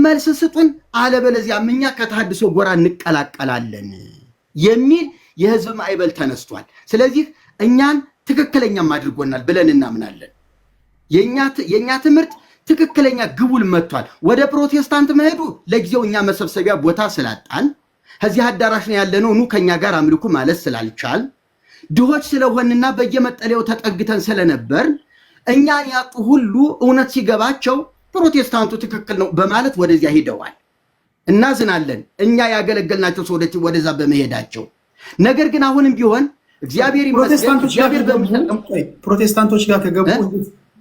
መልስ ስጡን፣ አለበለዚያም እኛ ከተሐድሶ ጎራ እንቀላቀላለን የሚል የህዝብ ማዕበል ተነስቷል። ስለዚህ እኛን ትክክለኛም አድርጎናል ብለን እናምናለን። የኛ ትምህርት ትክክለኛ ግቡል መጥቷል። ወደ ፕሮቴስታንት መሄዱ ለጊዜው እኛ መሰብሰቢያ ቦታ ስላጣን ከዚህ አዳራሽ ነው ያለነው ኑ ከኛ ጋር አምልኩ ማለት ስላልቻል ድሆች ስለሆንና በየመጠለያው ተጠግተን ስለነበር እኛን ያጡ ሁሉ እውነት ሲገባቸው ፕሮቴስታንቱ ትክክል ነው በማለት ወደዚያ ሄደዋል። እናዝናለን እኛ ያገለገልናቸው ሰዎች ወደዛ በመሄዳቸው። ነገር ግን አሁንም ቢሆን እግዚአብሔር ይመስገን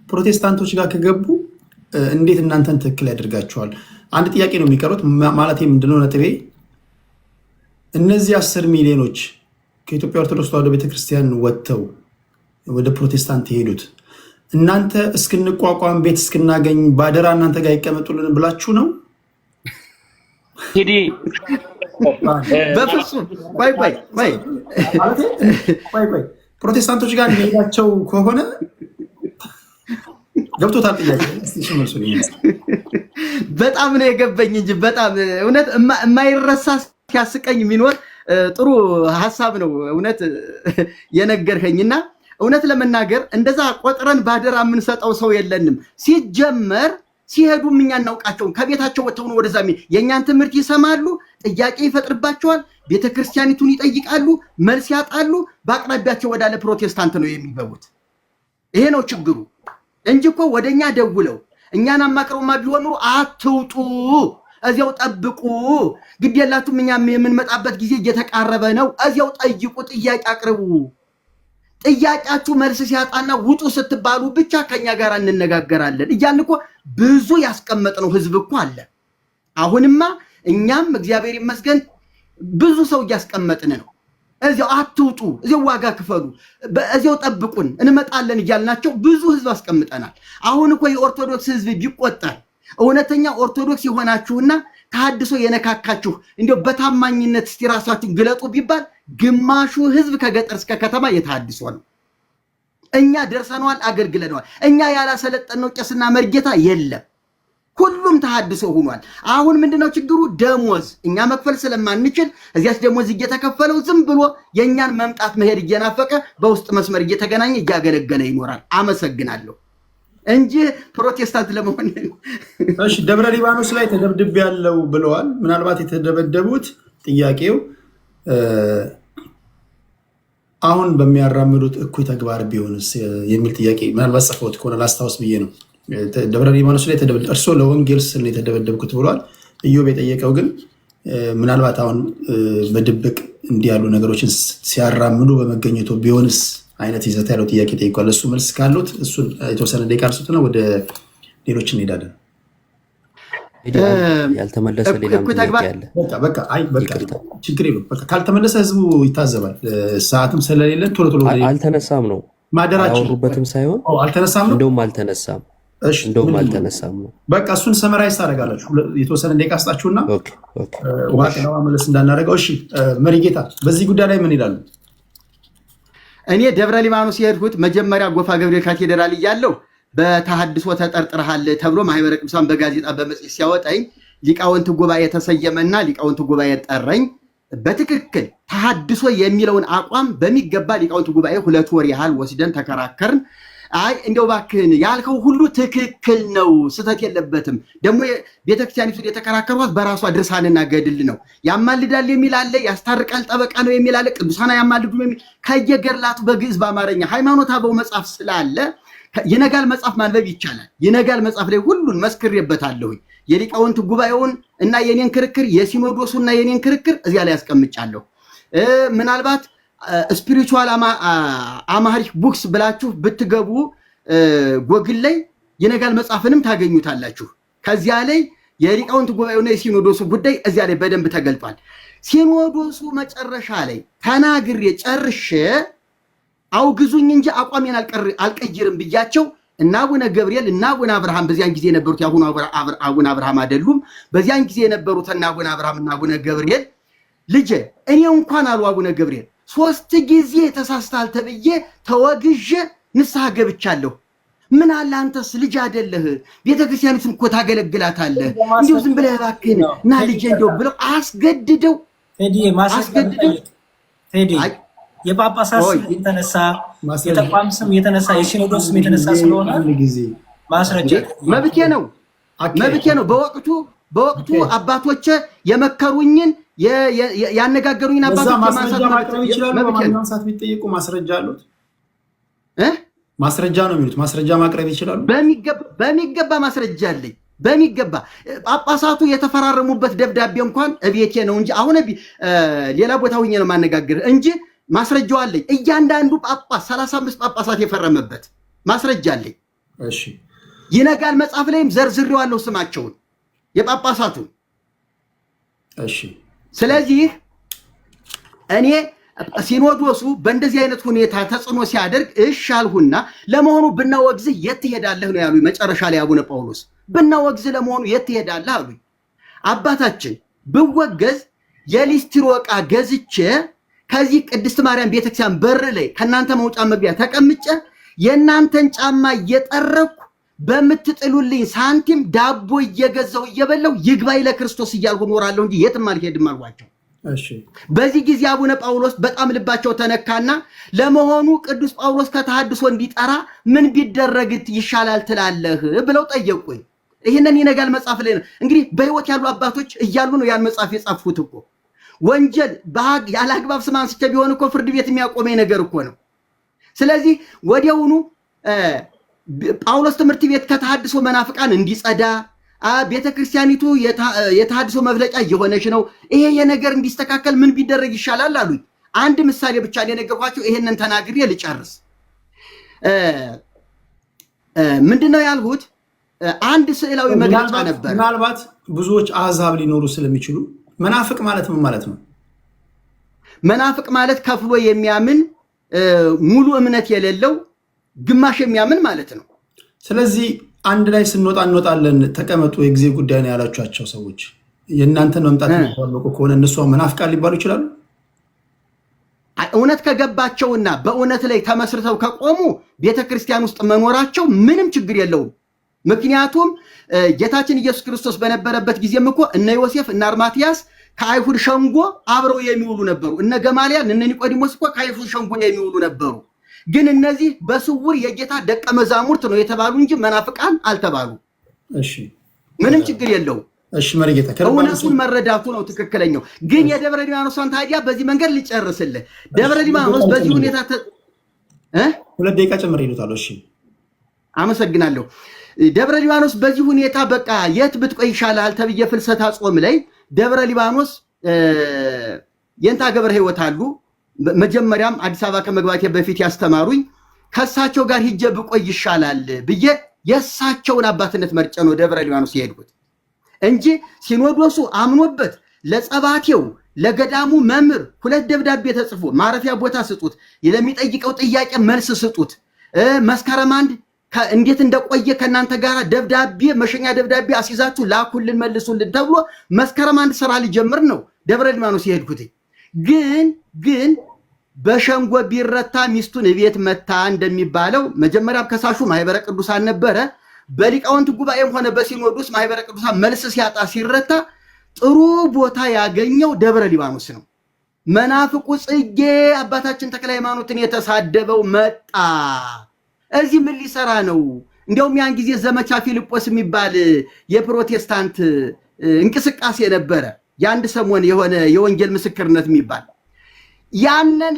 ፕሮቴስታንቶች ጋር ከገቡ እንዴት እናንተን ትክክል ያደርጋቸዋል? አንድ ጥያቄ ነው የሚቀሩት። ማለት ምንድነው ነጥቤ፣ እነዚህ 10 ሚሊዮኖች ከኢትዮጵያ ኦርቶዶክስ ተዋሕዶ ቤተክርስቲያን ወጥተው ወደ ፕሮቴስታንት የሄዱት እናንተ እስክንቋቋም ቤት እስክናገኝ ባደራ እናንተ ጋር ይቀመጡልን ብላችሁ ነው? እንግዲህ በፍጹም ቆይ ፕሮቴስታንቶች ጋር የሚሄዳቸው ከሆነ ገብቶታል ጥያቄ። በጣም ነው የገበኝ እንጂ በጣም እውነት የማይረሳ ሲያስቀኝ የሚኖር ጥሩ ሐሳብ ነው እውነት የነገርከኝና እውነት ለመናገር እንደዛ ቆጥረን ባደራ የምንሰጠው ሰው የለንም። ሲጀመር ሲሄዱም እኛ እናውቃቸው ከቤታቸው ወጥተው ነው ወደዛ የኛን ትምህርት ይሰማሉ፣ ጥያቄ ይፈጥርባቸዋል፣ ቤተክርስቲያኒቱን ይጠይቃሉ፣ መልስ ያጣሉ፣ በአቅራቢያቸው ወዳለ ፕሮቴስታንት ነው የሚገቡት። ይሄ ነው ችግሩ እንጂ እኮ ወደኛ ደውለው እኛን አማክረውማ ቢሆን ኑሮ አትውጡ፣ እዚያው ጠብቁ፣ ግድ የላችሁም እኛ የምንመጣበት ጊዜ እየተቃረበ ነው፣ እዚያው ጠይቁ፣ ጥያቄ አቅርቡ፣ ጥያቄያችሁ መልስ ሲያጣና ውጡ ስትባሉ ብቻ ከኛ ጋር እንነጋገራለን እያልን እኮ ብዙ ያስቀመጥነው ህዝብ እኮ አለ። አሁንማ እኛም እግዚአብሔር ይመስገን ብዙ ሰው እያስቀመጥን ነው። እዚያው አትውጡ፣ እዚያው ዋጋ ክፈሉ፣ እዚያው ጠብቁን እንመጣለን እያልናቸው ብዙ ህዝብ አስቀምጠናል። አሁን እኮ የኦርቶዶክስ ህዝብ ቢቆጠር እውነተኛ ኦርቶዶክስ የሆናችሁና ተሐድሶ የነካካችሁ እንዲያው በታማኝነት እስቲ ራሳችሁን ግለጡ ቢባል ግማሹ ህዝብ ከገጠር እስከ ከተማ የተሐድሶ ነው። እኛ ደርሰናል፣ አገልግለናል። እኛ ያላሰለጠነው ቄስና መርጌታ የለም፣ ሁሉም ተሐድሶ ሆኗል። አሁን ምንድነው ችግሩ? ደሞዝ እኛ መክፈል ስለማንችል እዚያስ ደሞዝ እየተከፈለው ዝም ብሎ የኛን መምጣት መሄድ እየናፈቀ በውስጥ መስመር እየተገናኘ እያገለገለ ይኖራል። አመሰግናለሁ እንጂ ፕሮቴስታንት ለመሆን እሺ። ደብረ ሊባኖስ ላይ ተደብድብ ያለው ብለዋል። ምናልባት የተደበደቡት ጥያቄው አሁን በሚያራምዱት እኩይ ተግባር ቢሆንስ የሚል ጥያቄ ምናልባት ጽፈውት ከሆነ ላስታውስ ብዬ ነው። ደብረ ሊባኖስ ላይ እርሶ ለወንጌል ስል ነው የተደበደብኩት ብለዋል። ኢዮብ የጠየቀው ግን ምናልባት አሁን በድብቅ እንዲህ ያሉ ነገሮችን ሲያራምዱ በመገኘቱ ቢሆንስ አይነት ይዘት ያለው ጥያቄ ጠይቋል። እሱ መልስ ካሉት እሱን የተወሰነ ደቂቃ እርሱትና ወደ ሌሎች እንሄዳለን። ያልተመለሰ ሌላም ጥያቄ አለ። በቃ ችግር የለም። በቃ ካልተመለሰ ህዝቡ ይታዘባል። ሰዓትም ስለሌለን ቶሎ አልተነሳም ነው ማደራችን ያወሩበትም ሳይሆን አልተነሳም ነው። እንደውም አልተነሳም ነው። በቃ እሱን ሰመራይዝ ታደርጋላችሁ። የተወሰነ ደቂቃ ስጣችሁና ውሃ ቀለዋ መለስ እንዳናደርገው። እሺ መሪጌታ በዚህ ጉዳይ ላይ ምን ይላሉ? እኔ ደብረ ሊባኖስ የሄድኩት መጀመሪያ ጎፋ ገብርኤል ካቴድራል እያለሁ በተሐድሶ ተጠርጥረሃል ተብሎ ማህበረ ቅዱሳን በጋዜጣ በመጽሔት ሲያወጣኝ ሊቃውንት ጉባኤ ተሰየመና ሊቃውንት ጉባኤ ጠረኝ። በትክክል ተሐድሶ የሚለውን አቋም በሚገባ ሊቃውንት ጉባኤ 2 ወር ያህል ወስደን ተከራከርን። አይ እንደው እባክህን ያልከው ሁሉ ትክክል ነው፣ ስህተት የለበትም። ደግሞ ቤተክርስቲያኒቱ የተከራከሯት በራሷ ድርሳንና ገድል ነው። ያማልዳል የሚል አለ፣ ያስታርቃል ጠበቃ ነው የሚል አለ፣ ቅዱሳን ያማልዱ የሚል ከየገድላቱ በግዕዝ በአማርኛ ሃይማኖት አበው መጽሐፍ ስላለ ይነጋል መጽሐፍ ማንበብ ይቻላል። ይነጋል መጽሐፍ ላይ ሁሉን መስክሬበታለሁኝ። የሊቃውንት ጉባኤውን እና የኔን ክርክር፣ የሲኖዶሱና የኔን ክርክር እዚያ ላይ ያስቀምጫለሁ። ምናልባት ስፒሪቹዋል አማሪክ ቡክስ ብላችሁ ብትገቡ ጎግል ላይ ይነጋል መጽሐፍንም ታገኙታላችሁ። ከዚያ ላይ የሊቃውንት ጉባኤውና የሲኖዶሱ ጉዳይ እዚያ ላይ በደንብ ተገልጧል። ሲኖዶሱ መጨረሻ ላይ ተናግሬ ጨርሼ አውግዙኝ እንጂ አቋሜን አልቀይርም ብያቸው እና አቡነ ገብርኤል እና አቡነ አብርሃም በዚያን ጊዜ የነበሩት ያሁኑ አቡነ አብርሃም አይደሉም። በዚያን ጊዜ የነበሩት እና አቡነ አብርሃም እና አቡነ ገብርኤል ልጄ እኔ እንኳን አሉ አቡነ ገብርኤል 3 ጊዜ ተሳስተሃል ተብዬ ተወግዤ ንስሐ ገብቻለሁ። ምን አለ አንተስ ልጅ አይደለህ? ቤተክርስቲያኒቱን እኮ ታገለግላታለህ። እንዲሁ ዝም ብለህ እባክህን ና ልጄ እንደው ብለው አስገድደው የጳጳሳት ስም የተነሳ የተቋም ስም የተነሳ የሲኖዶስ ስም የተነሳ ስለሆነ ማስረጃ መብቴ ነው። በወቅቱ አባቶች የመከሩኝን ያነጋገሩኝን አባቶች ማስረጃ ማቅረብ ይችላሉ። በማንኛውም ሰዓት ቢጠየቁ ማስረጃ አሉት። ማስረጃ ነው የሚሉት። ማስረጃ ማቅረብ ይችላሉ። በሚገባ ማስረጃ አለኝ። በሚገባ ጳጳሳቱ የተፈራረሙበት ደብዳቤ እንኳን እቤቴ ነው እንጂ አሁን ሌላ ቦታ ሆኜ ነው ማነጋገር እንጂ ማስረጃው አለኝ። እያንዳንዱ ጳጳስ 35 ጳጳሳት የፈረመበት ማስረጃ አለኝ። እሺ ይነጋል መጽሐፍ ላይም ዘርዝሬዋለሁ ስማቸውን የጳጳሳቱን። እሺ ስለዚህ እኔ ሲኖዶሱ በእንደዚህ አይነት ሁኔታ ተጽዕኖ ሲያደርግ እሻልሁና ለመሆኑ ብናወግዝህ የት ትሄዳለህ ነው ያሉኝ። መጨረሻ ላይ አቡነ ጳውሎስ ብናወግዝህ ለመሆኑ የት ትሄዳለህ አሉኝ። አባታችን ብወገዝ የሊስትሮ ዕቃ ገዝቼ ከዚህ ቅድስት ማርያም ቤተክርስቲያን በር ላይ ከእናንተ መውጫ መግቢያ ተቀምጬ የእናንተን ጫማ እየጠረኩ በምትጥሉልኝ ሳንቲም ዳቦ እየገዛው እየበላው ይግባኝ ለክርስቶስ እያልኩ እኖራለሁ እንጂ የትም አልሄድም አልኳቸው። በዚህ ጊዜ አቡነ ጳውሎስ በጣም ልባቸው ተነካና ለመሆኑ ቅዱስ ጳውሎስ ከተሐድሶ እንዲጠራ ምን ቢደረግ ይሻላል ትላለህ ብለው ጠየቁኝ። ይህንን ይነጋል መጽሐፍ ላይ ነው እንግዲህ በህይወት ያሉ አባቶች እያሉ ነው ያን መጽሐፍ የጻፉት እኮ። ወንጀል ያለ አግባብ ስም አንስቼ ቢሆን እኮ ፍርድ ቤት የሚያቆመኝ ነገር እኮ ነው። ስለዚህ ወዲያውኑ ጳውሎስ ትምህርት ቤት ከተሐድሶ መናፍቃን እንዲጸዳ ቤተክርስቲያኒቱ የተሐድሶ መፍለጫ እየሆነች ነው፣ ይሄ የነገር እንዲስተካከል ምን ቢደረግ ይሻላል አሉኝ። አንድ ምሳሌ ብቻ የነገርኳቸው ይሄንን ተናግሬ ልጨርስ። ምንድነው ያልሁት? አንድ ስዕላዊ መግለጫ ነበር። ምናልባት ብዙዎች አሕዛብ ሊኖሩ ስለሚችሉ መናፍቅ ማለት ምን ማለት ነው? መናፍቅ ማለት ከፍሎ የሚያምን ሙሉ እምነት የሌለው ግማሽ የሚያምን ማለት ነው። ስለዚህ አንድ ላይ ስንወጣ እንወጣለን ተቀመጡ የጊዜ ጉዳይ ነው ያላችኋቸው ሰዎች የእናንተን መምጣት የሚጠባበቁ ከሆነ እነሱ መናፍቃን ሊባሉ ይችላሉ? እውነት ከገባቸውና በእውነት ላይ ተመስርተው ከቆሙ ቤተክርስቲያን ውስጥ መኖራቸው ምንም ችግር የለውም። ምክንያቱም ጌታችን ኢየሱስ ክርስቶስ በነበረበት ጊዜም እኮ እነ ዮሴፍ እና አርማትያስ ከአይሁድ ሸንጎ አብረው የሚውሉ ነበሩ። እነ ገማልያል እነ ኒቆዲሞስ እኮ ከአይሁድ ሸንጎ የሚውሉ ነበሩ። ግን እነዚህ በስውር የጌታ ደቀ መዛሙርት ነው የተባሉ እንጂ መናፍቃን አልተባሉ። እሺ ምንም ችግር የለውም። እሺ መሪጌታ እውነቱን መረዳቱ ነው ትክክለኛው። ግን የደብረ ሊባኖስን ታዲያ በዚህ መንገድ ልጨርስልህ። ደብረ ሊባኖስ በዚህ ሁኔታ 2 ደቂቃ ጨምር ይሉታል። እሺ አመሰግናለሁ። ደብረ ሊባኖስ በዚህ ሁኔታ በቃ የት ብትቆይ ይሻላል ተብዬ ፍልሰታ ጾም ላይ ደብረ ሊባኖስ የእንታ ገብረ ሕይወት አሉ። መጀመሪያም አዲስ አበባ ከመግባቴ በፊት ያስተማሩኝ ከእሳቸው ጋር ሂጄ ብቆይ ይሻላል ብዬ የእሳቸውን አባትነት መርጬ ነው ደብረ ሊባኖስ የሄድኩት እንጂ ሲኖዶሱ አምኖበት ለጸባቴው ለገዳሙ መምህር 2 ደብዳቤ ተጽፎ ማረፊያ ቦታ ስጡት፣ ለሚጠይቀው ጥያቄ መልስ ስጡት፣ መስከረም 1 እንዴት እንደቆየ ከእናንተ ጋር ደብዳቤ መሸኛ ደብዳቤ አስይዛችሁ ላኩልን መልሱልን ተብሎ መስከረም 1 ስራ ሊጀምር ነው ደብረ ሊባኖስ የሄድኩት። ግን በሸንጎ ቢረታ ሚስቱን እቤት መታ እንደሚባለው መጀመሪያም ከሳሹ ማህበረ ቅዱሳን ነበረ። በሊቃውንት ጉባኤም ሆነ በሲኖዶስ ማህበረ ቅዱሳን መልስ ሲያጣ ሲረታ ጥሩ ቦታ ያገኘው ደብረ ሊባኖስ ነው። መናፍቁ ጽጌ አባታችን ተክለ ሃይማኖትን የተሳደበው መጣ። እዚህ ምን ሊሰራ ነው? እንዲያውም ያን ጊዜ ዘመቻ ፊልጶስ የሚባል የፕሮቴስታንት እንቅስቃሴ ነበረ። የአንድ ሰሞን የሆነ የወንጌል ምስክርነት የሚባል ያንን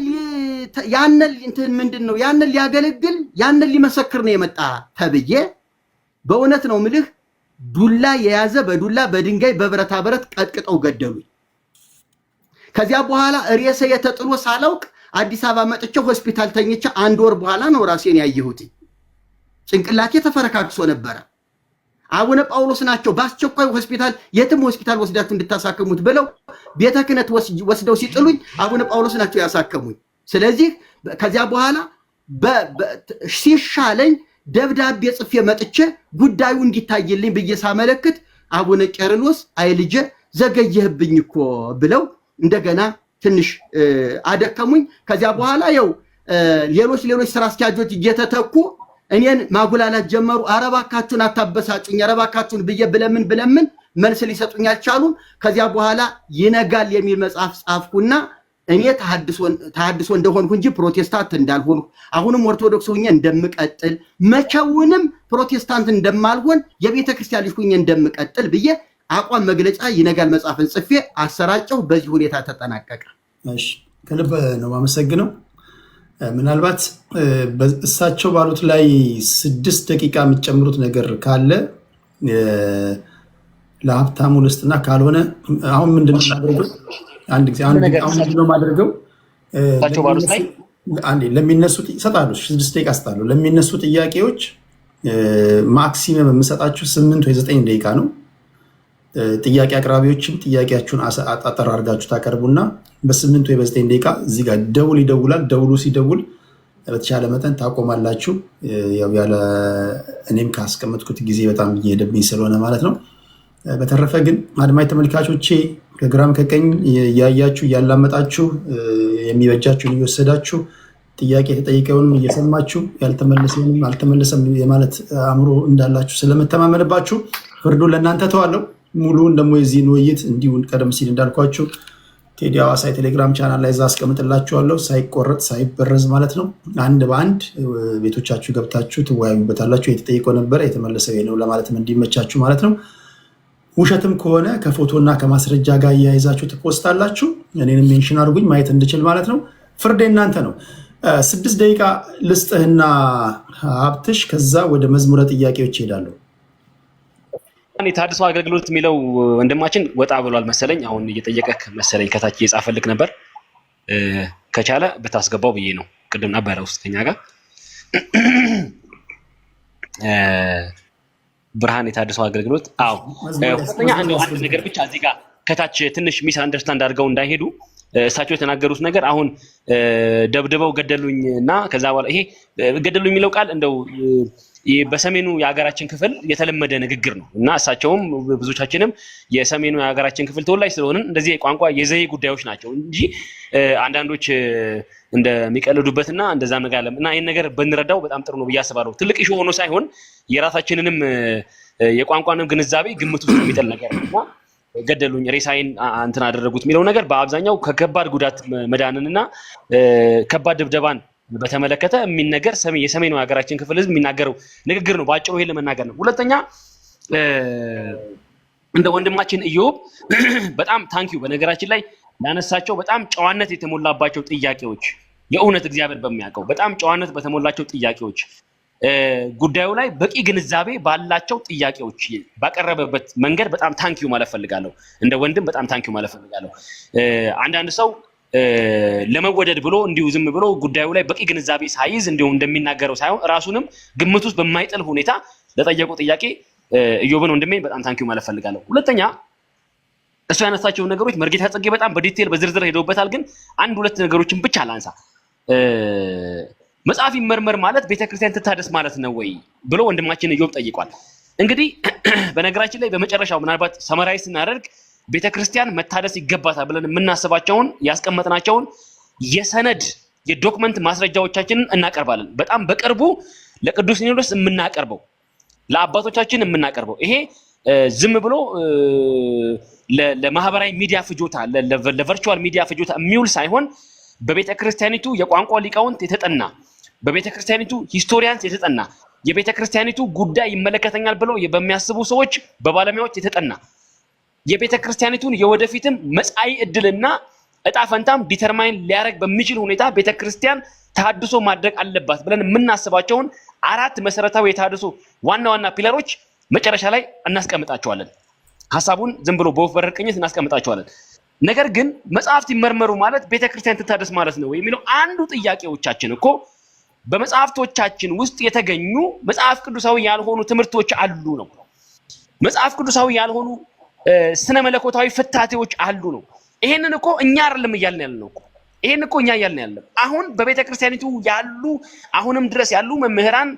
እንትን ምንድነው ያንን ሊያገለግል ያንን ሊመሰክር ነው የመጣ ተብዬ በእውነት ነው ምልህ ዱላ የያዘ በዱላ በድንጋይ በብረታ ብረት ቀጥቅጠው ገደሉኝ። ከዚያ በኋላ ሬሳ የተጥሎ ሳላውቅ አዲስ አበባ መጥቼ ሆስፒታል ተኝቼ 1 ወር በኋላ ነው ራሴን ያየሁት። ጭንቅላቴ ተፈረካክሶ ነበረ። አቡነ ጳውሎስ ናቸው በአስቸኳይ ሆስፒታል የትም ሆስፒታል ወስዳችሁ እንድታሳክሙት ብለው ቤተ ክህነት ወስደው ሲጥሉኝ አቡነ ጳውሎስ ናቸው ያሳከሙኝ። ስለዚህ ከዚያ በኋላ ሲሻለኝ ደብዳቤ ጽፌ መጥቼ ጉዳዩ እንዲታይልኝ ብዬ ሳመለክት አቡነ ቄርሎስ አይ ልጄ ዘገየህብኝ እኮ ብለው እንደገና ትንሽ አደከሙኝ። ከዚያ በኋላ ያው ሌሎች ስራ አስኪያጆች እየተተኩ እኔን ማጉላላት ጀመሩ። አረባካችሁን አታበሳጩኝ፣ አረባካችሁን ብዬ ብለምን መልስ ሊሰጡኝ አልቻሉም። ከዚያ በኋላ ይነጋል የሚል መጽሐፍ ጻፍኩና እኔ ተሐድሶ እንደሆንኩ እንጂ ፕሮቴስታንት እንዳልሆንኩ አሁንም ኦርቶዶክስ ሆኜ እንደምቀጥል መቼውንም ፕሮቴስታንት እንደማልሆን የቤተ ክርስቲያን ልጅ ሆኜ እንደምቀጥል ብዬ አቋም መግለጫ ይነጋል መጽሐፍን ጽፌ አሰራጨው። በዚህ ሁኔታ ተጠናቀቀ። እሺ ከልብ ነው የማመሰግነው። ምናልባት እሳቸው ባሉት ላይ 6 ደቂቃ የምትጨምሩት ነገር ካለ ለሀብታሙ ልስጥና ካልሆነ አሁን ምንድነው ማድረገው? አንድ ጊዜ አሁን ምንድነው ማድረገው? ለሚነሱ ይሰጣሉ 6 ደቂቃ ይሰጣሉ። ለሚነሱ ጥያቄዎች ማክሲመም የምሰጣችሁ 8 ወይ 9 ደቂቃ ነው። ጥያቄ አቅራቢዎችም ጥያቄያችሁን አጠር አድርጋችሁ ታቀርቡና በ8 ወይ በ9 ደቂቃ እዚህ ጋር ደውል ይደውላል። ደውሉ ሲደውል በተቻለ መጠን ታቆማላችሁ። ያው ያለ እኔም ካስቀመጥኩት ጊዜ በጣም እየሄደብኝ ስለሆነ ማለት ነው። በተረፈ ግን አድማጭ ተመልካቾቼ ከግራም ከቀኝ እያያችሁ እያላመጣችሁ የሚበጃችሁን እየወሰዳችሁ ጥያቄ የተጠየቀውንም እየሰማችሁ ያልተመለሰንም አልተመለሰም የማለት አእምሮ እንዳላችሁ ስለምተማመንባችሁ ፍርዱን ለእናንተ ተዋለው። ሙሉውን ደግሞ የዚህን ውይይት እንዲሁ ቀደም ሲል እንዳልኳችሁ ቴዲ ሐዋሳ የቴሌግራም ቻናል ላይ እዛ አስቀምጥላችኋለሁ። ሳይቆረጥ ሳይበረዝ ማለት ነው። አንድ በአንድ ቤቶቻችሁ ገብታችሁ ትወያዩበታላችሁ። የተጠየቀው ነበረ የተመለሰው ነው ለማለትም እንዲመቻችሁ ማለት ነው። ውሸትም ከሆነ ከፎቶና ከማስረጃ ጋር እያይዛችሁ ትፖስታላችሁ። እኔንም ሜንሽን አድርጉኝ ማየት እንድችል ማለት ነው። ፍርድ እናንተ ነው። 6 ደቂቃ ልስጥህና ሀብትሽ፣ ከዛ ወደ መዝሙረ ጥያቄዎች ይሄዳሉ። የተሐድሶ አገልግሎት የሚለው ወንድማችን ወጣ ብሏል መሰለኝ። አሁን እየጠየቀክ መሰለኝ ከታች እየጻፈልክ ነበር። ከቻለ ብታስገባው ብዬ ነው። ቅድም ነበረ ውስጥ ከኛ ጋር ብርሃን የተሐድሶ አገልግሎት። አዎ ሁለተኛ አንድ ነገር ብቻ እዚህ ጋር ከታች ትንሽ ሚስ አንደርስታንድ አድርገው እንዳይሄዱ እሳቸው የተናገሩት ነገር አሁን ደብድበው ገደሉኝ እና ከዛ በኋላ ይሄ ገደሉኝ የሚለው ቃል እንደው በሰሜኑ የሀገራችን ክፍል የተለመደ ንግግር ነው እና እሳቸውም ብዙዎቻችንም የሰሜኑ የሀገራችን ክፍል ተወላጅ ስለሆንን እንደዚህ ቋንቋ የዘዬ ጉዳዮች ናቸው እንጂ አንዳንዶች እንደሚቀልዱበትና እንደዛ መጋለም እና ይሄን ነገር ብንረዳው በጣም ጥሩ ነው ብዬ አስባለሁ። ትልቅ ኢሹ ሆኖ ሳይሆን የራሳችንንም የቋንቋንም ግንዛቤ ግምት ውስጥ የሚጥል ነገር ነውና ገደሉኝ ሬሳይን እንትን አደረጉት የሚለው ነገር በአብዛኛው ከከባድ ጉዳት መዳንንና ከባድ ድብደባን በተመለከተ የሚነገር የሰሜኑ ሀገራችን ክፍል ህዝብ የሚናገረው ንግግር ነው። ባጭሩ ይሄን ለመናገር ነው። ሁለተኛ እንደ ወንድማችን ኢዮብ በጣም ታንኪዩ በነገራችን ላይ ያነሳቸው በጣም ጨዋነት የተሞላባቸው ጥያቄዎች፣ የእውነት እግዚአብሔር በሚያውቀው በጣም ጨዋነት በተሞላቸው ጥያቄዎች ጉዳዩ ላይ በቂ ግንዛቤ ባላቸው ጥያቄዎች ባቀረበበት መንገድ በጣም ታንኪዩ ማለት ፈልጋለሁ። እንደ ወንድም በጣም ታንኪዩ ማለት ፈልጋለሁ። አንዳንድ ሰው ለመወደድ ብሎ እንዲሁ ዝም ብሎ ጉዳዩ ላይ በቂ ግንዛቤ ሳይዝ እንዲሁ እንደሚናገረው ሳይሆን ራሱንም ግምት ውስጥ በማይጥል ሁኔታ ለጠየቁ ጥያቄ ኢዮብን ወንድሜን በጣም ታንኪዩ ማለት ፈልጋለሁ። ሁለተኛ እሱ ያነሳቸውን ነገሮች መርጌታ ጽጌ በጣም በዲቴል በዝርዝር ሄደውበታል። ግን አንድ ሁለት ነገሮችን ብቻ ላንሳ። መጽሐፍ ይመርመር ማለት ቤተክርስቲያን ትታደስ ማለት ነው ወይ ብሎ ወንድማችን ኢዮብ ጠይቋል። እንግዲህ በነገራችን ላይ በመጨረሻው ምናልባት ሰመራይዝ ስናደርግ ቤተክርስቲያን መታደስ ይገባታል ብለን የምናስባቸውን ያስቀመጥናቸውን የሰነድ የዶክመንት ማስረጃዎቻችንን እናቀርባለን። በጣም በቅርቡ ለቅዱስ ሲኖዶስ የምናቀርበው ለአባቶቻችን የምናቀርበው ይሄ ዝም ብሎ ለማህበራዊ ሚዲያ ፍጆታ ለቨርቹዋል ሚዲያ ፍጆታ የሚውል ሳይሆን በቤተክርስቲያኒቱ የቋንቋ ሊቃውንት የተጠና በቤተክርስቲያኒቱ ሂስቶሪያንስ የተጠና የቤተክርስቲያኒቱ ጉዳይ ይመለከተኛል ብለው በሚያስቡ ሰዎች በባለሙያዎች የተጠና የቤተክርስቲያኒቱን የወደፊትም መጻኢ ዕድልና እጣ ፈንታም ዲተርማይን ሊያደርግ በሚችል ሁኔታ ቤተክርስቲያን ተሐድሶ ማድረግ አለባት ብለን የምናስባቸውን 4 መሰረታዊ የተሐድሶ ዋና ዋና ፒለሮች መጨረሻ ላይ እናስቀምጣቸዋለን። ሐሳቡን ዝም ብሎ በወፍ በረር ቅኝት እናስቀምጣቸዋለን። ነገር ግን መጽሐፍት ይመርመሩ ማለት ቤተክርስቲያን ትታደስ ማለት ነው የሚለው አንዱ ጥያቄዎቻችን እኮ በመጽሐፍቶቻችን ውስጥ የተገኙ መጽሐፍ ቅዱሳዊ ያልሆኑ ትምህርቶች አሉ ነው። መጽሐፍ ቅዱሳዊ ያልሆኑ ስነ መለኮታዊ ፍታቴዎች አሉ ነው። ይሄንን እኮ እኛ አይደለም እያልን ያለነው እኮ ይሄን እኮ እኛ እያልን ያለነው አሁን በቤተክርስቲያኒቱ ያሉ አሁንም ድረስ ያሉ መምህራን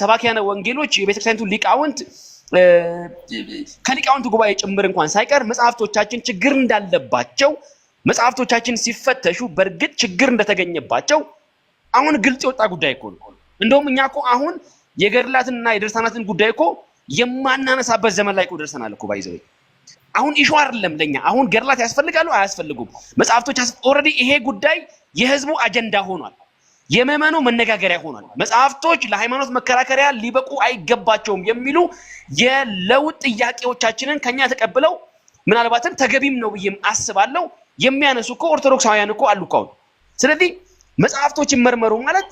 ሰባኪያነ ወንጌሎች የቤተክርስቲያኒቱ ሊቃውንት ከሊቃውንቱ ጉባኤ ጭምር እንኳን ሳይቀር መጽሐፍቶቻችን ችግር እንዳለባቸው መጽሐፍቶቻችን ሲፈተሹ በእርግጥ ችግር እንደተገኘባቸው አሁን ግልጽ የወጣ ጉዳይ እኮ ነው። እንደውም እኛ እኮ አሁን የገድላትንና የድርሳናትን ጉዳይ እኮ የማናነሳበት ዘመን ላይ እኮ ደርሰናል እኮ ባይዘው። አሁን ኢሹ አይደለም ለኛ። አሁን ገድላት ያስፈልጋሉ አያስፈልጉም? መጽሐፍቶች ኦልሬዲ ይሄ ጉዳይ የህዝቡ አጀንዳ ሆኗል። የመመኑ መነጋገሪያ ሆኗል። መጽሐፍቶች ለሃይማኖት መከራከሪያ ሊበቁ አይገባቸውም የሚሉ የለውጥ ጥያቄዎቻችንን ከኛ ተቀብለው ምናልባትም ተገቢም ነው ብዬም አስባለሁ የሚያነሱ እኮ ኦርቶዶክሳውያን እኮ አሉ እኮ። ስለዚህ መጽሐፍቶች ይመርመሩ ማለት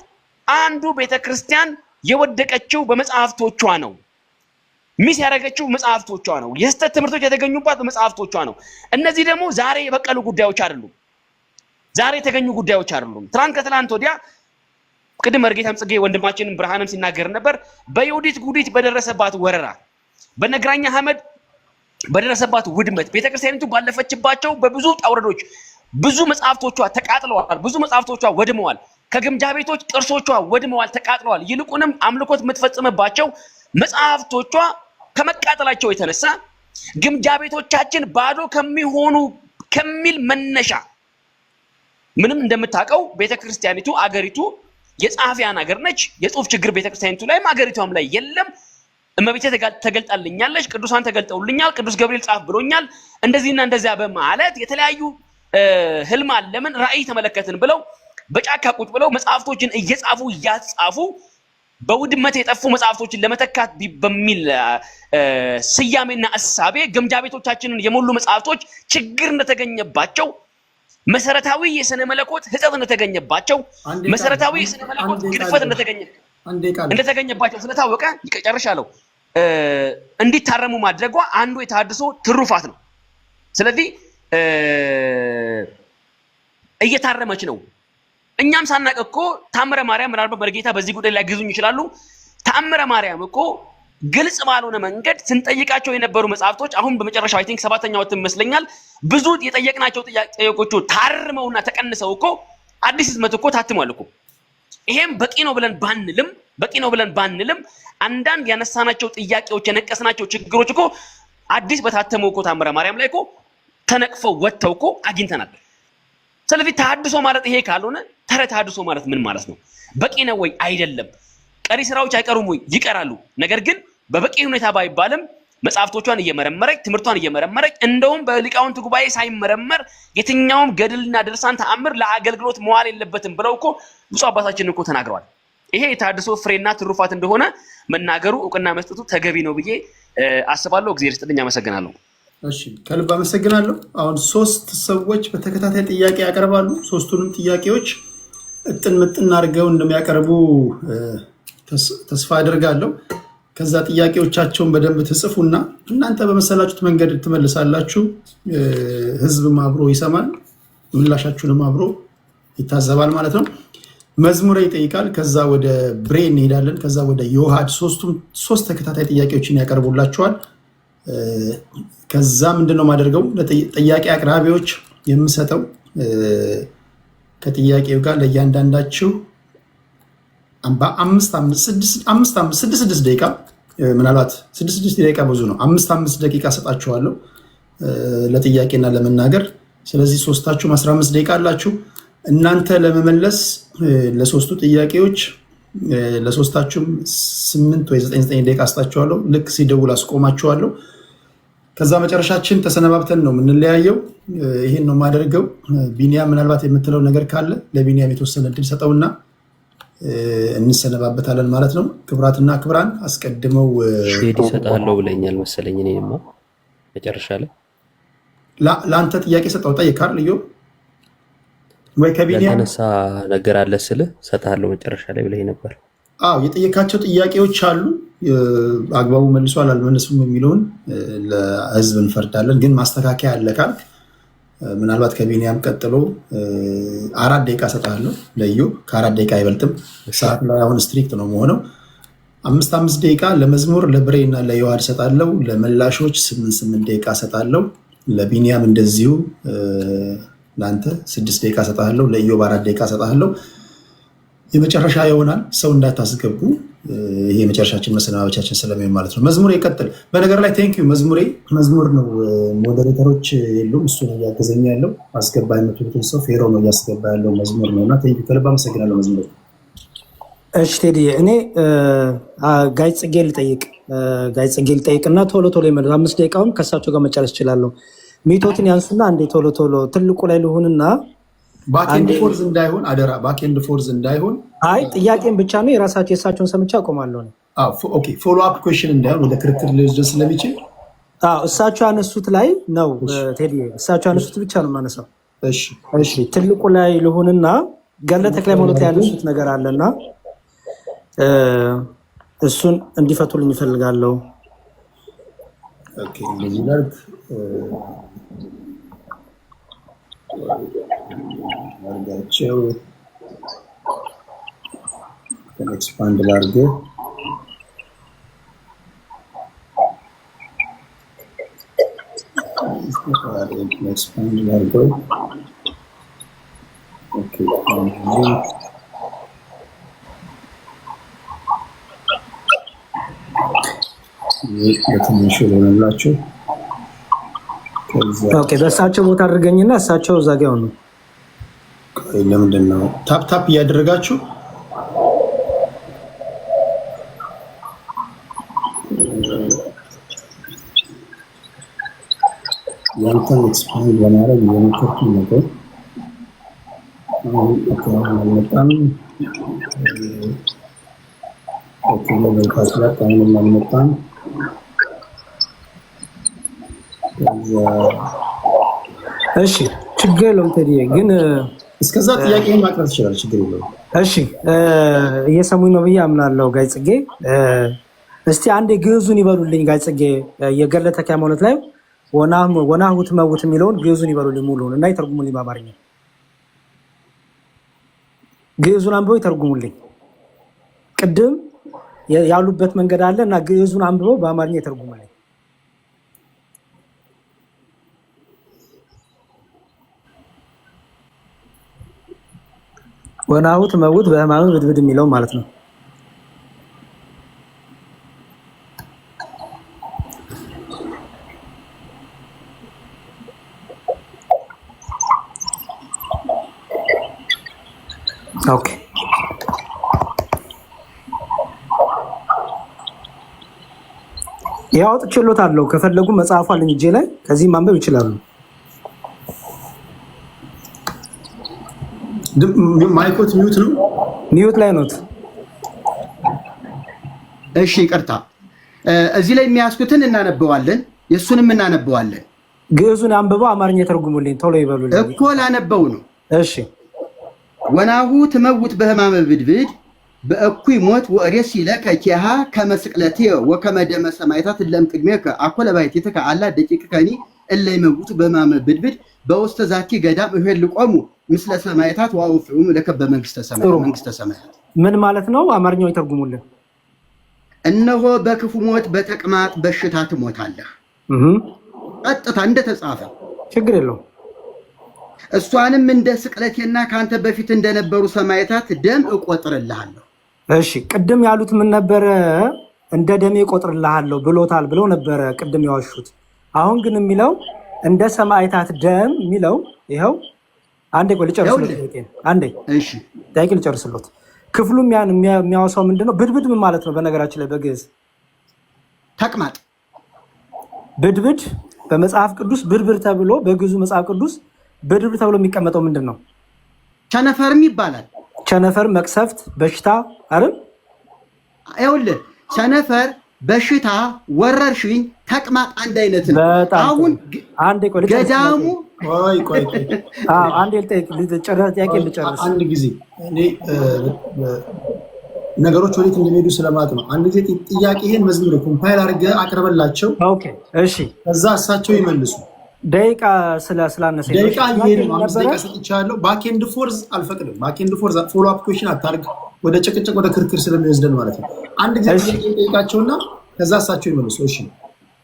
አንዱ ቤተክርስቲያን የወደቀችው በመጽሐፍቶቿ ነው። ሚስ ያደረገችው መጽሐፍቶቿ ነው። የስተት ትምህርቶች የተገኙባት በመጽሐፍቶቿ ነው። እነዚህ ደግሞ ዛሬ የበቀሉ ጉዳዮች አይደሉም። ዛሬ የተገኙ ጉዳዮች አይደሉም። ትናንት ከትላንት ወዲያ ቅድም መርጌታም ጽጌ ወንድማችንን ብርሃንም ሲናገር ነበር። በይሁዲት ጉዲት በደረሰባት ወረራ፣ በነግራኛ አህመድ በደረሰባት ውድመት፣ ቤተክርስቲያኒቱ ባለፈችባቸው በብዙ ጣውረዶች ብዙ መጽሐፍቶቿ ተቃጥለዋል። ብዙ መጽሐፍቶቿ ወድመዋል። ከግምጃ ቤቶች ቅርሶቿ ወድመዋል፣ ተቃጥለዋል። ይልቁንም አምልኮት የምትፈጽምባቸው መጽሐፍቶቿ ከመቃጠላቸው የተነሳ ግምጃ ቤቶቻችን ባዶ ከሚሆኑ ከሚል መነሻ ምንም እንደምታውቀው ቤተክርስቲያኒቱ አገሪቱ የጻፊያን ሀገር ነች። የጽሁፍ ችግር ቤተክርስቲያኒቱ ላይም አገሪቷም ላይ የለም። እመቤቴ ተገልጣልኛለች፣ ቅዱሳን ተገልጠውልኛል፣ ቅዱስ ገብርኤል ጻፍ ብሎኛል፣ እንደዚህና እንደዚያ በማለት የተለያዩ ህልም አለምን ራእይ ተመለከትን ብለው በጫካ ቁጭ ብለው መጽሐፍቶችን እየጻፉ እያጻፉ በውድመት የጠፉ መጽሐፍቶችን ለመተካት በሚል ስያሜና እሳቤ ግምጃ ቤቶቻችንን የሞሉ መጽሐፍቶች ችግር እንደተገኘባቸው፣ መሰረታዊ የስነ መለኮት ህጸት እንደተገኘባቸው፣ መሰረታዊ የስነ መለኮት ግድፈት እንደተገኘባቸው ስለታወቀ ይጨርሻለሁ እንዲታረሙ ማድረጓ አንዱ የተሐድሶ ትሩፋት ነው። ስለዚህ እየታረመች ነው። እኛም ሳናቅ እኮ ታምረ ማርያም ምናልባት መርጌታ በዚህ ጉዳይ ላይ ግዙኝ ይችላሉ። ታምረ ማርያም እኮ ግልጽ ባልሆነ መንገድ ስንጠይቃቸው የነበሩ መጽሐፍቶች አሁን በመጨረሻው አይ ቲንክ 7ኛው እትም ይመስለኛል ብዙ የጠየቅናቸው ጥያቄዎቹ ታርመውና ተቀንሰው እኮ አዲስ ህትመት እኮ ታትሟል እኮ። ይሄም በቂ ነው ብለን ባንልም አንዳንድ ያነሳናቸው ጥያቄዎች የነቀስናቸው ችግሮች እኮ አዲስ በታተመው እኮ ታምረ ማርያም ላይ እኮ ተነቅፈው ወጥተው እኮ አግኝተናል። ስለዚህ ተሐድሶ ማለት ይሄ ካልሆነ ተሐድሶ ማለት ምን ማለት ነው? በቂ ነው ወይ? አይደለም። ቀሪ ስራዎች አይቀሩም ወይ? ይቀራሉ። ነገር ግን በበቂ ሁኔታ ባይባልም መጽሐፍቶቿን እየመረመረች ትምህርቷን እየመረመረች እንደውም በሊቃውንት ጉባኤ ሳይመረመር የትኛውም ገድልና ድርሳን ተአምር ለአገልግሎት መዋል የለበትም ብለው እኮ ብፁዕ አባታችን እኮ ተናግረዋል። ይሄ የተሐድሶ ፍሬና ትሩፋት እንደሆነ መናገሩ እውቅና መስጠቱ ተገቢ ነው ብዬ አስባለሁ። እግዚአብሔር ይስጥልኝ። አመሰግናለሁ። እሺ፣ ከልብ አመሰግናለሁ። አሁን 3 ሰዎች በተከታታይ ጥያቄ ያቀርባሉ። 3ቱንም ጥያቄዎች እጥን ምጥን አድርገው እንደሚያቀርቡ ተስፋ አድርጋለሁ። ከዛ ጥያቄዎቻቸውን በደንብ ትጽፉና እናንተ በመሰላችሁት መንገድ ትመልሳላችሁ። ህዝብም አብሮ ይሰማል፣ ምላሻችሁንም አብሮ ይታዘባል ማለት ነው። መዝሙረ ይጠይቃል። ከዛ ወደ ብሬ እንሄዳለን። ከዛ ወደ ዮሐድ 3 ተከታታይ ጥያቄዎችን ያቀርቡላችኋል። ከዛ ምንድነው ማደርገው ለጥያቄ አቅራቢዎች የምሰጠው ከጥያቄው ጋር ለእያንዳንዳችሁ 5-6 ደቂቃ ምናልባት 6 ደቂቃ ብዙ ነው። 5 ደቂቃ ሰጣችኋለሁ ለጥያቄና ለመናገር። ስለዚህ ሶስታችሁም 15 ደቂቃ አላችሁ። እናንተ ለመመለስ ለሶስቱ ጥያቄዎች ለሶስታችሁም 8 ወይ 9 ደቂቃ አስጣችኋለሁ። ልክ ሲደውል አስቆማችኋለሁ። ከዛ መጨረሻችን ተሰነባብተን ነው የምንለያየው። ይሄን ነው የማደርገው። ቢኒያም ምናልባት የምትለው ነገር ካለ ለቢኒያም የተወሰነ እድል ሰጠውና እንሰነባበታለን ማለት ነው። ክብራትና ክብራን አስቀድመው ሼድ ይሰጣለሁ ብለኛል መሰለኝ። እኔማ መጨረሻ ላይ ለአንተ ጥያቄ ሰጠው ጠይቃር ልዩ ወይ ከቢኒያም ተነሳ ነገር አለ ስልህ ሰጣለሁ መጨረሻ ላይ ብለኝ ነበር። አዎ የጠየካቸው ጥያቄዎች አሉ። አግባቡ መልሷል አልመለሱም የሚለውን ለህዝብ እንፈርዳለን። ግን ማስተካከያ አለ ካልክ ምናልባት ከቢኒያም ቀጥሎ 4 ደቂቃ ሰጣለሁ። ለዩ ከ4 ደቂቃ አይበልጥም። ሰዓት ላይ አሁን ስትሪክት ነው መሆነው። 5 ደቂቃ ለመዝሙር ለብሬ እና ለዮሐድ ሰጣለሁ። ለመላሾች 8 ደቂቃ ሰጣለሁ። ለቢኒያም እንደዚሁ ለአንተ 6 ደቂቃ ሰጣለሁ። ለኢዮብ 4 ደቂቃ ሰጣለሁ። የመጨረሻ ይሆናል። ሰው እንዳታስገቡ። ይሄ የመጨረሻችን መሰናበቻችን ስለሚሆን ማለት ነው። መዝሙር ይቀጥል። በነገር ላይ ቴንክ ዩ መዝሙር ነው። ሞዴሬተሮች የሉም። እሱ ነው እያገዘኝ ያለው። አስገባ የምትሉትን ሰው ፌሮ ነው እያስገባ ያለው መዝሙር ነው እና ቴንክ ዩ ከልብ አመሰግናለሁ። መዝሙር እሺ ቴዲ እኔ ጋይ ጽጌ ልጠይቅና ቶሎ ይመለስ 5 ደቂቃውን ከሳቸው ጋር መጨረስ እችላለሁ። ሚቶትን ያንሱና አንዴ ቶሎ ትልቁ ላይ ልሁንና ባክኤንድ ፎርዝ እንዳይሆን አደራ፣ ባክኤንድ ፎርዝ እንዳይሆን። አይ ጥያቄን ብቻ ነው የራሳቸውን ሰምቼ አቆማለሁ ነው። ኦኬ ፎሎ አፕ ኩዌስችን እንዳይሆን ወደ ክርክር ሊወስድ ስለሚችል እሳቸው ያነሱት ላይ ነው ቴዲ፣ እሳቸው ያነሱት ብቻ ነው የማነሳው። እሺ ትልቁ ላይ ልሁንና ገድለ ተክለ ሃይማኖት ያነሱት ነገር አለና እሱን እንዲፈቱልኝ ይፈልጋለሁ። ኦኬ እንደዚህ ላድርግ አድርጋቸው ኤክስፓንድ ላድርግ። ኤክስፓንድ ላድርገው። ኦኬ በትንሹ ሆነላችሁ። ኦኬ በእሳቸው ቦታ አድርገኝና እሳቸው እዛ ጋር ነው። ለምንድን ነው ታፕ እያደረጋችሁ ያንተን ኤክስፓንድ ለማድረግ የሞከርኩ ነገር አልመጣም። ኦኬ ለካስላት አሁንም አልመጣም። እሺ ችግር የለውም ቴዲ፣ ግን እስከዛ ጥያቄውን ማቅረብ ትችላለህ። ችግር የለውም። እሺ እየሰሙኝ ነው ብዬ አምናለሁ። ጋይ ጽጌ እስቲ አንዴ ግዕዙን ይበሉልኝ። ጋይ ጽጌ የገድለ ተክለ ሃይማኖት ላይ ወናሁ ትመውት የሚለውን ግዕዙን ይበሉልኝ ሙሉውን እና ይተርጉሙልኝ በአማርኛ። ግዕዙን አንብበው ይተርጉሙልኝ። ቅድም ያሉበት መንገድ አለ እና ግዕዙን አንብበው በአማርኛ ይተርጉሙልኝ። ወናሁ ትመውት በሕማም ብድብድ የሚለው ማለት ነው። ኦኬ ያው አውጥቼሎታለሁ። ከፈለጉ መጽሐፉ አለኝ እጄ ላይ፣ ከዚህ ማንበብ ይችላሉ። ማይኮት ሚዩት ነው፣ ሚዩት ላይ ነው። እሺ ይቅርታ፣ እዚህ ላይ የሚያስኩትን እናነበዋለን፣ የሱንም እናነበዋለን። ግዕዙን አንብበው አማርኛ ተርጉሙልኝ ቶሎ ይበሉልኝ እኮ ላነበው ነው። እሺ ወናሁ ትመውት በሕማመ ብድብድ በእኩይ ሞት ወሬስ ይለከ ኪሃ ከመስቅለቴ ወከመ ደመ ሰማዕታት እለም ቅድሜከ አኮለ ባሕቲትከ አላ ደቂቅከኒ እለ ይመውቱ በሕማመ ብድብድ በውስተ ዛቲ ገዳም እሄልቆሙ ምስለ ሰማዕታት ወአውፍዑም ለከ በመንግስተ ሰማያት። ምን ማለት ነው? አማርኛው ይተርጉሙልን። እነሆ በክፉ ሞት በተቅማጥ በሽታ ትሞታለህ። ቀጥታ እንደተጻፈ ችግር የለውም። እሷንም እንደ ስቅለቴና ካንተ በፊት እንደነበሩ ሰማዕታት ደም እቆጥርልሃለሁ። እሺ ቅድም ያሉት ምን ነበረ? እንደ ደሜ እቆጥርልሃለሁ ብሎታል ብለው ነበረ ቅድም ያዋሹት። አሁን ግን የሚለው እንደ ሰማዕታት ደም የሚለው ይኸው። አንዴ ቆይ ልጨርስልዎት። አንዴ እሺ ጥያቄ ልጨርስልዎት። ክፍሉም ያን የሚያወሳው ምንድነው? ብድብድ ምን ማለት ነው? በነገራችን ላይ በግዕዝ ተቅማጥ፣ ብድብድ በመጽሐፍ ቅዱስ ብድብድ ተብሎ በግዕዙ መጽሐፍ ቅዱስ ብድብድ ተብሎ የሚቀመጠው ምንድን ነው? ቸነፈርም ይባላል። ቸነፈር፣ መቅሰፍት፣ በሽታ አይደል? ይኸውልህ ቸነፈር፣ በሽታ፣ ወረርሽኝ፣ ተቅማጥ አንድ አይነት ነው። አሁን አንዴ ቆይ ገዳሙ አንዴ ጥያቄ ልጨርስ። አንድ ጊዜ እኔ ነገሮች ወዴት እንደሚሄዱ ስለማት ነው። አንድ ጊዜ ጥያቄህን መዝሙር ኮምፓይል አድርገህ አቅርበላቸው። ኦኬ እሺ፣ ከዛ እሳቸው ይመልሱ። ደቂቃ ስላነሰ ደቂቃ ይሄን 5 ደቂቃ ሰጥቻለሁ። ባክኤንድ ፎርዝ አልፈቅድም። ባክኤንድ ፎርዝ ፎሎ አፕ ኩዌስችን አታርግ፣ ወደ ጭቅጭቅ ወደ ክርክር ስለሚወስደን ማለት ነው። አንድ ጊዜ ጠይቃቸውና ከዛ እሳቸው ይመልሱ። እሺ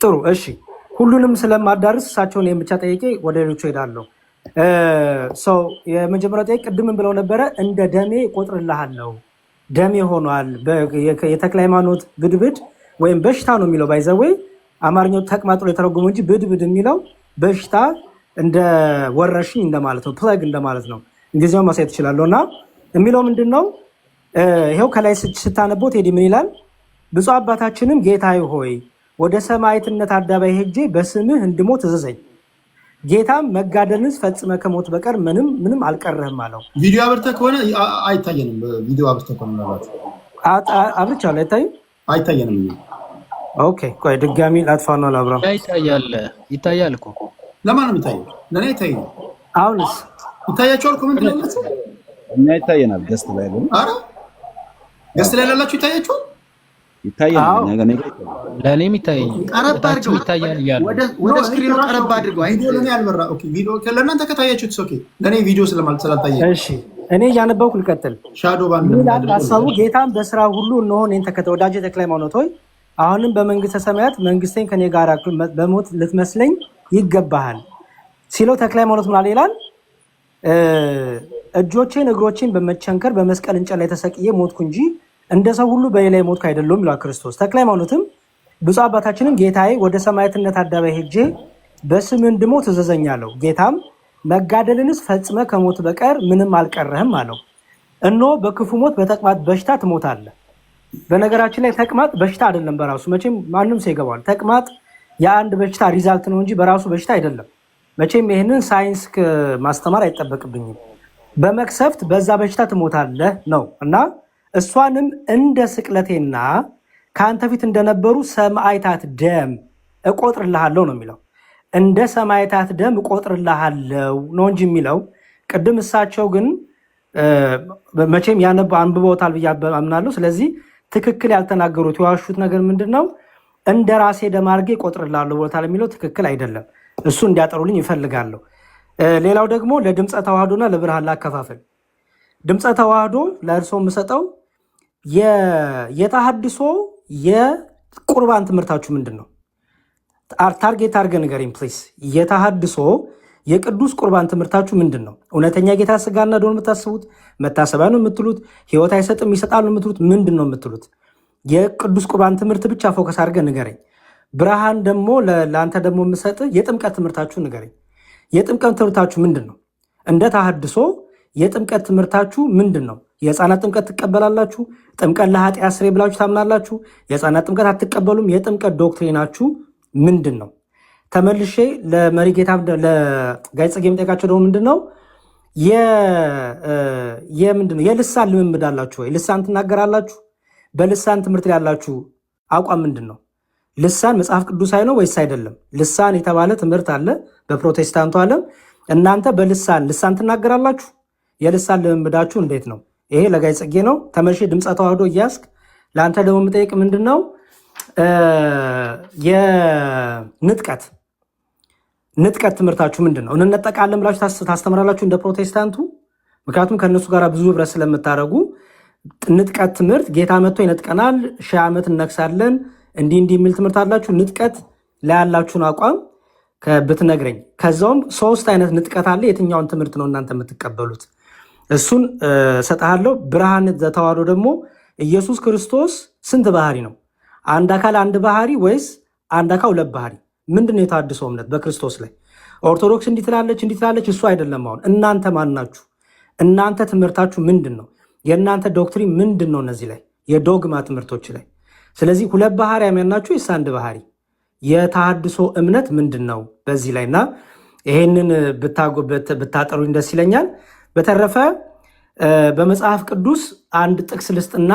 ጥሩ። እሺ ሁሉንም ስለማዳርስ እሳቸውን ብቻ ጠይቄ ወደ ሌሎቹ ሄዳለሁ። ሰው የመጀመሪያው ጠይቅ ቅድምን ብለው ነበረ። እንደ ደሜ እቆጥርልሃለሁ፣ ደሜ ሆኗል። የተክለ ሃይማኖት ብድብድ ወይም በሽታ ነው የሚለው ባይዘወይ አማርኛው ተቅማጥ ነው የተረጎመው እንጂ ብድብድ የሚለው በሽታ እንደ ወረርሽኝ እንደማለት ነው፣ ፕላግ እንደማለት ነው። እንግሊዝኛው ማሳየት እችላለሁ። እና የሚለው ምንድን ነው? ይኸው ከላይ ስታነቦት ሄዲ ምን ይላል? ብፁዕ አባታችንም ጌታዬ ሆይ ወደ ሰማዕትነት አደባባይ ሄጄ በስምህ እንድሞት እዘዘኝ። ጌታም መጋደልንስ ፈጽመ ከሞት በቀር ምንም አልቀረህም አለው። ቪዲዮ አብርተህ ከሆነ አይታየንም። ቪዲዮ አብርተህ ከሆነ ማለት አብርቻለሁ። አይታየንም። ኦኬ ቆይ ድጋሚ ላጥፋና ላብራ። ይታያል እኮ ለማን ነው የሚታየው? ለእኔ አይታየኝም። አሁንስ ይታያቸዋል? ኮሜንት ላይ እኛ ይታየናል። ገስት ላይ ነው። ኧረ ገስት ላይ ላላችሁ ይታያችኋል? ይታየናል። ለእኔም ይታየኝ። ቀረብ አድርገው ይታያል እያሉ ወደ ስክሪኑ ቀረብ አድርገው። ቪዲዮ ለእኔ አልበራ። ኦኬ ቪዲዮ ለእናንተ ከታያችሁት ኦኬ። ለእኔ ቪዲዮ ስላልታየኝ እሺ እኔ እያነበብኩ ልቀጥል። ሻዶ ባንድ ሀሳቡ ጌታም በስራ ሁሉ እነሆ እኔን ተከተል። ወዳጄ ተክለ ሃይማኖት ሆይ አሁንም በመንግስተ ሰማያት መንግስቴን ከኔ ጋር በሞት ልትመስለኝ ይገባሃል ሲለው ተክለ ሃይማኖት ምን አለ ይላል? እጆቼን እግሮቼን በመቸንከር በመስቀል እንጨት ላይ ተሰቅዬ ሞትኩ እንጂ እንደ ሰው ሁሉ በሌላ ሞትኩ አይደለም ይላል ክርስቶስ። ተክለ ሃይማኖትም ብፁዕ አባታችንም ጌታዬ ወደ ሰማዕትነት አደባባይ ሄጄ በስምህ እንድሞት እዘዘኝ አለው። ጌታም መጋደልንስ ፈጽመ ከሞት በቀር ምንም አልቀረህም አለው። እነሆ በክፉ ሞት በተቅማጥ በሽታ ትሞታለህ። በነገራችን ላይ ተቅማጥ በሽታ አይደለም በራሱ መቼም ማንም ሰው ይገባዋል። ተቅማጥ የአንድ በሽታ ሪዛልት ነው እንጂ በራሱ በሽታ አይደለም። መቼም ይህንን ሳይንስ ማስተማር አይጠበቅብኝም። በመቅሰፍት በዛ በሽታ ትሞታለህ ነው እና እሷንም እንደ ስቅለቴና ከአንተ ፊት እንደነበሩ ሰማዕታት ደም እቆጥርልሃለሁ ነው የሚለው። እንደ ሰማዕታት ደም እቆጥርልሃለሁ ነው እንጂ የሚለው ቅድም እሳቸው ግን መቼም አንብበውታል ብዬ አምናለሁ። ስለዚህ ትክክል ያልተናገሩት የዋሹት ነገር ምንድን ነው? እንደ ራሴ ደም አድርጌ እቆጥርልሃለሁ ብሎታል የሚለው ትክክል አይደለም። እሱ እንዲያጠሩልኝ ይፈልጋለሁ። ሌላው ደግሞ ለድምፀ ተዋህዶና ለብርሃን ላከፋፈል። ድምፀ ተዋህዶ ለእርሶ የምሰጠው የተሐድሶ የቁርባን ትምህርታችሁ ምንድን ነው? ታርጌት አድርገህ ንገረኝ ፕሊስ። የተሐድሶ የቅዱስ ቁርባን ትምህርታችሁ ምንድን ነው? እውነተኛ ጌታ ስጋና ደሙን የምታስቡት መታሰቢያ ነው የምትሉት? ህይወት አይሰጥም ይሰጣል ነው የምትሉት? ምንድን ነው የምትሉት? የቅዱስ ቁርባን ትምህርት ብቻ ፎከስ አድርገህ ንገረኝ። ብርሃን ደግሞ ለአንተ ደግሞ የምሰጥ የጥምቀት ትምህርታችሁ ንገረኝ። የጥምቀት ትምህርታችሁ ምንድን ነው? እንደ ተሐድሶ የጥምቀት ትምህርታችሁ ምንድን ነው? የህፃናት ጥምቀት ትቀበላላችሁ? ጥምቀት ለኃጢአት ስርየት ብላችሁ ታምናላችሁ? የህፃናት ጥምቀት አትቀበሉም? የጥምቀት ዶክትሪናችሁ ምንድን ነው? ተመልሼ ለመሪ ጌታ ለጋይ ጽጌ የምጠይቃቸው ደግሞ ምንድን ነው የልሳን ልምምድ አላችሁ ወይ? ልሳን ትናገራላችሁ? በልሳን ትምህርት ላይ ያላችሁ አቋም ምንድን ነው? ልሳን መጽሐፍ ቅዱሳዊ ነው ወይስ አይደለም? ልሳን የተባለ ትምህርት አለ በፕሮቴስታንቱ ዓለም። እናንተ ልሳን ትናገራላችሁ? የልሳን ልምምዳችሁ እንዴት ነው? ይሄ ለጋይ ጽጌ ነው። ተመልሼ ድምፀ ተዋህዶ እያስክ ለአንተ ደግሞ የምጠይቅ ምንድን ነው ንጥቀት ትምህርታችሁ ምንድን ነው? እንነጠቃለን ብላችሁ ታስተምራላችሁ እንደ ፕሮቴስታንቱ? ምክንያቱም ከእነሱ ጋር ብዙ ህብረት ስለምታደርጉ ንጥቀት ትምህርት ጌታ መጥቶ ይነጥቀናል፣ 1000 ዓመት እነግሳለን እንዲህ የሚል ትምህርት አላችሁ። ንጥቀት ላይ ያላችሁን አቋም ብትነግረኝ። ከዛውም 3 አይነት ንጥቀት አለ። የትኛውን ትምህርት ነው እናንተ የምትቀበሉት? እሱን ሰጥሃለሁ። ብርሃን ዘተዋህዶ ደግሞ ኢየሱስ ክርስቶስ ስንት ባህሪ ነው? አንድ አካል አንድ ባህሪ ወይስ አንድ አካል 2 ባህሪ? ምንድነው የተሐድሶ እምነት በክርስቶስ ላይ? ኦርቶዶክስ እንዲህ ትላለች፣ እሱ አይደለም። አሁን እናንተ ማን ናችሁ? እናንተ ትምህርታችሁ ምንድን ነው? የእናንተ ዶክትሪን ምንድን ነው? እነዚህ ላይ የዶግማ ትምህርቶች ላይ። ስለዚህ 2 ባህሪ ያመናችሁ ወይስ አንድ ባህሪ? የተሐድሶ እምነት ምንድን ነው በዚህ ላይ? እና ይሄንን ብታጠሩኝ ደስ ይለኛል። በተረፈ በመጽሐፍ ቅዱስ አንድ ጥቅስ ልስጥና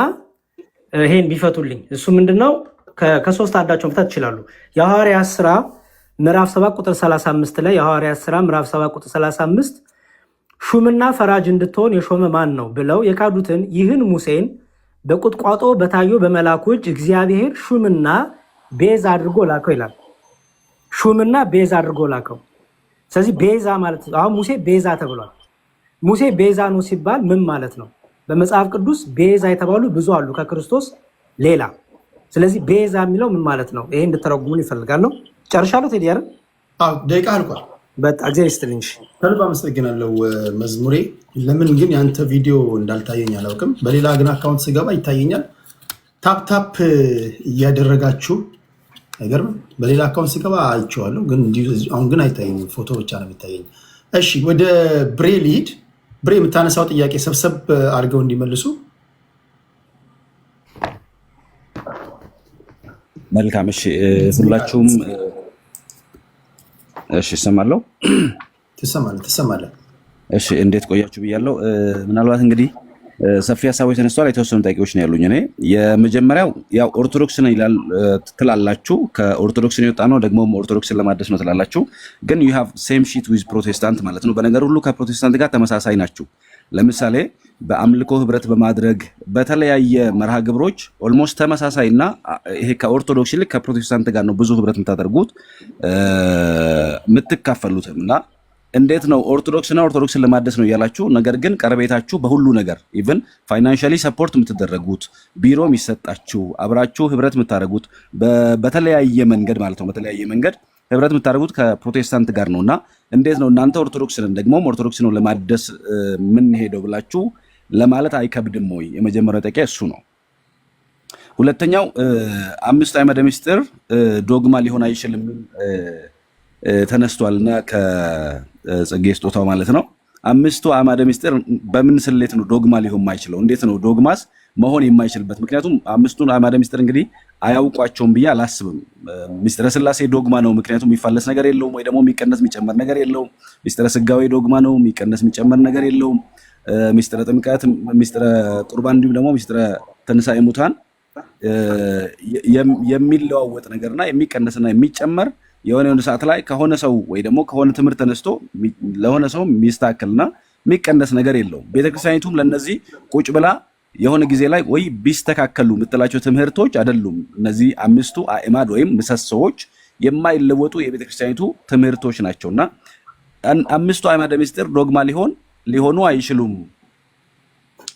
ይሄን ቢፈቱልኝ። እሱ ምንድነው? ከ3 አንዳቸውን መፍታት ይችላሉ። የሐዋርያት ሥራ ምዕራፍ 7 ቁጥር 35 ላይ የሐዋርያት ሥራ ምዕራፍ 7 ቁጥር 35 ሹምና ፈራጅ እንድትሆን የሾመ ማን ነው ብለው የካዱትን ይህን ሙሴን በቁጥቋጦ በታየው በመልአኩ እጅ እግዚአብሔር ሹምና ቤዛ አድርጎ ላከው ይላል። ሹምና ቤዛ አድርጎ ላከው። ስለዚህ ቤዛ ማለት አሁን ሙሴ ቤዛ ተብሏል። ሙሴ ቤዛ ነው ሲባል ምን ማለት ነው? በመጽሐፍ ቅዱስ ቤዛ የተባሉ ብዙ አሉ ከክርስቶስ ሌላ። ስለዚህ ቤዛ የሚለው ምን ማለት ነው? ይሄ እንድተረጉሙን ይፈልጋለሁ። ጨርሻለሁ። ቴዲ አይደል? ደቂቃ አልቋል። በጣም እግዚአብሔር ይስጥልኝ። ከልብ አመሰግናለሁ መዝሙሬ። ለምን ግን የአንተ ቪዲዮ እንዳልታየኝ አላውቅም። በሌላ ግን አካውንት ስገባ ይታየኛል። ታፕታፕ እያደረጋችሁ አይገርምም? በሌላ አካውንት ስገባ አይቼዋለሁ፣ ግን አሁን ግን አይታየኝም። ፎቶ ብቻ ነው የሚታየኝ። እሺ ወደ ብሬ ልሂድ። ብሬ የምታነሳው ጥያቄ ሰብሰብ አድርገው እንዲመልሱ መልካም እሺ፣ ሁላችሁም እሺ፣ እሰማለሁ። ትሰማለህ። እሺ፣ እንዴት ቆያችሁ ብያለሁ። ምናልባት እንግዲህ ሰፊ ሀሳቦች ተነስተዋል። የተወሰኑ ጥያቄዎች ነው ያሉኝ። እኔ የመጀመሪያው ያው ኦርቶዶክስ ነው ይላል ትላላችሁ። ከኦርቶዶክስ ነው የወጣ ነው ደግሞ ኦርቶዶክስን ለማደስ ነው ትላላችሁ። ግን you have same shit with ፕሮቴስታንት ማለት ነው። በነገር ሁሉ ከፕሮቴስታንት ጋር ተመሳሳይ ናችሁ። ለምሳሌ በአምልኮ ህብረት በማድረግ በተለያየ መርሃ ግብሮች ኦልሞስት ተመሳሳይ እና ይሄ ከኦርቶዶክስ ይልቅ ከፕሮቴስታንት ጋር ነው ብዙ ህብረት የምታደርጉት የምትካፈሉትም እና እንዴት ነው ኦርቶዶክስና ኦርቶዶክስን ለማደስ ነው እያላችሁ፣ ነገር ግን ቀረቤታችሁ በሁሉ ነገር ኢቭን ፋይናንሻሊ ሰፖርት የምትደረጉት ቢሮ የሚሰጣችሁ አብራችሁ ህብረት የምታደርጉት በተለያየ መንገድ ማለት ነው በተለያየ መንገድ ህብረት የምታደርጉት ከፕሮቴስታንት ጋር ነውና እንዴት ነው እናንተ ኦርቶዶክስን ደግሞ ኦርቶዶክስ ነው ለማደስ ምን ሄደው ብላችሁ ለማለት አይከብድም ወይ? የመጀመሪያው ጥያቄ እሱ ነው። ሁለተኛው አምስቱ አዕማደ ምስጢር ዶግማ ሊሆን አይችልም ተነስቷልና ከጽጌ ስጦታው ማለት ነው። አምስቱ አዕማደ ምስጢር በምን ስሌት ነው ዶግማ ሊሆን የማይችለው? እንዴት ነው ዶግማስ መሆን የማይችልበት? ምክንያቱም አምስቱን አዕማደ ምስጢር እንግዲህ አያውቋቸውም ብዬ አላስብም። ምስጢረ ሥላሴ ዶግማ ነው፣ ምክንያቱም የሚፋለስ ነገር የለውም፣ ወይ ደግሞ የሚቀነስ የሚጨመር ነገር የለውም። ምስጢረ ሥጋዌ ዶግማ ነው፣ የሚቀነስ የሚጨመር ነገር የለውም። ምስጢረ ጥምቀት፣ ምስጢረ ቁርባን እንዲሁም ደግሞ ምስጢረ ትንሣኤ ሙታን የሚለዋወጥ ነገርና የሚቀነስና የሚጨመር የሆነ ሰዓት ላይ ከሆነ ሰው ወይ ደግሞ ከሆነ ትምህርት ተነስቶ ለሆነ ሰው የሚስተካከልና የሚቀነስ ነገር የለውም። ቤተክርስቲያኒቱም ለነዚህ ቁጭ ብላ የሆነ ጊዜ ላይ ወይ ቢስተካከሉ የምትላቸው ትምህርቶች አይደሉም። እነዚህ አምስቱ አዕማድ ወይም ምሰሶዎች የማይለወጡ የቤተክርስቲያኒቱ ትምህርቶች ናቸውና አምስቱ አዕማደ ምስጢር ዶግማ ሊሆኑ አይችሉም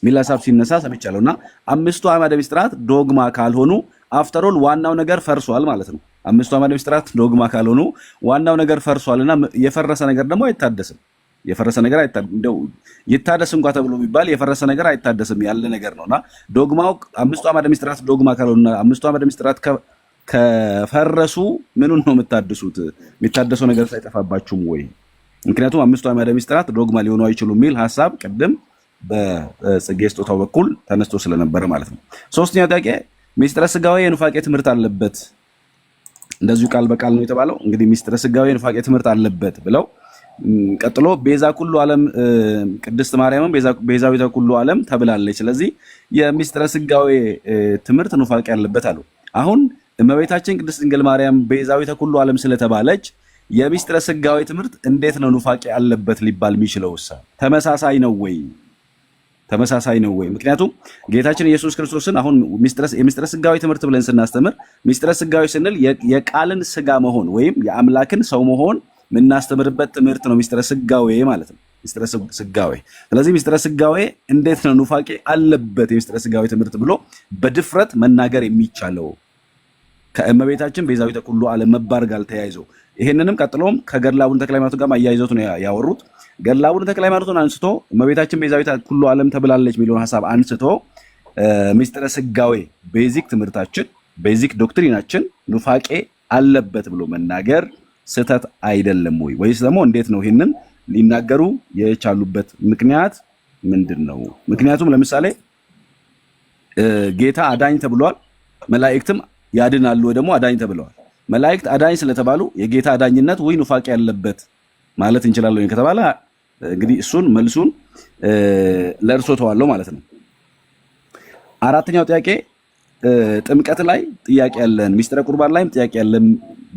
ሚል ሀሳብ ሲነሳ ሰምቻለሁና አምስቱ አዕማደ ምስጢራት ዶግማ ካልሆኑ አፍተሮል ዋናው ነገር ፈርሷል ማለት ነው። አምስቱ አዕማደ ምስጢራት ዶግማ ካልሆኑ ዋናው ነገር ፈርሷልና የፈረሰ ነገር ደግሞ አይታደስም። የፈረሰ ነገር እንደው ይታደስ እንኳን ተብሎ ቢባል የፈረሰ ነገር አይታደስም ያለ ነገር ነውና ዶግማው አምስቱ አዕማደ ምስጢራት ዶግማ ካልሆኑና አምስቱ አዕማደ ምስጢራት ከፈረሱ ምኑን ነው የምታድሱት? የሚታደሰው ነገር ሳይጠፋባችሁም ወይ? ምክንያቱም አምስቱ አዕማደ ምስጢራት ዶግማ ሊሆኑ አይችሉም የሚል ሀሳብ ቅድም በጽጌ ስጦታው በኩል ተነስቶ ስለነበረ ማለት ነው። ሶስተኛው ጥያቄ ምስጢረ ሥጋዌ የኑፋቄ ትምህርት አለበት፣ እንደዚሁ ቃል በቃል ነው የተባለው። እንግዲህ ምስጢረ ሥጋዌ የኑፋቄ ትምህርት አለበት ብለው ቀጥሎ ቤዛ ኩሉ ዓለም ቅድስት ማርያምን ቤዛዊተ ኩሉ ዓለም ተብላለች። ስለዚህ የምስጢረ ሥጋዌ ትምህርት ኑፋቄ አለበት አሉ። አሁን እመቤታችን ቅድስት ድንግል ማርያም ቤዛዊተ ኩሉ ዓለም ስለተባለች የምስጢረ ሥጋዌ ትምህርት እንዴት ነው ኑፋቄ አለበት ሊባል የሚችለው? ተመሳሳይ ነው ወይ? ምክንያቱም ጌታችን ኢየሱስ ክርስቶስን አሁን የምስጢረ ሥጋዌ ትምህርት ብለን ስናስተምር ምስጢረ ሥጋዌ ስንል የቃልን ስጋ መሆን ወይም የአምላክን ሰው መሆን የምናስተምርበት ትምህርት ነው ምስጢረ ሥጋዌ ማለት ነው። ምስጢረ ሥጋዌ። ስለዚህ ምስጢረ ሥጋዌ እንዴት ነው ኑፋቄ አለበት የምስጢረ ሥጋዌ ትምህርት ብሎ በድፍረት መናገር የሚቻለው? ከእመቤታችን ቤዛዊተ ኩሉ ዓለም መባል ጋር ተያይዞ ይሄንንም ቀጥሎም ከገድለ አቡነ ተክለ ሃይማኖት ጋር አያይዘውት ነው ያወሩት። ገድለ አቡነ ተክለ ሃይማኖትን አንስቶ እመቤታችን ቤዛዊተ ኩሉ ዓለም ተብላለች የሚለውን ሐሳብ አንስቶ ምስጢረ ሥጋዌ ቤዚክ ትምህርታችን ቤዚክ ዶክትሪናችን ኑፋቄ አለበት ብሎ መናገር ስህተት አይደለም ወይ? ወይስ ደግሞ እንዴት ነው ይሄንን ሊናገሩ የቻሉበት ምክንያት ምንድን ነው? ምክንያቱም ለምሳሌ ጌታ አዳኝ ተብሏል፣ መላእክትም ያድናሉ ወይ ደግሞ አዳኝ ተብለዋል። መላእክት አዳኝ ስለተባሉ የጌታ አዳኝነት ወይ ኑፋቄ ያለበት ማለት እንችላለን ከተባለ እንግዲህ እሱን መልሱን ለእርሶ ተዋለው ማለት ነው። አራተኛው ጥያቄ ጥምቀት ላይ ጥያቄ ያለን፣ ምስጢረ ቁርባን ላይም ጥያቄ ያለን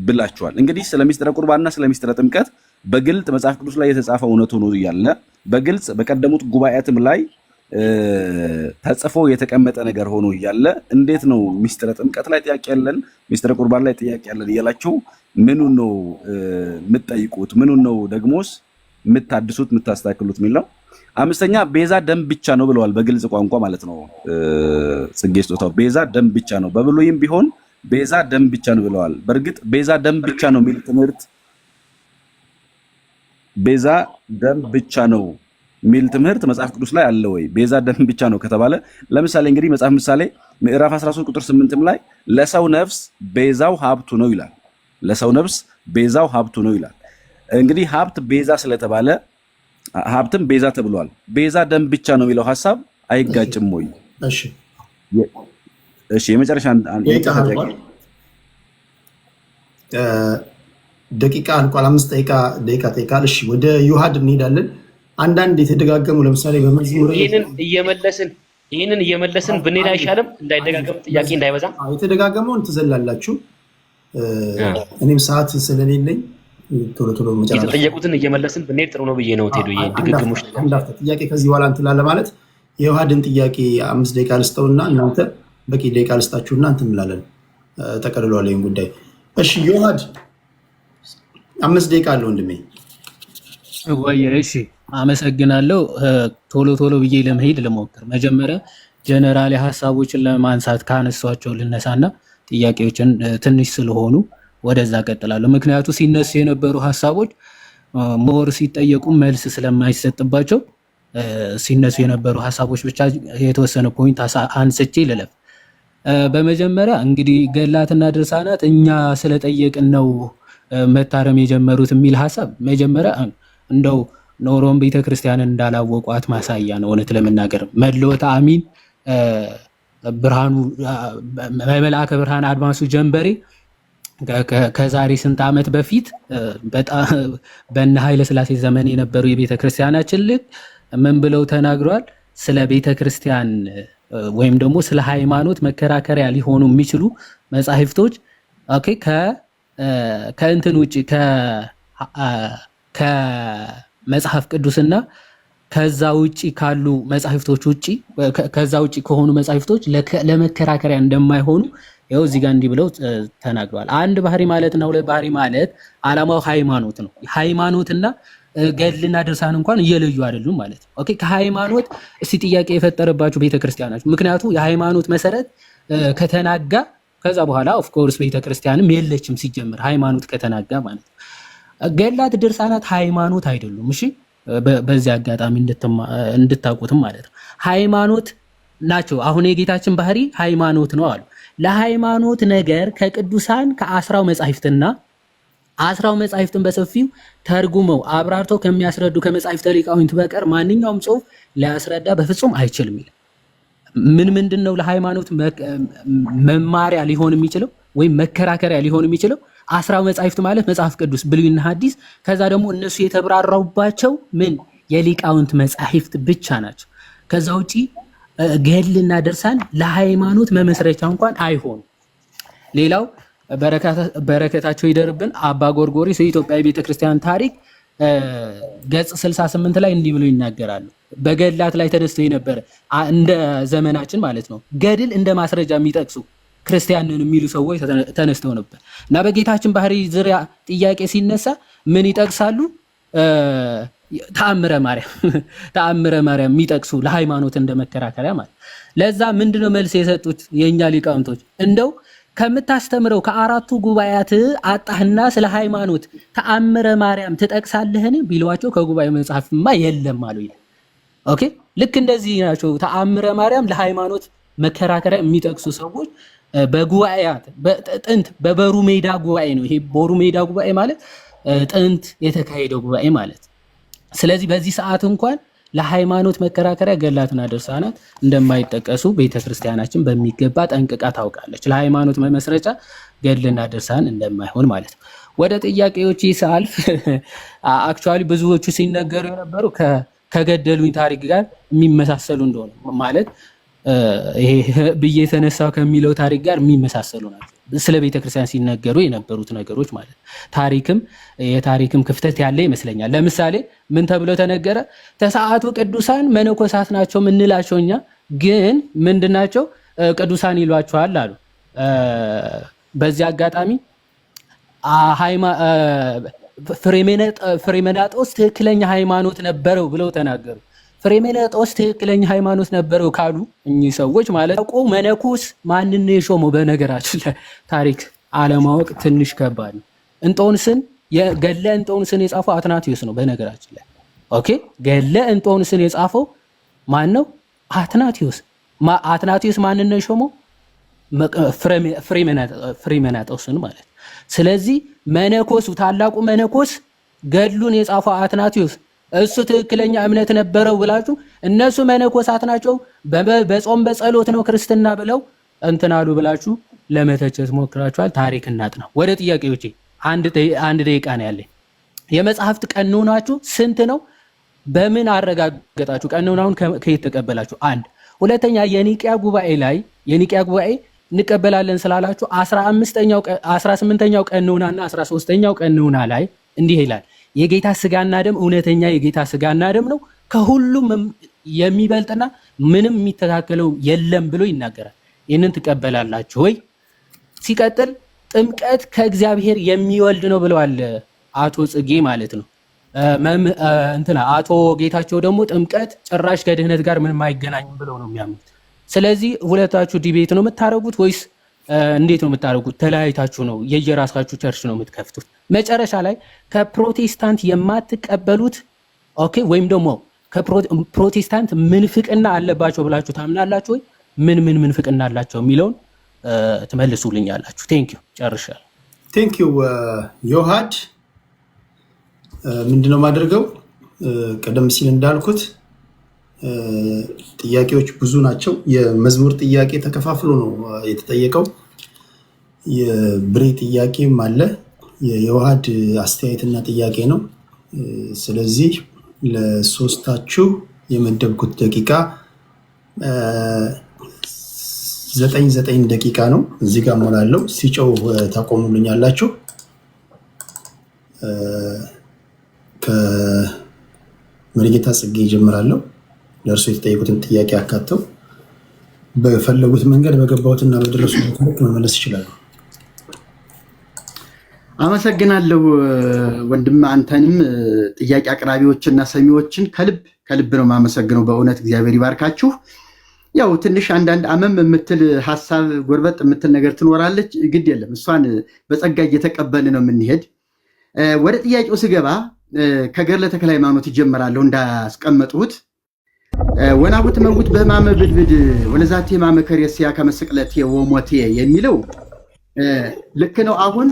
ብላችኋል። እንግዲህ ስለ ምስጢረ ቁርባንና ስለ ምስጢረ ጥምቀት በግልጥ መጽሐፍ ቅዱስ ላይ የተጻፈ እውነት ሆኖ እያለ በግልጽ በቀደሙት ጉባኤያትም ላይ ተጽፎ የተቀመጠ ነገር ሆኖ እያለ እንዴት ነው ምስጢረ ጥምቀት ላይ ጥያቄ ያለን፣ ምስጢረ ቁርባን ላይ ጥያቄ ያለን እያላችሁ ምኑን ነው የምትጠይቁት? ምኑን ነው ደግሞስ የምታድሱት የምታስተካክሉት የሚለው? አምስተኛ ቤዛ ደም ብቻ ነው ብለዋል፣ በግልጽ ቋንቋ ማለት ነው። ጽጌ ስጦታው ቤዛ ደም ብቻ ነው፣ በብሉይም ቢሆን ቤዛ ደም ብቻ ነው ብለዋል። በእርግጥ ቤዛ ደም ብቻ ነው የሚል ትምህርት ቤዛ ደም ብቻ ነው የሚል ትምህርት መጽሐፍ ቅዱስ ላይ አለ ወይ? ቤዛ ደም ብቻ ነው ከተባለ ለምሳሌ እንግዲህ መጽሐፍ ምሳሌ ምዕራፍ 13 ቁጥር 8 ላይ ለሰው ነፍስ ቤዛው ሀብቱ ነው ይላል። ለሰው ነፍስ ቤዛው ሀብቱ ነው ይላል። እንግዲህ ሀብት ቤዛ ስለተባለ ሀብትም ቤዛ ተብሏል። ቤዛ ደም ብቻ ነው የሚለው ሐሳብ አይጋጭም ወይ? እሺ የመጨረሻ ደቂቃ አልቋል። 5 ደቂቃ ጠይቃል። እሺ ወደ ዮሐድ እንሄዳለን። አንዳንድ የተደጋገሙ ለምሳሌ በመዝሙር ይህንን እየመለስን ብንሄድ አይሻልም? እንዳይደጋገም ጥያቄ እንዳይበዛ የተደጋገመውን ትዘላላችሁ። እኔም ሰዓት ስለሌለኝ ቶሎ ቶሎ መጨረሻ የተጠየቁትን እየመለስን ብንሄድ ጥሩ ነው ብዬ ነው። ቴዶ ድግግሞች ጥያቄ ከዚህ በኋላ እንትን ላለ ማለት የዮሐድን ጥያቄ 5 ደቂቃ ልስጠውና እናንተ በቂ ደቂቃ ልስጣችሁና እንትን እንላለን። ጠቀልሏል ይህን ጉዳይ። እሺ ዮሐድ 5 ደቂቃ አለ ወንድሜ። ወይ እሺ አመሰግናለሁ። ቶሎ ቶሎ ብዬ ለመሄድ ልሞክር። መጀመሪያ ጀነራል ሀሳቦችን ለማንሳት ካነሷቸው ልነሳና ጥያቄዎችን ትንሽ ስለሆኑ ወደዛ ቀጥላለሁ። ምክንያቱ ሲነሱ የነበሩ ሀሳቦች ሞር ሲጠየቁ መልስ ስለማይሰጥባቸው ሲነሱ የነበሩ ሀሳቦች ብቻ የተወሰነ ፖይንት አንስቼ ልለፍ። በመጀመሪያ እንግዲህ ገድላትና ድርሳናት እኛ ስለጠየቅን ነው መታረም የጀመሩት የሚል ሀሳብ መጀመሪያ እንደው ኖሮም ቤተክርስቲያንን እንዳላወቋት ማሳያ ነው። እውነት ለመናገር መለወት አሚን ብርሃኑ መልአከ ብርሃን አድማሱ ጀንበሬ ከዛሬ ስንት ዓመት በፊት በጣም በእነ ኃይለ ሥላሴ ዘመን የነበሩ የቤተክርስቲያናችን ልክ ምን ብለው ተናግረዋል? ስለ ቤተክርስቲያን ወይም ደግሞ ስለ ሃይማኖት መከራከሪያ ሊሆኑ የሚችሉ መጻሕፍቶች ኦኬ ከእንትን ውጪ ከመጽሐፍ ቅዱስና ከዛ ውጪ ካሉ መጻሕፍቶች ውጪ ከዛ ውጪ ከሆኑ መጻሕፍቶች ለመከራከሪያ እንደማይሆኑ ይኸው እዚህ ጋር እንዲህ ብለው ተናግረዋል። አንድ ባህሪ ማለት እና ሁለት ባህሪ ማለት ዓላማው ሃይማኖት ነው። ሃይማኖትና ገድልና ድርሳን እንኳን እየለዩ አይደሉም ማለት ነው። ኦኬ ከሃይማኖት እስቲ ጥያቄ የፈጠረባችሁ ቤተክርስቲያናችሁ፣ ምክንያቱ የሃይማኖት መሰረት ከተናጋ ከዛ በኋላ ኦፍ ኮርስ ቤተክርስቲያንም የለችም ሲጀምር ሃይማኖት ከተናጋ ማለት ነው። ገድላት ድርሳናት ሃይማኖት አይደሉም። እሺ በዚህ አጋጣሚ እንድታውቁትም ማለት ነው። ሃይማኖት ናቸው። አሁን የጌታችን ባህሪ ሃይማኖት ነው አሉ። ለሃይማኖት ነገር ከቅዱሳን ከ10 መጻሕፍትና 10 መጻሕፍትን በሰፊው ተርጉመው አብራርተው ከሚያስረዱ ከመጻሕፍተ ሊቃውንት በቀር ማንኛውም ጽሑፍ ሊያስረዳ በፍጹም አይችልም ይላል። ምንድነው ለሃይማኖት መማሪያ ሊሆን የሚችለው ወይም መከራከሪያ ሊሆን የሚችለው 10 መጻሕፍት ማለት መጽሐፍ ቅዱስ ብሉይና ሐዲስ፣ ከዛ ደግሞ እነሱ የተብራራውባቸው ምን የሊቃውንት መጻሕፍት ብቻ ናቸው። ከዛ ውጪ ገድልና ድርሳን ለሃይማኖት መመስረቻ እንኳን አይሆኑ። ሌላው በረከታቸው ይደርብን አባ ጎርጎርዮስ የኢትዮጵያ ቤተክርስቲያን ታሪክ ገጽ 68 ላይ እንዲህ ብሎ ይናገራሉ። በገድላት ላይ ተነስተው የነበረ እንደ ዘመናችን ማለት ነው ገድል እንደ ማስረጃ የሚጠቅሱ ክርስቲያንን የሚሉ ሰዎች ተነስተው ነበር እና በጌታችን ባህሪ ዙሪያ ጥያቄ ሲነሳ ምን ይጠቅሳሉ? ተአምረ ማርያም የሚጠቅሱ ለሃይማኖት እንደ መከራከሪያ ማለት። ለዛ ምንድነው መልስ የሰጡት የኛ ሊቃውንቶች? እንደው ከምታስተምረው ከአራቱ ጉባኤያት አጣህና ስለ ሃይማኖት ተአምረ ማርያም ትጠቅሳለህን ቢሏቸው ከጉባኤ መጽሐፍማ የለም አሉ ይላል። ኦኬ ልክ እንደዚህ ናቸው። ተአምረ ማርያም ለሃይማኖት መከራከሪያ የሚጠቅሱ ሰዎች በጉባኤያት ጥንት በበሩ ሜዳ ጉባኤ ነው። ይሄ ቦሩ ሜዳ ጉባኤ ማለት ጥንት የተካሄደው ጉባኤ ማለት። ስለዚህ በዚህ ሰዓት እንኳን ለሃይማኖት መከራከሪያ ገድላትና ድርሳናት እንደማይጠቀሱ ቤተክርስቲያናችን በሚገባ ጠንቅቃ ታውቃለች። ለሃይማኖት መመስረቻ ገድልና ድርሳን እንደማይሆን ማለት ነው። ወደ ጥያቄዎች ሳልፍ አክቹአሊ ብዙዎቹ ሲነገሩ የነበሩ ከገደሉኝ ታሪክ ጋር የሚመሳሰሉ እንደሆነ ማለት ይሄ ብዬ የተነሳው ከሚለው ታሪክ ጋር የሚመሳሰሉ ናቸው። ስለ ቤተክርስቲያን ሲነገሩ የነበሩት ነገሮች ማለት የታሪክም ክፍተት ያለ ይመስለኛል። ለምሳሌ ምን ተብሎ ተነገረ? ተሰዓቱ ቅዱሳን መነኮሳት ናቸው የምንላቸው እኛ ግን ምንድናቸው? ቅዱሳን ይሏቸዋል አሉ። በዚህ አጋጣሚ ፍሬሜናጦስ ትክክለኛ ሃይማኖት ነበረው ብለው ተናገሩ። ፍሬሜናጦስ ትክክለኛ ሃይማኖት ነበረው ካሉ እኚህ ሰዎች ማለት ነው መነኮስ ማንን ነው የሾመው? በነገራችን ላይ ታሪክ አለማወቅ ትንሽ ከባድ ነው። ገድለ እንጦንስን የጻፈው አትናቴዎስ ነው በነገራችን ላይ። ኦኬ ገድለ እንጦንስን የጻፈው ማን ነው? አትናቴዎስ። አትናቴዎስ ማንን ነው የሾመው? ፍሬሜናጦስን ማለት። ስለዚህ መነኮሱ ታላቁ መነኮስ ገድሉን የጻፈው አትናቴዎስ እሱ ትክክለኛ እምነት ነበረው ብላችሁ እነሱ መነኮሳት ናቸው በጾም በጸሎት ነው ክርስትና ብለው እንትናሉ ብላችሁ ለመተቸት ሞክራችኋል። ታሪክ እናጥና። ወደ ጥያቄዎቼ አንድ ደቂቃ ነው ያለኝ። የመጽሐፍት ቀኖናችሁ ስንት ነው? በምን አረጋገጣችሁ? ቀኖናውን ከየት ተቀበላችሁ? አንድ ሁለተኛ የኒቂያ ጉባኤ እንቀበላለን ስላላችሁ 18ኛው ቀኖናና 13ኛው ቀኖና ላይ እንዲህ ይላል፣ የጌታ ስጋና ደም እውነተኛ የጌታ ስጋና ደም ነው፣ ከሁሉም የሚበልጥና ምንም የሚተካከለው የለም ብሎ ይናገራል። ይህንን ትቀበላላችሁ ወይ? ሲቀጥል ጥምቀት ከእግዚአብሔር የሚወልድ ነው ብለዋል አቶ ጽጌ ማለት ነው። አቶ ጌታቸው ደግሞ ጥምቀት ጭራሽ ከድህነት ጋር ምንም አይገናኝም ብለው ነው የሚያምኑት። ስለዚህ ሁለታችሁ ዲቤት ነው የምታደርጉት ወይስ እንዴት ነው የምታደርጉት? ተለያይታችሁ ነው የየራሳችሁ ቸርች ነው የምትከፍቱት? መጨረሻ ላይ ከፕሮቴስታንት የማትቀበሉት ወይም ደግሞ ከፕሮቴስታንት ምንፍቅና አለባቸው ብላችሁ ታምናላችሁ ወይ? ምን ምንፍቅና አላቸው የሚለውን ትመልሱልኛላችሁ። ቴንኪዩ ጨርሻለሁ። ቴንኪዩ ዮሐድ። ምንድነው ማድረገው? ቀደም ሲል እንዳልኩት ጥያቄዎች ብዙ ናቸው። የመዝሙር ጥያቄ ተከፋፍሎ ነው የተጠየቀው። የብሬ ጥያቄም አለ። የዮሐድ አስተያየትና ጥያቄ ነው። ስለዚህ ለሶስታችሁ የመደብኩት ደቂቃ 9 ደቂቃ ነው። እዚህ ጋር ሞላለሁ። ሲጨው ታቆሙልኛላችሁ። ከመሪጌታ ጽጌ ይጀምራለሁ። ለእርሱ የተጠየቁትን ጥያቄ አካተው በፈለጉት መንገድ በገባሁትና በደረሱበት ልክ መመለስ ይችላሉ። አመሰግናለሁ ወንድም አንተንም ጥያቄ አቅራቢዎችና ሰሚዎችን ከልብ ነው የማመሰግነው። በእውነት እግዚአብሔር ይባርካችሁ። ያው ትንሽ አንዳንድ አመም የምትል ሀሳብ ጎርበጥ የምትል ነገር ትኖራለች። ግድ የለም እሷን በጸጋ እየተቀበልን ነው የምንሄድ። ወደ ጥያቄው ስገባ ከገድለ ተክለ ሃይማኖት ይጀምራለሁ። እንዳስቀመጡት ወናሁ ትመውት በሕማመ ብድብድ ወለዛቴ ሕማመ ከሬስያ ከመስቅለቴ ወሞቴ የሚለው ልክ ነው። አሁን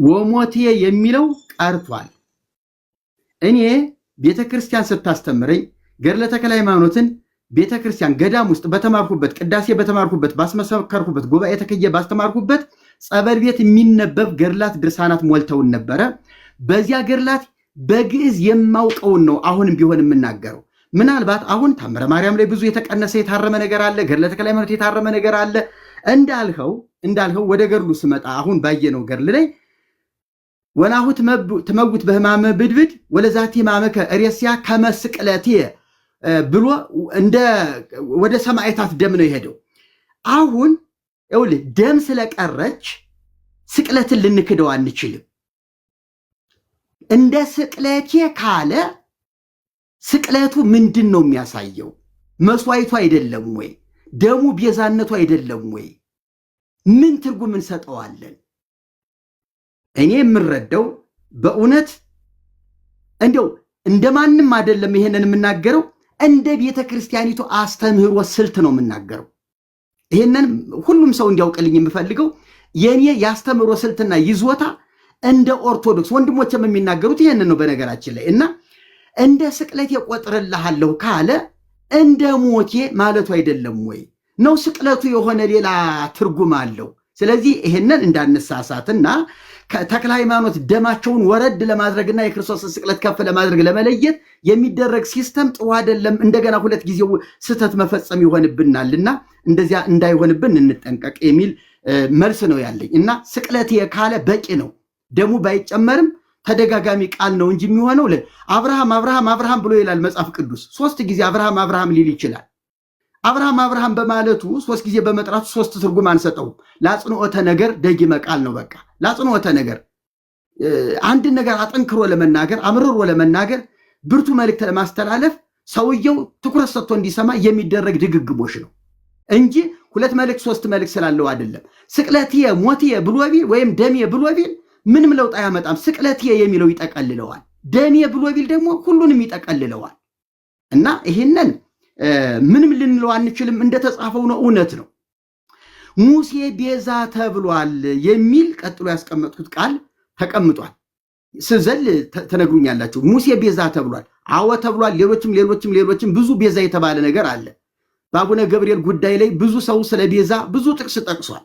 ወሞቴ የሚለው ቀርቷል። እኔ ቤተክርስቲያን ስታስተምረኝ ገድለ ተክለ ሃይማኖትን ቤተክርስቲያን ገዳም ውስጥ በተማርኩበት፣ ቅዳሴ በተማርኩበት፣ ባስመሰከርኩበት፣ ጉባኤ ተከየ ባስተማርኩበት ጸበል ቤት የሚነበብ ገድላት ድርሳናት ሞልተውን ነበረ። በዚያ ገድላት በግዕዝ የማውቀውን ነው አሁንም ቢሆን የምናገረው። ምናልባት አሁን ታምረ ማርያም ላይ ብዙ የተቀነሰ የታረመ ነገር አለ፣ ገድለ ተክለ ሃይማኖት የታረመ ነገር አለ። እንዳልኸው ወደ ገድሉ ስመጣ አሁን ባየነው ገድል ላይ ወናሁ ትመውት በሕማመ ብድብድ ወለዛቲ ሕማመ ከሬስያ ከመስቅለቴ ብሎ ወደ ሰማዕታት ደም ነው የሄደው። አሁን ይኸውልህ ደም ስለቀረች ስቅለትን ልንክደው አንችልም። እንደ ስቅለቴ ካለ ስቅለቱ ምንድን ነው የሚያሳየው? መስዋዕቱ አይደለም ወይ? ደሙ ቤዛነቱ አይደለም ወይ? ምን ትርጉም እንሰጠዋለን? እኔ የምረዳው በእውነት እንደው እንደማንም አይደለም ይሄንን የምናገረው፣ እንደ ቤተ ክርስቲያኒቱ አስተምህሮ ስልት ነው የምናገረው። ይሄንን ሁሉም ሰው እንዲያውቅልኝ የምፈልገው የኔ የአስተምህሮ ስልትና ይዞታ እንደ ኦርቶዶክስ ወንድሞችም የሚናገሩት ይሄንን ነው በነገራችን ላይ። እና እንደ ስቅለቴ ቆጥርልሃለሁ ካለ እንደ ሞቴ ማለቱ አይደለም ወይ? ነው ስቅለቱ የሆነ ሌላ ትርጉም አለው። ስለዚህ ይሄንን እንዳነሳሳትና ተክለ ሃይማኖት ደማቸውን ወረድ ለማድረግና የክርስቶስን ስቅለት ከፍ ለማድረግ ለመለየት የሚደረግ ሲስተም ጥሩ አይደለም። እንደገና ሁለት ጊዜ ስህተት መፈጸም ይሆንብናልና እንደዚያ እንዳይሆንብን እንጠንቀቅ የሚል መልስ ነው ያለኝ። እና ስቅለት ካለ በቂ ነው። ደሙ ባይጨመርም ተደጋጋሚ ቃል ነው እንጂ የሚሆነው አብርሃም ብሎ ይላል መጽሐፍ ቅዱስ። 3 ጊዜ አብርሃም ሊል ይችላል። አብርሃም በማለቱ 3 ጊዜ በመጥራቱ 3 ትርጉም አንሰጠውም። ለአጽንዖተ ነገር ደጊመ ቃል ነው። በቃ ለአጽንዖተ ነገር አንድ ነገር አጠንክሮ ለመናገር አምርሮ ለመናገር ብርቱ መልእክት ለማስተላለፍ ሰውየው ትኩረት ሰጥቶ እንዲሰማ የሚደረግ ድግግሞሽ ነው እንጂ 2 መልእክት 3 መልእክት ስላለው አይደለም። ስቅለትየ ሞትየ ብሎ ቢል ወይም ደምየ ብሎ ቢል ምንም ለውጥ አያመጣም። ስቅለትየ የሚለው ይጠቀልለዋል። ደምየ ብሎ ቢል ደግሞ ሁሉንም ይጠቀልለዋል። እና ይሄንን ምንም ልንለው አንችልም። እንደተጻፈው ነው፣ እውነት ነው። ሙሴ ቤዛ ተብሏል የሚል ቀጥሎ ያስቀመጥኩት ቃል ተቀምጧል። ስዘል ተነግሩኛላችሁ። ሙሴ ቤዛ ተብሏል። አዎ ተብሏል። ሌሎችም ብዙ ቤዛ የተባለ ነገር አለ። በአቡነ ገብርኤል ጉዳይ ላይ ብዙ ሰው ስለ ቤዛ ብዙ ጥቅስ ጠቅሷል።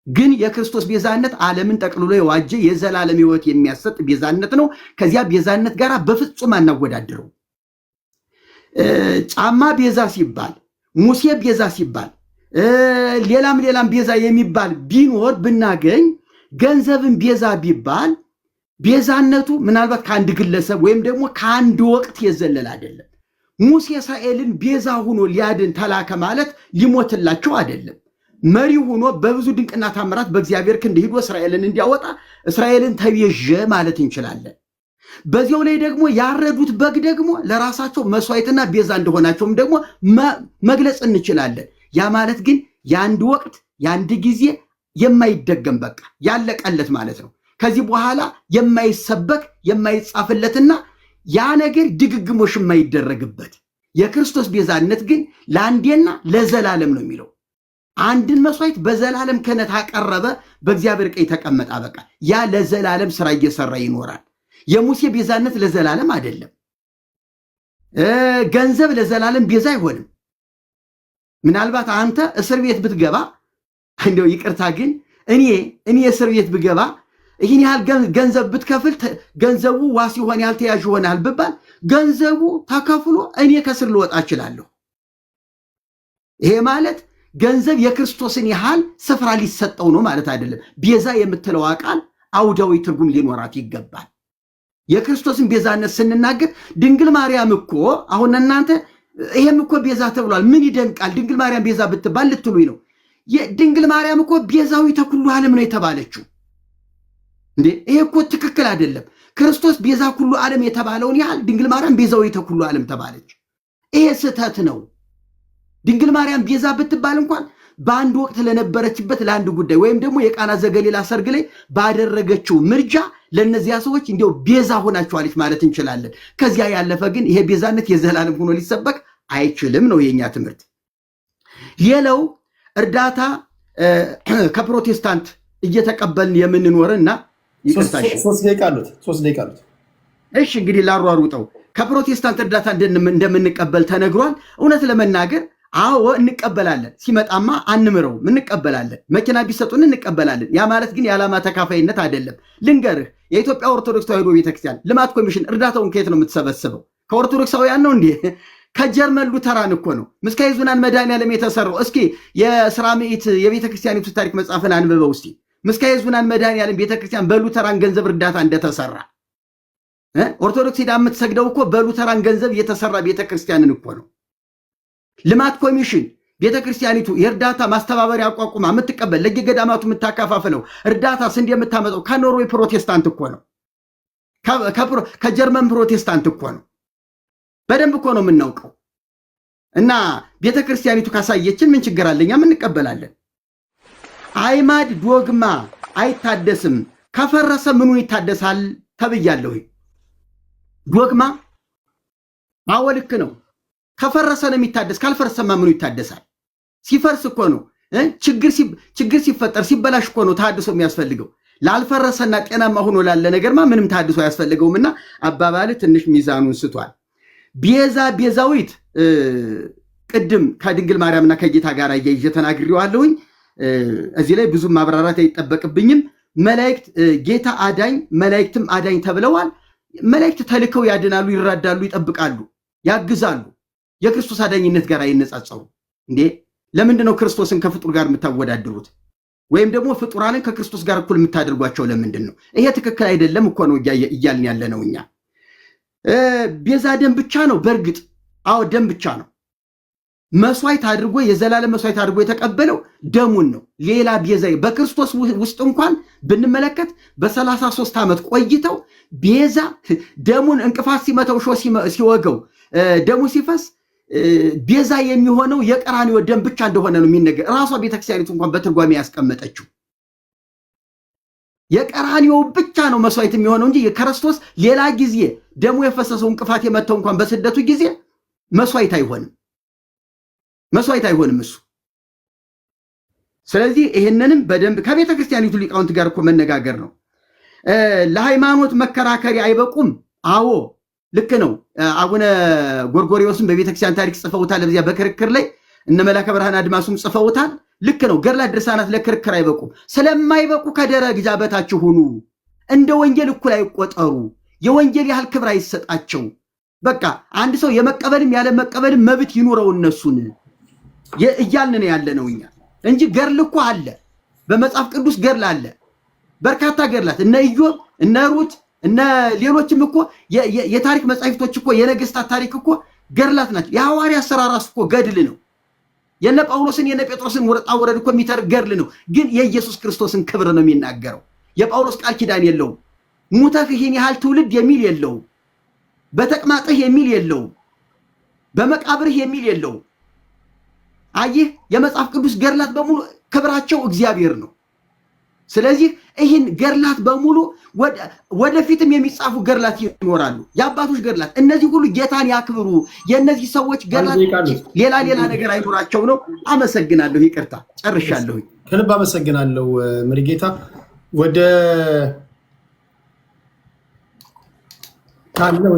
ግን የክርስቶስ ቤዛነት ዓለምን ጠቅልሎ የዋጀ የዘላለም ሕይወት የሚያሰጥ ቤዛነት ነው። ከዚያ ቤዛነት ጋር በፍጹም አናወዳድረው። ጫማ ቤዛ ሲባል፣ ሙሴ ቤዛ ሲባል፣ ሌላም ቤዛ የሚባል ቢኖር ብናገኝ፣ ገንዘብን ቤዛ ቢባል ቤዛነቱ ምናልባት ከአንድ ግለሰብ ወይም ደግሞ ከአንድ ወቅት የዘለለ አይደለም። ሙሴ እስራኤልን ቤዛ ሆኖ ሊያድን ተላከ ማለት ሊሞትላቸው አይደለም። መሪ ሆኖ በብዙ ድንቅና ታምራት በእግዚአብሔር ክንድ ሄዶ እስራኤልን እንዲያወጣ እስራኤልን ተቤዠ ማለት እንችላለን። በዚያው ላይ ደግሞ ያረዱት በግ ደግሞ ለራሳቸው መስዋዕትና ቤዛ እንደሆናቸውም ደግሞ መግለጽ እንችላለን። ያ ማለት ግን የአንድ ወቅት የአንድ ጊዜ የማይደገም በቃ ያለቀለት ማለት ነው። ከዚህ በኋላ የማይሰበክ የማይጻፍለትና ያ ነገር ድግግሞሽ የማይደረግበት የክርስቶስ ቤዛነት ግን ለአንዴና ለዘላለም ነው የሚለው። አንድን መስዋዕት በዘላለም ክህነት አቀረበ፣ በእግዚአብሔር ቀኝ ተቀመጠ። በቃ ያ ለዘላለም ስራ እየሰራ ይኖራል። የሙሴ ቤዛነት ለዘላለም አይደለም። ገንዘብ ለዘላለም ቤዛ አይሆንም። ምናልባት አንተ እስር ቤት ብትገባ እንደው ይቅርታ ግን እኔ እስር ቤት ብገባ ይህን ያህል ገንዘብ ብትከፍል ገንዘቡ ዋስ ይሆን ያልተያዥ ይሆናል ብባል ገንዘቡ ተከፍሎ እኔ ከስር ልወጣ እችላለሁ። ይሄ ማለት ገንዘብ የክርስቶስን ያህል ስፍራ ሊሰጠው ነው ማለት አይደለም። ቤዛ የምትለው ቃል አውዳዊ ትርጉም ሊኖራት ይገባል። የክርስቶስን ቤዛነት ስንናገር ድንግል ማርያም እኮ አሁን እናንተ ይሄም እኮ ቤዛ ተብሏል፣ ምን ይደንቃል ድንግል ማርያም ቤዛ ብትባል ልትሉኝ ነው። ድንግል ማርያም እኮ ቤዛዊተ ኩሉ ዓለም ነው የተባለችው እንዴ? ይሄ እኮ ትክክል አይደለም። ክርስቶስ ቤዛ ኩሉ ዓለም የተባለውን ያህል ድንግል ማርያም ቤዛዊተ ኩሉ ዓለም ተባለች። ይሄ ስህተት ነው። ድንግል ማርያም ቤዛ ብትባል እንኳን በአንድ ወቅት ለነበረችበት ለአንድ ጉዳይ ወይም ደግሞ የቃና ዘገሊላ ሰርግ ላይ ባደረገችው ምርጃ ለነዚያ ሰዎች እንዲያው ቤዛ ሆናቸዋለች ማለት እንችላለን። ከዚያ ያለፈ ግን ይሄ ቤዛነት የዘላለም ሆኖ ሊሰበክ አይችልም ነው የኛ ትምህርት። ሌላው እርዳታ ከፕሮቴስታንት እየተቀበልን የምንኖርና ይቅርታሽ 3 ደቂቃ አሉት። እሺ እንግዲህ ላሯሩጠው ከፕሮቴስታንት እርዳታ እንደምንቀበል ተነግሯል። እውነት ለመናገር አዎ እንቀበላለን። ሲመጣማ አንምረውም፣ እንቀበላለን። መኪና ቢሰጡን እንቀበላለን። ያ ማለት ግን የዓላማ ተካፋይነት አይደለም። ልንገርህ፣ የኢትዮጵያ ኦርቶዶክስ ተዋሕዶ ቤተክርስቲያን ልማት ኮሚሽን እርዳታውን ከየት ነው የምትሰበስበው? ከኦርቶዶክሳውያን ነው እንዴ? ከጀርመን ሉተራን እኮ ነው። ምስካየ ኅዙናን መድኃኔዓለም የተሰራው። እስኪ የሥራ ምዕት የቤተክርስቲያኒቱ ታሪክ መጽሐፍን አንብበው እስቲ። ምስካየ ኅዙናን መድኃኔዓለም ቤተክርስቲያን በሉተራን ገንዘብ እርዳታ እንደተሰራ ኦርቶዶክስ ሄዳ የምትሰግደው እኮ በሉተራን ገንዘብ የተሰራ ቤተክርስቲያንን እኮ ነው። ልማት ኮሚሽን ቤተክርስቲያኒቱ የእርዳታ ማስተባበሪያ አቋቁማ የምትቀበል ለየገዳማቱ የምታከፋፍለው እርዳታ ስንዴ የምታመጣው ከኖርዌይ ፕሮቴስታንት እኮ ነው። ከጀርመን ፕሮቴስታንት እኮ ነው። በደንብ እኮ ነው የምናውቀው። እና ቤተክርስቲያኒቱ ካሳየችን ምን ችግር አለ? እኛም እንቀበላለን። አይማድ ዶግማ አይታደስም፣ ከፈረሰ ምኑን ይታደሳል ተብያለሁ። ዶግማ አዎ ልክ ነው። ከፈረሰ ነው የሚታደስ፣ ካልፈረሰማ ምኑ ይታደሳል? ሲፈርስ እኮ ነው ችግር ሲፈጠር ሲበላሽ እኮ ነው ተሐድሶ የሚያስፈልገው። ላልፈረሰና ጤናማ ሆኖ ላለ ነገርማ ምንም ተሐድሶ አያስፈልገውምና አባባል ትንሽ ሚዛኑን ስቷል። ቤዛዊት ቅድም ከድንግል ማርያምና ከጌታ ጋር እያይዤ ተናግሬዋለሁኝ። እዚህ ላይ ብዙ ማብራራት አይጠበቅብኝም። መላእክት ጌታ አዳኝ መላእክትም አዳኝ ተብለዋል። መላእክት ተልከው ያድናሉ፣ ይራዳሉ፣ ይጠብቃሉ፣ ያግዛሉ። የክርስቶስ አዳኝነት ጋር አይነጻጸሩ እንዴ? ለምንድነው ክርስቶስን ከፍጡር ጋር የምታወዳድሩት? ወይም ደግሞ ፍጡራንን ከክርስቶስ ጋር እኩል የምታደርጓቸው ለምንድን ነው? ይሄ ትክክል አይደለም እኮ ነው እያልን ያለ ነው እኛ። ቤዛ ደም ብቻ ነው። በእርግጥ አዎ ደም ብቻ ነው። መስዋዕት አድርጎ የዘላለም መስዋዕት አድርጎ የተቀበለው ደሙን ነው። ሌላ ቤዛ በክርስቶስ ውስጥ እንኳን ብንመለከት በ33 ዓመት ቆይተው ቤዛ ደሙን እንቅፋት ሲመተው ሲወገው ደሙ ሲፈስ ቤዛ የሚሆነው የቀራንዮ ደም ብቻ እንደሆነ ነው የሚነገር። ራሷ ቤተክርስቲያኒቱ እንኳን በትርጓሜ ያስቀመጠችው የቀራንዮ ብቻ ነው መስዋዕት የሚሆነው እንጂ የክርስቶስ ሌላ ጊዜ ደሙ የፈሰሰው እንቅፋት የመተው እንኳን በስደቱ ጊዜ መስዋዕት አይሆንም እሱ። ስለዚህ ይሄንንም በደንብ ከቤተክርስቲያኒቱ ሊቃውንት ጋር እኮ መነጋገር ነው። ለሃይማኖት መከራከሪ አይበቁም። አዎ ልክ ነው። አቡነ ጎርጎርዮስም በቤተክርስቲያን ታሪክ ጽፈውታል። በዚያ በክርክር ላይ እነ መላከ ብርሃን አድማሱም ጽፈውታል። ልክ ነው። ገድላት ድርሳናት ለክርክር አይበቁም። ስለማይበቁ ከደረጃ በታች ሁኑ። እንደ ወንጌል እኩል አይቆጠሩ። የወንጌል ያህል ክብር አይሰጣቸው። በቃ አንድ ሰው የመቀበልም ያለ መቀበልም መብት ይኑረው እነሱን እያልን ነው ያለ ነው እኛ እንጂ ገድል እኮ አለ። በመጽሐፍ ቅዱስ ገድል አለ። በርካታ ገድላት እነ ኢዮብ እነ ሩት እነ ሌሎችም እኮ የታሪክ መጻሕፍቶች እኮ የነገስታት ታሪክ እኮ ገድላት ናቸው። የሐዋርያት ሥራ ራሱ እኮ ገድል ነው። የነ ጳውሎስን የነ ጴጥሮስን ወጣ ወረድ እኮ የሚተርክ ገድል ነው። ግን የኢየሱስ ክርስቶስን ክብር ነው የሚናገረው። የጳውሎስ ቃል ኪዳን የለውም። ሙተህ ይህን ያህል ትውልድ የሚል የለውም። በተቅማጥህ የሚል የለውም። በመቃብርህ የሚል የለውም። አየህ፣ የመጽሐፍ ቅዱስ ገድላት በሙሉ ክብራቸው እግዚአብሔር ነው። ስለዚህ ይህን ገድላት በሙሉ ወደፊትም የሚጻፉ ገድላት ይኖራሉ። የአባቶች ገድላት እነዚህ ሁሉ ጌታን ያክብሩ። የእነዚህ ሰዎች ገድላት ሌላ ነገር አይኖራቸው ነው። አመሰግናለሁ። ይቅርታ ጨርሻለሁ። ከልብ አመሰግናለሁ መሪጌታ። ወደ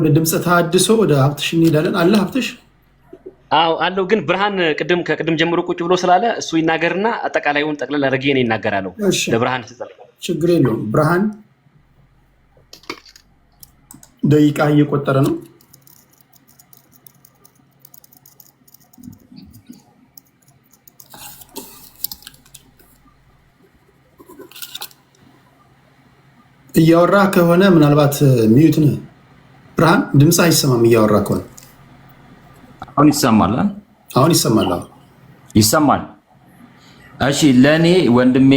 ድምፀ ተሐድሶ ወደ ሀብትሽ እንሄዳለን። አለ ሀብትሽ? አዎ አለው። ግን ብርሃን ከቅድም ጀምሮ ቁጭ ብሎ ስላለ እሱ ይናገርና አጠቃላይውን ጠቅለል አድርጌ እኔ እናገራለሁ። ለብርሃን ችግር የለውም። ብርሃን ደቂቃ እየቆጠረ ነው። እያወራ ከሆነ ምናልባት ሚዩት ነህ ብርሃን። ድምፅ አይሰማም እያወራ ከሆነ። አሁን ይሰማል? አሁን ይሰማል። ይሰማል። እሺ፣ ለእኔ ወንድሜ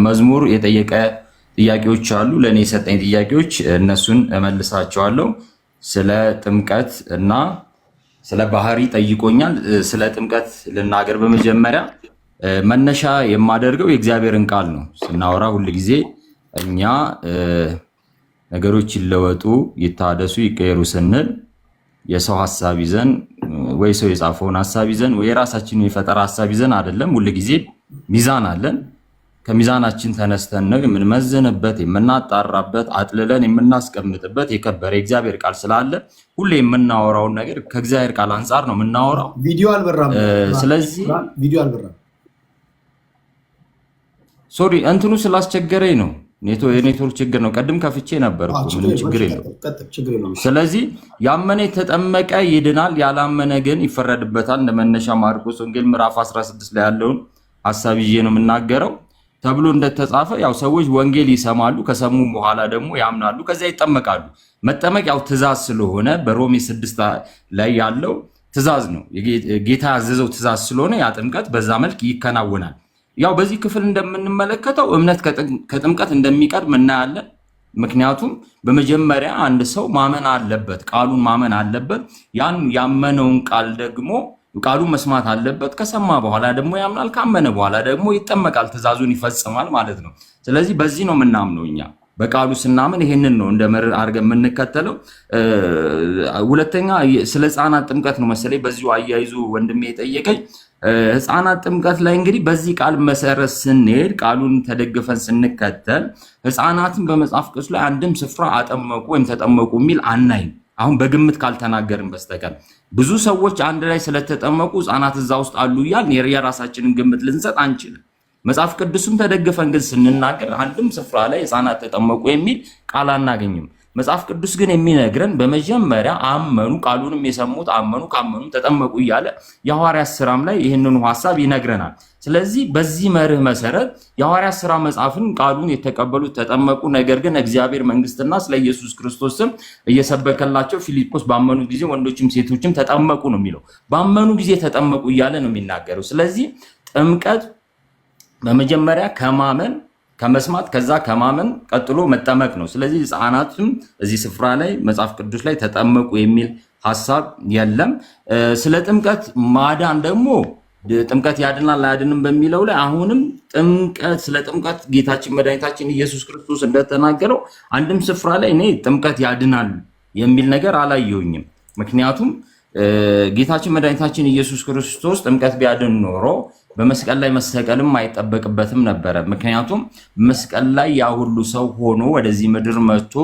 መዝሙር የጠየቀ ጥያቄዎች አሉ። ለእኔ የሰጠኝ ጥያቄዎች እነሱን እመልሳቸዋለሁ። ስለ ጥምቀት እና ስለ ባህሪ ጠይቆኛል። ስለ ጥምቀት ልናገር። በመጀመሪያ መነሻ የማደርገው የእግዚአብሔርን ቃል ነው። ስናወራ ሁል ጊዜ እኛ ነገሮች ይለወጡ፣ ይታደሱ፣ ይቀየሩ ስንል የሰው ሐሳብ ይዘን ወይ ሰው የጻፈውን ሐሳብ ይዘን ወይ የራሳችንን የፈጠራ ሐሳብ ይዘን አይደለም። ሁል ጊዜ ሚዛን አለን። ከሚዛናችን ተነስተን ነው የምንመዝንበት፣ የምናጣራበት፣ አጥልለን የምናስቀምጥበት የከበረ የእግዚአብሔር ቃል ስላለ ሁሌ የምናወራውን ነገር ከእግዚአብሔር ቃል አንጻር ነው የምናወራው። ቪዲዮ አልበራም። ስለዚህ ቪዲዮ አልበራም። ሶሪ እንትኑ ስላስቸገረኝ ነው። የኔትወርክ ችግር ነው። ቀድም ከፍቼ ነበር እኮ ምንም ችግር የለውም። ስለዚህ ያመነ የተጠመቀ ይድናል፣ ያላመነ ግን ይፈረድበታል። እንደመነሻ ማርቆስ ወንጌል ምዕራፍ 16 ላይ ያለውን ሐሳብ ይዤ ነው የምናገረው። ተብሎ እንደተጻፈ ያው ሰዎች ወንጌል ይሰማሉ፣ ከሰሙ በኋላ ደግሞ ያምናሉ፣ ከዚያ ይጠመቃሉ። መጠመቅ ያው ትእዛዝ ስለሆነ በሮሜ 6 ላይ ያለው ትእዛዝ ነው። ጌታ ያዘዘው ትእዛዝ ስለሆነ ያ ጥምቀት በዛ መልክ ይከናወናል። ያው በዚህ ክፍል እንደምንመለከተው እምነት ከጥምቀት እንደሚቀድም እናያለን። ምክንያቱም በመጀመሪያ አንድ ሰው ማመን አለበት፣ ቃሉን ማመን አለበት። ያን ያመነውን ቃል ደግሞ ቃሉን መስማት አለበት። ከሰማ በኋላ ደግሞ ያምናል፣ ካመነ በኋላ ደግሞ ይጠመቃል፣ ትእዛዙን ይፈጽማል ማለት ነው። ስለዚህ በዚህ ነው የምናምነው እኛ። በቃሉ ስናምን ይሄንን ነው እንደ መርህ አድርገን የምንከተለው። ሁለተኛ ስለ ሕፃናት ጥምቀት ነው መሰለኝ በዚሁ አያይዞ ወንድሜ የጠየቀኝ። ሕፃናት ጥምቀት ላይ እንግዲህ በዚህ ቃል መሰረት ስንሄድ ቃሉን ተደግፈን ስንከተል ሕፃናትን በመጽሐፍ ቅዱስ ላይ አንድም ስፍራ አጠመቁ ወይም ተጠመቁ የሚል አናይም። አሁን በግምት ካልተናገርን በስተቀር ብዙ ሰዎች አንድ ላይ ስለተጠመቁ ሕፃናት እዛ ውስጥ አሉ እያልን የራሳችንን ግምት ልንሰጥ አንችልም። መጽሐፍ ቅዱስም ተደግፈን ግን ስንናገር አንድም ስፍራ ላይ ሕፃናት ተጠመቁ የሚል ቃል አናገኝም። መጽሐፍ ቅዱስ ግን የሚነግረን በመጀመሪያ አመኑ፣ ቃሉንም የሰሙት አመኑ፣ ካመኑ ተጠመቁ እያለ የሐዋርያት ሥራም ላይ ይህንኑ ሐሳብ ይነግረናል። ስለዚህ በዚህ መርህ መሰረት የሐዋርያት ሥራ መጽሐፍን ቃሉን የተቀበሉት ተጠመቁ፣ ነገር ግን እግዚአብሔር መንግስትና ስለ ኢየሱስ ክርስቶስ ስም እየሰበከላቸው ፊልጶስ ባመኑት ጊዜ ወንዶችም ሴቶችም ተጠመቁ ነው የሚለው። ባመኑ ጊዜ ተጠመቁ እያለ ነው የሚናገረው። ስለዚህ ጥምቀት በመጀመሪያ ከማመን ከመስማት ከዛ ከማመን ቀጥሎ መጠመቅ ነው። ስለዚህ ሕፃናትም እዚህ ስፍራ ላይ መጽሐፍ ቅዱስ ላይ ተጠመቁ የሚል ሐሳብ የለም። ስለ ጥምቀት ማዳን ደግሞ ጥምቀት ያድናል አያድንም በሚለው ላይ አሁንም ጥምቀት ስለ ጥምቀት ጌታችን መድኃኒታችን ኢየሱስ ክርስቶስ እንደተናገረው አንድም ስፍራ ላይ እኔ ጥምቀት ያድናል የሚል ነገር አላየሁኝም። ምክንያቱም ጌታችን መድኃኒታችን ኢየሱስ ክርስቶስ ጥምቀት ቢያድን ኖሮ በመስቀል ላይ መሰቀልም አይጠበቅበትም ነበረ። ምክንያቱም መስቀል ላይ ያ ሁሉ ሰው ሆኖ ወደዚህ ምድር መጥቶ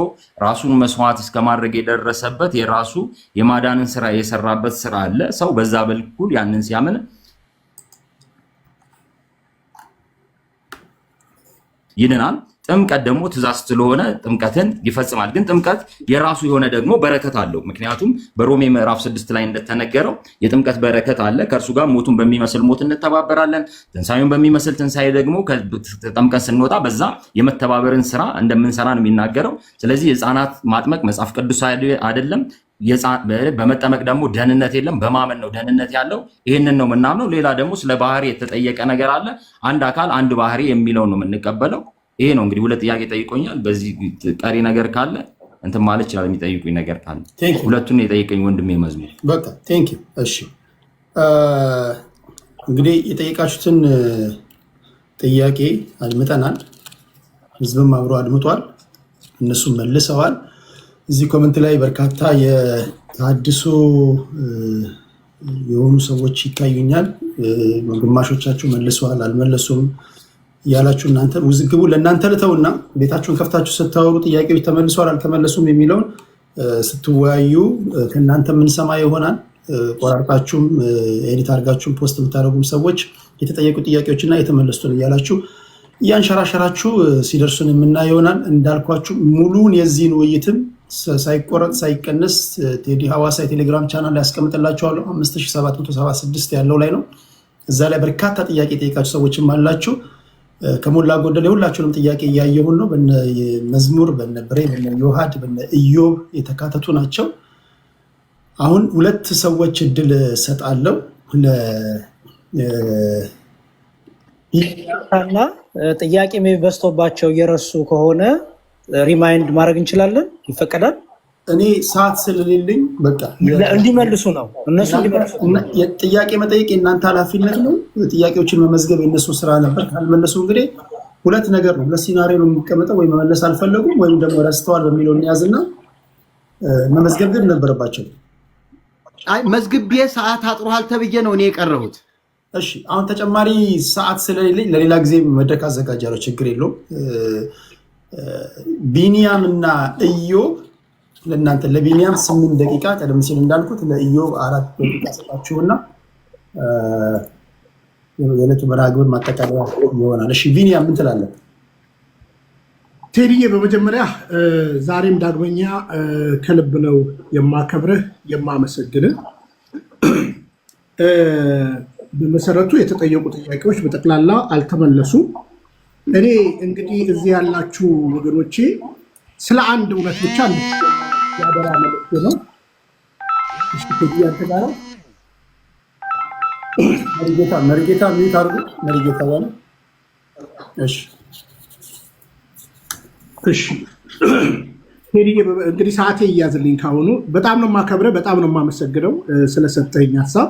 ራሱን መስዋዕት እስከማድረግ የደረሰበት የራሱ የማዳንን ስራ የሰራበት ስራ አለ። ሰው በዛ በኩል ያንን ሲያምን ይድናል። ጥምቀት ደግሞ ትእዛዝ ስለሆነ ጥምቀትን ይፈጽማል። ግን ጥምቀት የራሱ የሆነ ደግሞ በረከት አለው። ምክንያቱም በሮሜ ምዕራፍ 6 ላይ እንደተነገረው የጥምቀት በረከት አለ። ከእርሱ ጋር ሞቱን በሚመስል ሞት እንተባበራለን፣ ትንሳኤውን በሚመስል ትንሳኤ ደግሞ ተጠምቀን ስንወጣ በዛ የመተባበርን ስራ እንደምንሰራ ነው የሚናገረው። ስለዚህ ህፃናት ማጥመቅ መጽሐፍ ቅዱስ አይደለም። በመጠመቅ ደግሞ ደህንነት የለም፣ በማመን ነው ደህንነት ያለው። ይህንን ነው የምናምነው። ሌላ ደግሞ ስለ ባህሪ የተጠየቀ ነገር አለ። አንድ አካል አንድ ባህሪ የሚለው ነው የምንቀበለው። ይሄ ነው እንግዲህ። ሁለት ጥያቄ ጠይቆኛል። በዚህ ቀሪ ነገር ካለ እንትን ማለት ይችላል። የሚጠይቁኝ ነገር ካለ ሁለቱን የጠይቀኝ ወንድሜ መዝሙር። በቃ ቴንክ ዩ። እሺ እንግዲህ የጠየቃችሁትን ጥያቄ አድምጠናል። ህዝብም አብሮ አድምጧል። እነሱም መልሰዋል። እዚህ ኮመንት ላይ በርካታ የተሐድሶ የሆኑ ሰዎች ይታዩኛል። ግማሾቻችሁ መልሰዋል፣ አልመለሱም ያላችሁ እናንተ ውዝግቡ ለእናንተ ልተውና ቤታችሁን ከፍታችሁ ስታወሩ ጥያቄዎች ተመልሰዋል አልተመለሱም የሚለውን ስትወያዩ ከእናንተ የምንሰማ ይሆናል። ቆራርጣችሁም ኤዲት አድርጋችሁም ፖስት የምታደርጉም ሰዎች የተጠየቁ ጥያቄዎችና የተመለሱትን እያላችሁ እያንሸራሸራችሁ ሲደርሱን የምናይ ይሆናል። እንዳልኳችሁ ሙሉውን የዚህን ውይይትም ሳይቆረጥ ሳይቀነስ ቴዲ ሐዋሳ የቴሌግራም ቻናል ላይ ያስቀምጥላችኋለሁ። 5776 ያለው ላይ ነው። እዛ ላይ በርካታ ጥያቄ የጠየቃችሁ ሰዎችም አላችሁ። ከሞላ ጎደል የሁላችሁንም ጥያቄ እያየሁን ነው። በነ መዝሙር፣ በነ ብሬ፣ በነ ዮሐድ፣ በነ ኢዮብ የተካተቱ ናቸው። አሁን ሁለት ሰዎች እድል ሰጣለው እና ጥያቄ በዝቶባቸው እየረሱ ከሆነ ሪማይንድ ማድረግ እንችላለን። ይፈቀዳል? እኔ ሰዓት ስለሌለኝ በቃ እንዲመልሱ ነው። እነሱ ጥያቄ መጠየቅ የእናንተ ኃላፊነት ነው። ጥያቄዎችን መመዝገብ የነሱ ስራ ነበር። ካልመለሱ እንግዲህ ሁለት ነገር ነው። ለሲናሪዮ ነው የሚቀመጠው። ወይ መመለስ አልፈለጉም ወይም ደግሞ ረስተዋል በሚለው እንያዝና መመዝገብ ግን ነበረባቸው። መዝግቤ ሰዓት አጥሮሃል ተብዬ ነው እኔ የቀረሁት። እሺ አሁን ተጨማሪ ሰዓት ስለሌለኝ ለሌላ ጊዜ መድረክ አዘጋጃለሁ። ችግር የለውም። ቢኒያም እና ኢዮብ ለእናንተ ለቢኒያም 8 ደቂቃ ቀደም ሲል እንዳልኩት ለኢዮብ 4 ደቂቃ ሰጣችሁና የዕለቱ መርሃ ግብር ማጠቃለያ ይሆናል። እሺ ቢኒያም ምን ትላለህ? ቴዲዬ በመጀመሪያ ዛሬም ዳግመኛ ከልብ ነው የማከብርህ የማመሰግንህ። በመሰረቱ የተጠየቁ ጥያቄዎች በጠቅላላ አልተመለሱም። እኔ እንግዲህ እዚህ ያላችሁ ወገኖቼ ስለ አንድ እውነት ብቻ ያደራ መልዕክት ነው። እሺ ከዚያንተ ጋር መሪጌታ ሚዩት አድርጉ። መሪጌታ ዋለ። እሺ ቴዲዬ እንግዲህ ሰዓቴ እያዝልኝ ካሁኑ በጣም ነው የማከብረው፣ በጣም ነው የማመሰግነው ስለሰጠኝ ሀሳብ።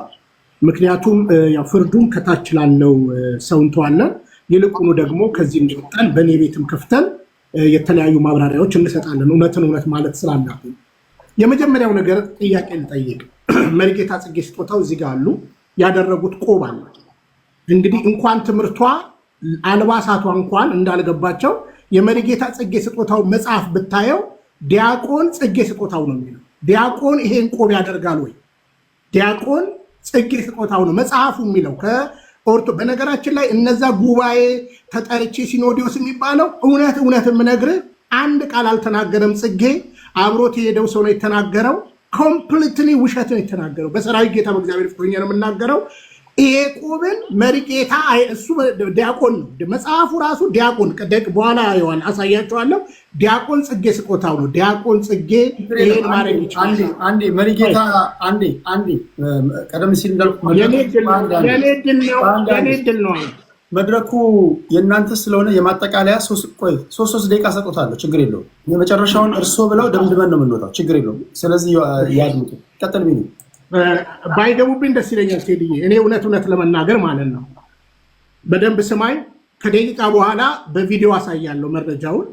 ምክንያቱም ያው ፍርዱን ከታች ላለው ሰው እንተዋለን። ይልቁኑ ደግሞ ከዚህ እንዲወጣን በእኔ ቤትም ከፍተን የተለያዩ ማብራሪያዎች እንሰጣለን። እውነትን እውነት ማለት ስላለብን የመጀመሪያው ነገር ጥያቄ ልጠይቅ። መሪጌታ ጽጌ ስጦታው እዚህ ጋር አሉ። ያደረጉት ቆብ አለ። እንግዲህ እንኳን ትምህርቷ አልባሳቷ እንኳን እንዳልገባቸው የመሪጌታ ጽጌ ስጦታው መጽሐፍ ብታየው ዲያቆን ጽጌ ስጦታው ነው የሚለው። ዲያቆን ይሄን ቆብ ያደርጋል ወይ? ዲያቆን ጽጌ ስጦታው ነው መጽሐፉ የሚለው። በነገራችን ላይ እነዛ ጉባኤ ተጠርቼ ሲኖዲዮስ የሚባለው እውነት የምነግርህ አንድ ቃል አልተናገረም። ጽጌ አብሮት የሄደው ሰው ነው የተናገረው። ኮምፕሊትሊ ውሸት ነው የተናገረው። በሰራዊት ጌታ በእግዚአብሔር ፍቅረኛ ነው የምናገረው። ይሄ ቆብን መሪጌታ እሱ ዲያቆን ነው። መጽሐፉ ራሱ ዲያቆን በኋላ ይዋል አሳያቸዋለሁ። ዲያቆን ጽጌ ስጦታው ነው። ዲያቆን ጽጌ ይሄን ማድረግ ይችላል። አንዴ መሪጌታ አንዴ ቀደም ሲል እንዳልኩ የኔ ድል ነው። መድረኩ የእናንተ ስለሆነ የማጠቃለያ 3 ደቂቃ ሰጦታለሁ። ችግር የለውም። የመጨረሻውን እርሶ ብለው ደምድመን ነው የምንወጣው። ችግር የለውም። ስለዚህ ያድምጡ። ቀጥል ቢሉ ባይገቡብኝ ደስ ይለኛል ቴዲዬ። እኔ እውነት ለመናገር ማለት ነው። በደንብ ስማኝ። ከደቂቃ በኋላ በቪዲዮ አሳያለሁ መረጃውን።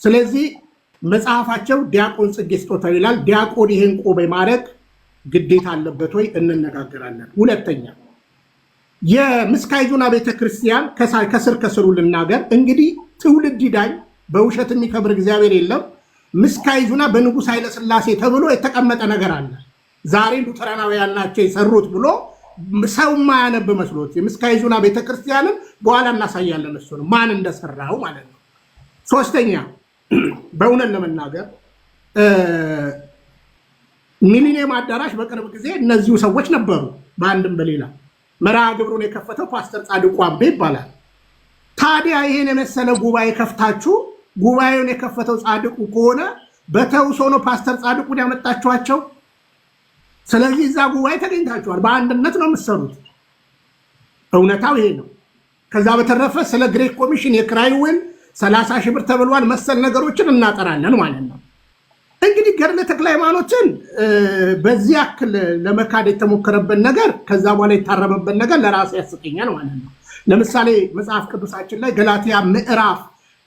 ስለዚህ መጽሐፋቸው ዲያቆን ጽጌ ስጦታው ይላል። ዲያቆን ይሄን ቆብ ማድረግ ግዴታ አለበት ወይ? እንነጋገራለን። ሁለተኛ የምስካየ ኅዙናን ቤተክርስቲያን ከስሩ ልናገር። እንግዲህ ትውልድ ይዳኝ፣ በውሸት የሚከብር እግዚአብሔር የለም። ምስካየ ኅዙናን በንጉሥ ኃይለ ሥላሴ ተብሎ የተቀመጠ ነገር አለ። ዛሬ ሉተራናውያን ናቸው የሰሩት ብሎ ሰው ማያነብ መስሎት የምስካየ ኅዙናን ቤተክርስቲያንን በኋላ እናሳያለን እሱ ነው ማን እንደሰራው ማለት ነው። ሶስተኛ በእውነት ለመናገር ሚሊኒየም አዳራሽ በቅርብ ጊዜ እነዚሁ ሰዎች ነበሩ። በአንድም በሌላ መርሃ ግብሩን የከፈተው ፓስተር ጻድቁ አምቤ ይባላል። ታዲያ ይሄን የመሰለ ጉባኤ ከፍታችሁ ጉባኤውን የከፈተው ጻድቁ ከሆነ በተውሶ ነው ፓስተር ጻድቁን ያመጣችኋቸው። ስለዚህ እዛ ጉባኤ ተገኝታችኋል፣ በአንድነት ነው የምትሰሩት። እውነታው ይሄ ነው። ከዛ በተረፈ ስለ ግሬክ ኮሚሽን የክራይ ውል 30 ሺህ ብር ተብሏል መሰል ነገሮችን እናጠራለን ማለት ነው። እንግዲህ ገድለ ተክለ ሃይማኖትን በዚህ ያክል ለመካድ የተሞከረበት ነገር ከዛ በኋላ የታረመበት ነገር ለራሱ ያስቀኛል ማለት ነው። ለምሳሌ መጽሐፍ ቅዱሳችን ላይ ገላትያ ምዕራፍ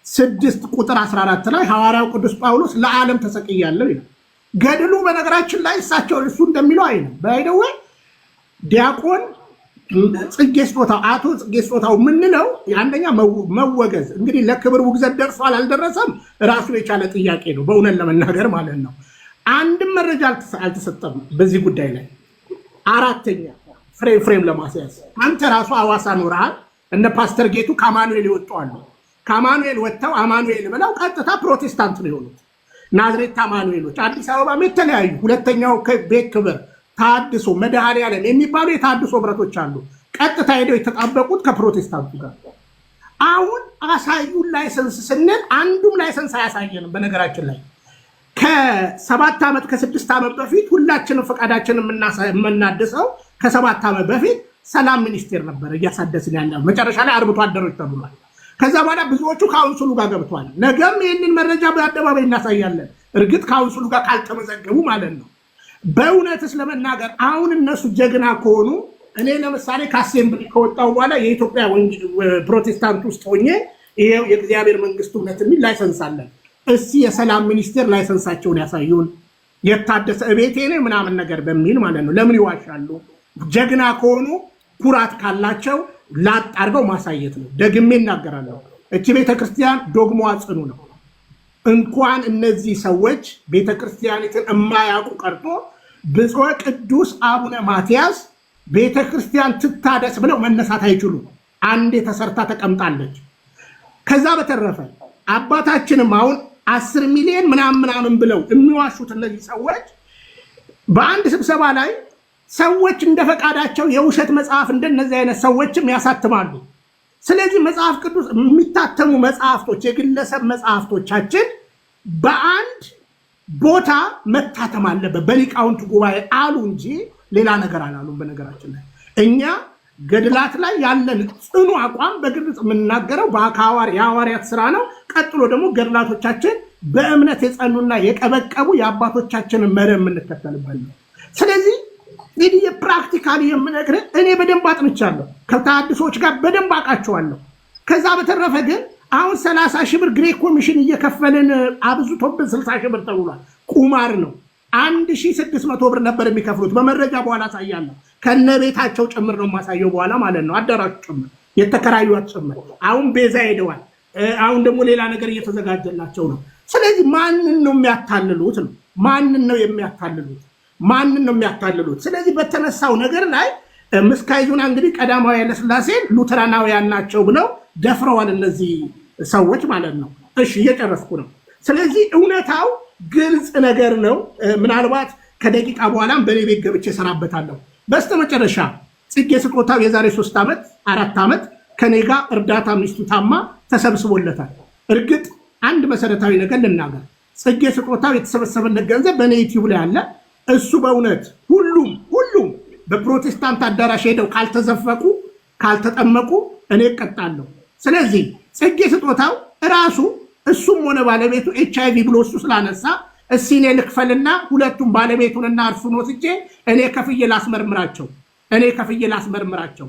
6 ቁጥር 14 ላይ ሐዋርያው ቅዱስ ጳውሎስ ለዓለም ተሰቅያለሁ ይላል። ገድሉ በነገራችን ላይ እሱ እንደሚለው አይደለም። ባይደው ዲያቆን ጽጌ ስጦታው አቶ ጽጌ ስጦታው ምንለው አንደኛ መወገዝ እንግዲህ ለክብር ውግዘት ደርሷል አልደረሰም ራሱ የቻለ ጥያቄ ነው በእውነት ለመናገር ማለት ነው። አንድም መረጃ አልተሰጠም በዚህ ጉዳይ ላይ። አራተኛ ፍሬም ለማስያዝ አንተ ራሱ ሐዋሳ ኖርሃል። እነ ፓስተር ጌቱ ከአማኑኤል ይወጣሉ። ከአማኑኤል ወጥተው አማኑኤል ብለው ቀጥታ ፕሮቴስታንት ነው የሆኑት። ናዝሬት አማኑኤሎች አዲስ አበባም የተለያዩ ሁለተኛው ቤት ክብር ታድሶ መድኃኔዓለም የሚባሉ የታድሶ ህብረቶች አሉ። ቀጥታ ሄደው የተጣበቁት ከፕሮቴስታንቱ ጋር። አሁን አሳዩን ላይሰንስ ስንል አንዱም ላይሰንስ አያሳየንም። በነገራችን ላይ ከ7 ዓመት ከ6 ዓመት በፊት ሁላችንም ፈቃዳችንን የምናድሰው ከ7 ዓመት በፊት ሰላም ሚኒስቴር ነበር እያሳደስን ያለው። መጨረሻ ላይ አርብቶ አደሮች ተብሏል። ከዛ በኋላ ብዙዎቹ ካውንስሉ ጋር ገብቷል። ነገም ይህንን መረጃ በአደባባይ እናሳያለን። እርግጥ ካውንስሉ ጋር ካልተመዘገቡ ማለት ነው። በእውነትስ ለመናገር አሁን እነሱ ጀግና ከሆኑ እኔ ለምሳሌ ከአሴምብሊ ከወጣው በኋላ የኢትዮጵያ ፕሮቴስታንት ውስጥ ሆኜ ይሄው የእግዚአብሔር መንግስት እውነት የሚል ላይሰንስ አለን። እስቲ የሰላም ሚኒስቴር ላይሰንሳቸውን ያሳዩን የታደሰ እቤቴ ነው ምናምን ነገር በሚል ማለት ነው። ለምን ይዋሻሉ? ጀግና ከሆኑ ኩራት ካላቸው ላጥ አድርገው ማሳየት ነው። ደግሜ እናገራለሁ። እቺ ቤተክርስቲያን ዶግማዋ ጽኑ ነው። እንኳን እነዚህ ሰዎች ቤተክርስቲያኒትን የማያውቁ ቀርቶ ብፁዕ ቅዱስ አቡነ ማትያስ ቤተክርስቲያን ትታደስ ብለው መነሳት አይችሉም። አንዴ ተሰርታ ተቀምጣለች። ከዛ በተረፈ አባታችንም አሁን 10 ሚሊዮን ምናምን ብለው የሚዋሹት እነዚህ ሰዎች በአንድ ስብሰባ ላይ ሰዎች እንደፈቃዳቸው የውሸት መጽሐፍ እንደነዚህ አይነት ሰዎችም ያሳትማሉ። ስለዚህ መጽሐፍ ቅዱስ የሚታተሙ መጽሐፍቶች የግለሰብ መጽሐፍቶቻችን በአንድ ቦታ መታተም አለበት በሊቃውንት ጉባኤ አሉ እንጂ ሌላ ነገር አላሉም። በነገራችን ላይ እኛ ገድላት ላይ ያለን ጽኑ አቋም በግልጽ የምናገረው የሐዋርያት ስራ ነው። ቀጥሎ ደግሞ ገድላቶቻችን በእምነት የጸኑና የቀበቀቡ የአባቶቻችንን መርህ የምንከተልበት ነው። ስለዚህ እንግዲህ የፕራክቲካሊ የምነግርህ እኔ በደንብ አጥንቻለሁ፣ ከተሐድሶች ጋር በደንብ አውቃቸዋለሁ። ከዛ በተረፈ ግን አሁን 30 ሺህ ብር ግሬክ ኮሚሽን እየከፈልን አብዝቶብን 60 ሺህ ብር ተብሏል። ቁማር ነው። 1600 ብር ነበር የሚከፍሉት። በመረጃ በኋላ አሳያለሁ። ከነቤታቸው ጭምር ነው የማሳየው በኋላ ማለት ነው። አዳራሹ ጭምር የተከራዩት ጭምር። አሁን ቤዛ ሄደዋል። አሁን ደግሞ ሌላ ነገር እየተዘጋጀላቸው ነው። ስለዚህ ማንን ነው የሚያታልሉት? ማንን ነው የሚያታልሉት? ስለዚህ በተነሳው ነገር ላይ ምስካየ ኅዙናን እንግዲህ ቀዳማዊ ኃይለ ሥላሴ ሉተራናውያን ናቸው ብለው ደፍረዋል እነዚህ ሰዎች ማለት ነው። እሺ እየጨረስኩ ነው። ስለዚህ እውነታው ግልጽ ነገር ነው። ምናልባት ከደቂቃ በኋላም በኔ ቤት ገብቼ እሰራበታለሁ። በስተመጨረሻ ጽጌ ስጦታው የዛሬ 3 ዓመት 4 ዓመት ከኔ ጋር እርዳታ ሚስቱ ታማ ተሰብስቦለታል። እርግጥ አንድ መሰረታዊ ነገር ልናገር። ጽጌ ስጦታው የተሰበሰበለት ገንዘብ በኔ ዩቲዩብ ላይ አለ። እሱ በእውነት ሁሉም በፕሮቴስታንት አዳራሽ ሄደው ካልተዘፈቁ ካልተጠመቁ እኔ እቀጣለሁ። ስለዚህ ጽጌ ስጦታው ራሱ እሱም ሆነ ባለቤቱ HIV ብሎ እሱ ስላነሳ እኔ ልክፈልና ሁለቱም ባለቤቱንና እርሱን ወስጄ እኔ ከፍዬ ላስመርምራቸው።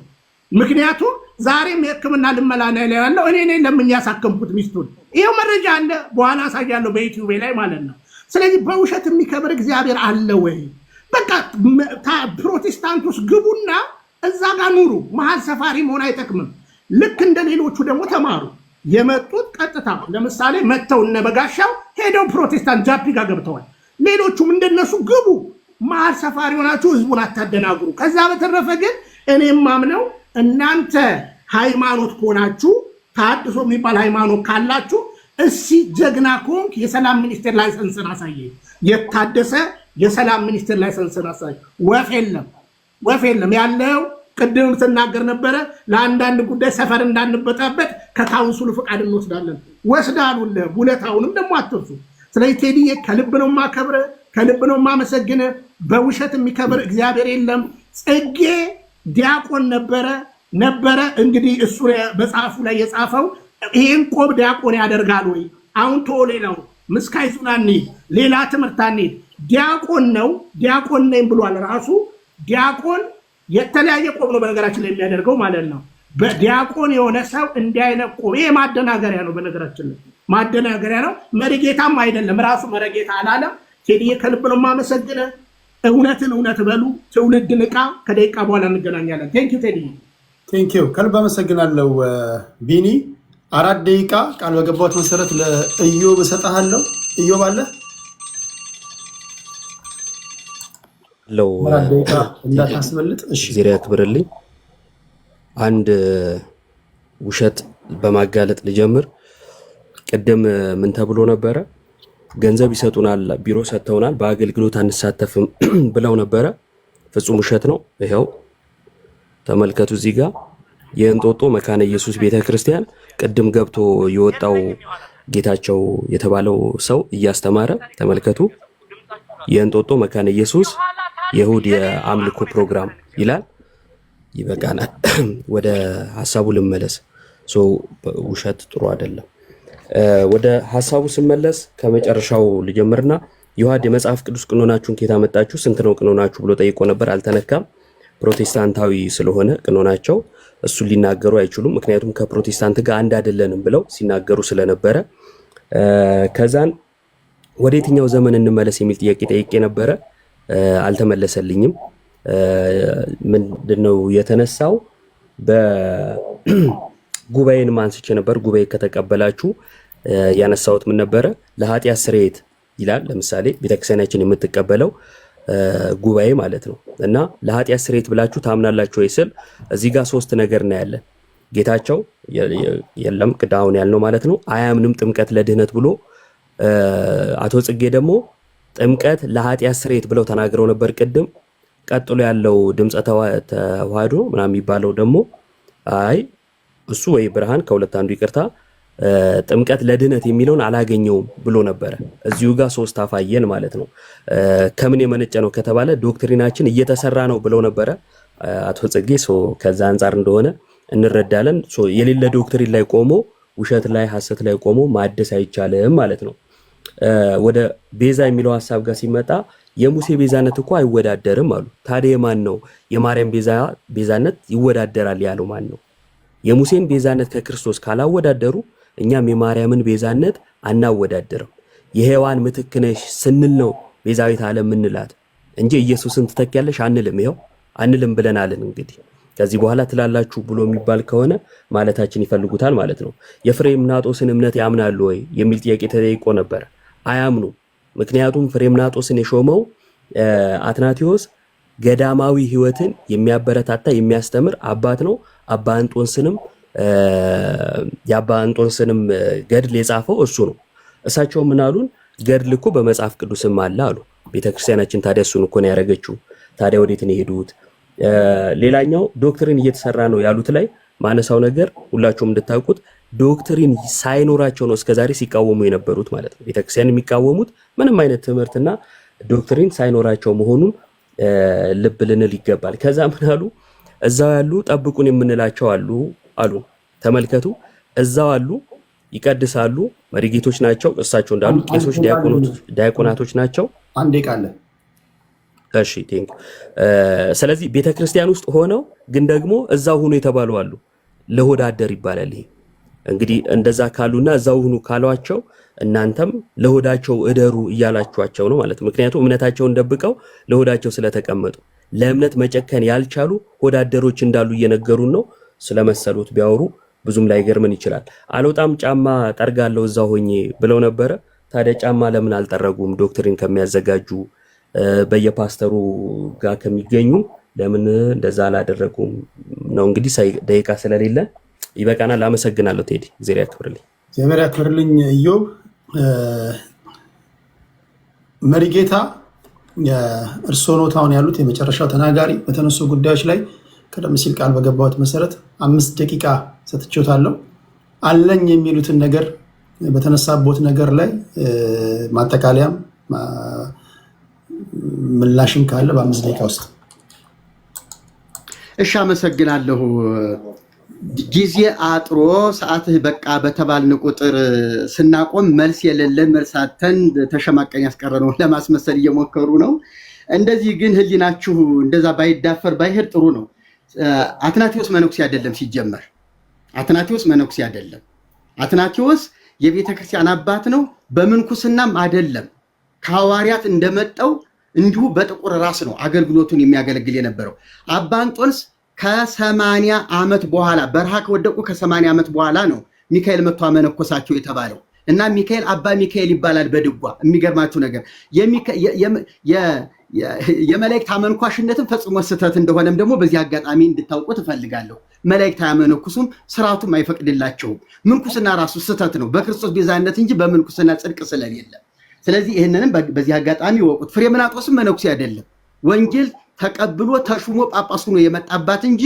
ምክንያቱም ዛሬም የሕክምና ልመና ላይ ያለው እኔ ለምን ያሳከምኩት ሚስቱን ይሄው መረጃ አለ። በኋላ አሳያለሁ በዩቲዩብ ላይ ማለት ነው። ስለዚህ በውሸት የሚከብር እግዚአብሔር አለ ወይ? በቃ ፕሮቴስታንት ውስጥ ግቡና እዛ ጋር ኑሩ። መሀል ሰፋሪ መሆን አይጠቅምም። ልክ እንደ ሌሎቹ ደግሞ ተማሩ። የመጡት ቀጥታ ለምሳሌ መተው እነ በጋሻው ሄደው ፕሮቴስታንት ጃፒ ጋር ገብተዋል። ሌሎቹም እንደነሱ ግቡ። መሀል ሰፋሪ ሆናችሁ ህዝቡን አታደናግሩ። ከዛ በተረፈ ግን እኔም ማምነው እናንተ ሃይማኖት ከሆናችሁ ተሐድሶ የሚባል ሃይማኖት ካላችሁ እሺ ጀግና ከሆንክ የሰላም ሚኒስቴር ላይሰንስን አሳየ። የታደሰ የሰላም ሚኒስቴር ላይሰንስን አሳየ። ወፍ የለም ያለው ቅድም ተናገር ነበረ። ለአንዳንድ ጉዳይ ሰፈር እንዳንበጣበት ከካውንስሉ ፍቃድ እንወስዳለን። ወስዳሉለ ውለታውንም ደግሞ አትርሱ። ስለዚህ ቴዲዬ ከልብ ነው ማከብረ፣ ከልብ ነው ማመሰግነ። በውሸት የሚከብር እግዚአብሔር የለም። ጽጌ ዲያቆን ነበረ እንግዲህ እሱ በጻፉ ላይ የጻፈው ይሄን ቆብ ዲያቆን ያደርጋል ወይ? አሁን ሌላው ምስካይ ሱናኒ ሌላ ትምህርታኒ ዲያቆን ነው ዲያቆን ነኝ ብሏል ራሱ። ዲያቆን የተለያየ ቆብ ነው በነገራችን ላይ የሚያደርገው ማለት ነው። በዲያቆን የሆነ ሰው እንዲያይነት ቆብ ይሄ ማደናገሪያ ነው፣ በነገራችን ላይ ማደናገሪያ ነው። መሪጌታም አይደለም ራሱ መሪጌታ አላለም። ቴዲዬ ከልብ ነው ማመሰግነ። እውነትን እውነት በሉ። ትውልድ ንቃ። ከደቂቃ በኋላ እንገናኛለን። ቴንኪው ቴዲዬ። ቴንኪው ከልብ አመሰግናለሁ ቢኒ። 4 ደቂቃ ቃል በገባሁት መሰረት ለኢዮብ እሰጥሃለሁ። ኢዮብ አለ ለው 4 ደቂቃ እንዳታስበልጥ። እሺ ዜና ያክብርልኝ። አንድ ውሸት በማጋለጥ ልጀምር። ቅድም ምን ተብሎ ነበረ? ገንዘብ ይሰጡናል፣ ቢሮ ሰጥተውናል፣ በአገልግሎት አንሳተፍም ብለው ነበረ። ፍጹም ውሸት ነው። ይኸው ተመልከቱ። እዚህ ጋር የእንጦጦ መካነ ኢየሱስ ቤተክርስቲያን ቅድም ገብቶ የወጣው ጌታቸው የተባለው ሰው እያስተማረ ተመልከቱ። የእንጦጦ መካነ ኢየሱስ የእሁድ የአምልኮ ፕሮግራም ይላል። ይበቃናል። ወደ ሐሳቡ ልመለስ። ውሸት ጥሩ አይደለም። ወደ ሐሳቡ ስመለስ ከመጨረሻው ልጀምርና ይሁዳ የመጽሐፍ ቅዱስ ቅኖናችሁን ከየት አመጣችሁ? ስንት ነው ቅኖናችሁ ብሎ ጠይቆ ነበር። አልተነካም። ፕሮቴስታንታዊ ስለሆነ ቅኖናቸው እሱን ሊናገሩ አይችሉም። ምክንያቱም ከፕሮቴስታንት ጋር አንድ አይደለንም ብለው ሲናገሩ ስለነበረ ከዛን ወደ የትኛው ዘመን እንመለስ የሚል ጥያቄ ጠይቄ ነበረ። አልተመለሰልኝም። ምንድነው የተነሳው? በጉባኤን ማንስቼ ነበር። ጉባኤ ከተቀበላችሁ ያነሳሁት ምን ነበረ? ለኃጢአት ስርየት ይላል። ለምሳሌ ቤተክርስቲያናችን የምትቀበለው ጉባኤ ማለት ነው። እና ለኃጢአት ስርየት ብላችሁ ታምናላችሁ ወይ ስል እዚህ ጋር 3 ነገር እናያለን። ጌታቸው የለም ቅዳውን ያልነው ማለት ነው። አያምንም ጥምቀት ለድህነት ብሎ አቶ ጽጌ ደግሞ ጥምቀት ለኃጢአት ስርየት ብለው ተናግረው ነበር ቅድም። ቀጥሎ ያለው ድምፀ ተዋህዶ ምናምን የሚባለው ደግሞ አይ እሱ ወይ ብርሃን ከሁለት አንዱ ይቅርታ ጥምቀት ለድህነት የሚለውን አላገኘውም ብሎ ነበረ። እዚሁ ጋር 3 አፋየን ማለት ነው። ከምን የመነጨ ነው ከተባለ ዶክትሪናችን እየተሰራ ነው ብለው ነበረ አቶ ጽጌ። ከዛ አንጻር እንደሆነ እንረዳለን። የሌለ ዶክትሪን ላይ ቆሞ ውሸት ላይ ሐሰት ላይ ቆሞ ማደስ አይቻልም ማለት ነው። ወደ ቤዛ የሚለው ሐሳብ ጋር ሲመጣ የሙሴ ቤዛነት እኮ አይወዳደርም አሉ። ታዲያ የማን ነው የማርያም ቤዛነት ይወዳደራል ያለው ማን ነው? የሙሴን ቤዛነት ከክርስቶስ ካላወዳደሩ እኛም የማርያምን ቤዛነት አናወዳደርም። የሔዋን ምትክ ነሽ ስንል ነው ቤዛዊት ዓለም ምንላት እንጂ ኢየሱስን ትተኪያለሽ አንልም። ይሄው አንልም ብለናልን። እንግዲህ ከዚህ በኋላ ትላላችሁ ብሎ የሚባል ከሆነ ማለታችን ይፈልጉታል ማለት ነው። የፍሬምናጦስን እምነት ያምናሉ ወይ የሚል ጥያቄ ተጠይቆ ነበር። አያምኑ። ምክንያቱም ፍሬምናጦስን የሾመው አትናቴዎስ ገዳማዊ ሕይወትን የሚያበረታታ የሚያስተምር አባት ነው። አባ እንጦንስንም ገድል የጻፈው እሱ ነው። እሳቸው ምን አሉን? ገድል እኮ በመጽሐፍ ቅዱስም አለ አሉ። ቤተክርስቲያናችን ታዲያ እሱን እኮ ነው ያደረገችው። ታዲያ ወዴት ነው የሄዱት? ሌላኛው ዶክትሪን እየተሰራ ነው ያሉት ላይ ማነሳው ነገር ሁላችሁም እንድታውቁት ዶክትሪን ሳይኖራቸው ነው እስከዛሬ ሲቃወሙ የነበሩት ማለት ነው። ቤተክርስቲያን የሚቃወሙት ምንም አይነት ትምህርትና ዶክትሪን ሳይኖራቸው መሆኑን ልብ ልንል ይገባል። ከዛ ምን አሉ? እዛው ያሉ ጠብቁን የምንላቸው አሉ። ተመልከቱ፣ እዛው አሉ፣ ይቀድሳሉ፣ መሪጌቶች ናቸው። እሳቸው እንዳሉ ቄሶች፣ ዲያቆናቶች ናቸው። አንዴ ቃለ እሺ ቴንክ። ስለዚህ ቤተክርስቲያን ውስጥ ሆነው ግን ደግሞ እዛው ሆኖ የተባሉ አሉ። ለሆድ አደር ይባላል ይሄ። እንግዲህ እንደዛ ካሉና እዛው ሆኖ ካሏቸው እናንተም ለሆዳቸው እደሩ እያላችኋቸው ነው ማለት ነው። ምክንያቱም እምነታቸውን ደብቀው ለሆዳቸው ስለተቀመጡ ለእምነት መጨከን ያልቻሉ ሆዳደሮች እንዳሉ እየነገሩን ነው። ስለመሰሉት ቢያወሩ ብዙም ላይገርምን ይችላል። አልወጣም ጫማ ጠርጋለሁ እዛው ሆኜ ብለው ነበረ። ታዲያ ጫማ ለምን አልጠረጉም? ዶክትሪን ከሚያዘጋጁ በየፓስተሩ ጋር ከሚገኙ ለምን እንደዛ አላደረጉም ነው። እንግዲህ ደቂቃ ስለሌለ ይበቃናል። አመሰግናለሁ ቴዲ። እግዚአብሔር ያክብርልኝ። እግዚአብሔር ያክብርልኝ። ኢዮብ መሪጌታ እርስዎ ኖት አሁን ያሉት የመጨረሻው ተናጋሪ በተነሱ ጉዳዮች ላይ ቀደም ሲል ቃል በገባሁት መሰረት 5 ደቂቃ ሰጥቼዎታለሁ። አለኝ የሚሉትን ነገር በተነሳቦት ነገር ላይ ማጠቃለያም ምላሽም ካለ በ5 ደቂቃ ውስጥ። እሺ አመሰግናለሁ። ጊዜ አጥሮ ሰዓትህ በቃ በተባልን ቁጥር ስናቆም መልስ የሌለን መልሳተን ተሸማቀኝ ያስቀረነው ለማስመሰል እየሞከሩ ነው። እንደዚህ ግን ህሊናችሁ እንደዛ ባይዳፈር ባይሄድ ጥሩ ነው። አትናቴዎስ መነኩሴ አይደለም ሲጀመር። አትናቴዎስ መነኩሴ አይደለም። አትናቴዎስ የቤተክርስቲያን አባት ነው። በምንኩስናም አይደለም። ከሐዋርያት እንደመጣው እንዲሁ በጥቁር ራስ ነው አገልግሎቱን የሚያገለግል የነበረው። አባ እንጦንስ ከ80 ዓመት በኋላ በረሃ ከወደቁ ከ80 ዓመት በኋላ ነው ሚካኤል መጥቶ አመነኮሳቸው የተባለው እና ሚካኤል አባ ሚካኤል ይባላል በድጓ። የሚገርማችሁ ነገር የመላእክት አመንኳሽነትን ፈጽሞ ስህተት እንደሆነም ደግሞ በዚህ አጋጣሚ እንድታውቁ ትፈልጋለሁ። መላእክት አያመነኩሱም፣ ስርዓቱም አይፈቅድላቸውም። ምንኩስና ራሱ ስህተት ነው በክርስቶስ ቤዛነት እንጂ በምንኩስና ጽድቅ ስለሌለ። ስለዚህ ይህንንም በዚህ አጋጣሚ ወቁት። ፍሬምናጦስም መነኩሴ አይደለም። ወንጌል ተቀብሎ ተሹሞ ጳጳስ ሆኖ የመጣባት እንጂ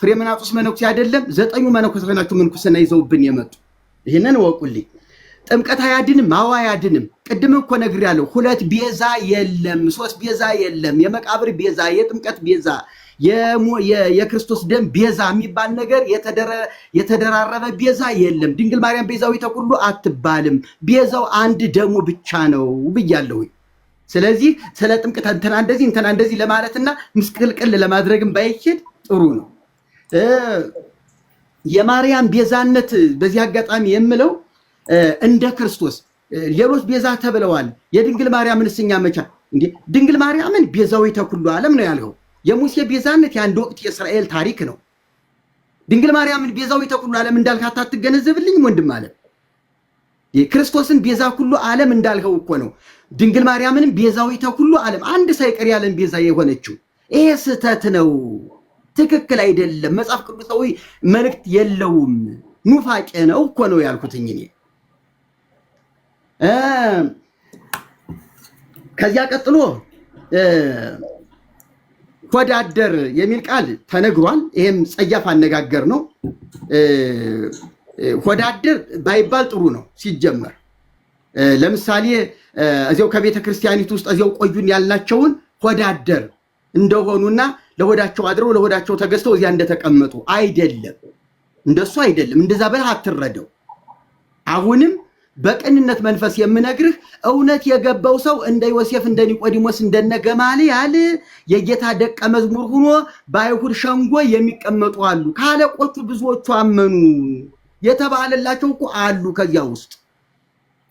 ፍሬምናጦስ መነኩሴ አይደለም። 9 መነኮሳት ናቸው ምንኩስና ይዘውብን የመጡ። ይህንን ወቁልኝ። ጥምቀት አያድንም፣ አዎ አያድንም። ቅድም እኮ ነግሬያለሁ። 2 ቤዛ የለም፣ 3 ቤዛ የለም። የመቃብር ቤዛ፣ የጥምቀት ቤዛ፣ የክርስቶስ ደም ቤዛ የሚባል ነገር የተደራረበ ቤዛ የለም። ድንግል ማርያም ቤዛዊተ ኩሉ አትባልም። ቤዛው አንድ ደሙ ብቻ ነው ብያለሁ። ስለዚህ ስለ ጥምቀት እንትና እንደዚህ ለማለትና ምስቅልቅል ለማድረግም ባይሄድ ጥሩ ነው። የማርያም ቤዛነት በዚህ አጋጣሚ የምለው እንደ ክርስቶስ ሌሎች ቤዛ ተብለዋል። የድንግል ማርያምን እስኛ መቻ እንዴ? ድንግል ማርያምን ቤዛዊተ ኩሉ ዓለም ነው ያለው። የሙሴ ቤዛነት የአንድ ወቅት የእስራኤል ታሪክ ነው። ድንግል ማርያምን ቤዛዊተ ኩሉ ዓለም እንዳልካት አትገነዘብልኝም ወንድም አለ። የክርስቶስን ቤዛ ኩሉ ዓለም እንዳልከው እኮ ነው ድንግል ማርያምንም ቤዛዊተ ኩሉ ዓለም አንድ ሳይቀር ያለን ቤዛ የሆነችው። ይሄ ስህተት ነው፣ ትክክል አይደለም። መጽሐፍ ቅዱሳዊ መልእክት የለውም፣ ኑፋቄ ነው እኮ ነው ያልኩትኝ እኔ። ከዚያ ቀጥሎ ሆዳደር የሚል ቃል ተነግሯል። ይሄም ጸያፍ አነጋገር ነው። ሆዳደር ባይባል ጥሩ ነው ሲጀመር። ለምሳሌ እዚያው ከቤተ ክርስቲያኒቱ ውስጥ እዚያው ቆዩን ያልናቸውን ሆዳደር እንደሆኑና ለሆዳቸው አድረው ለሆዳቸው ተገዝተው እዚያ እንደተቀመጡ አይደለም። እንደሱ አይደለም። እንደዛ በለህ አትረደው። አሁንም በቅንነት መንፈስ የምነግርህ እውነት የገባው ሰው እንደ ዮሴፍ እንደ ኒቆዲሞስ እንደነ ገማልያል የጌታ ደቀ መዝሙር ሆኖ በአይሁድ ሸንጎ የሚቀመጡ አሉ። ካለቆቹ ብዙዎቹ አመኑ የተባለላቸው እኮ አሉ። ከዚያ ውስጥ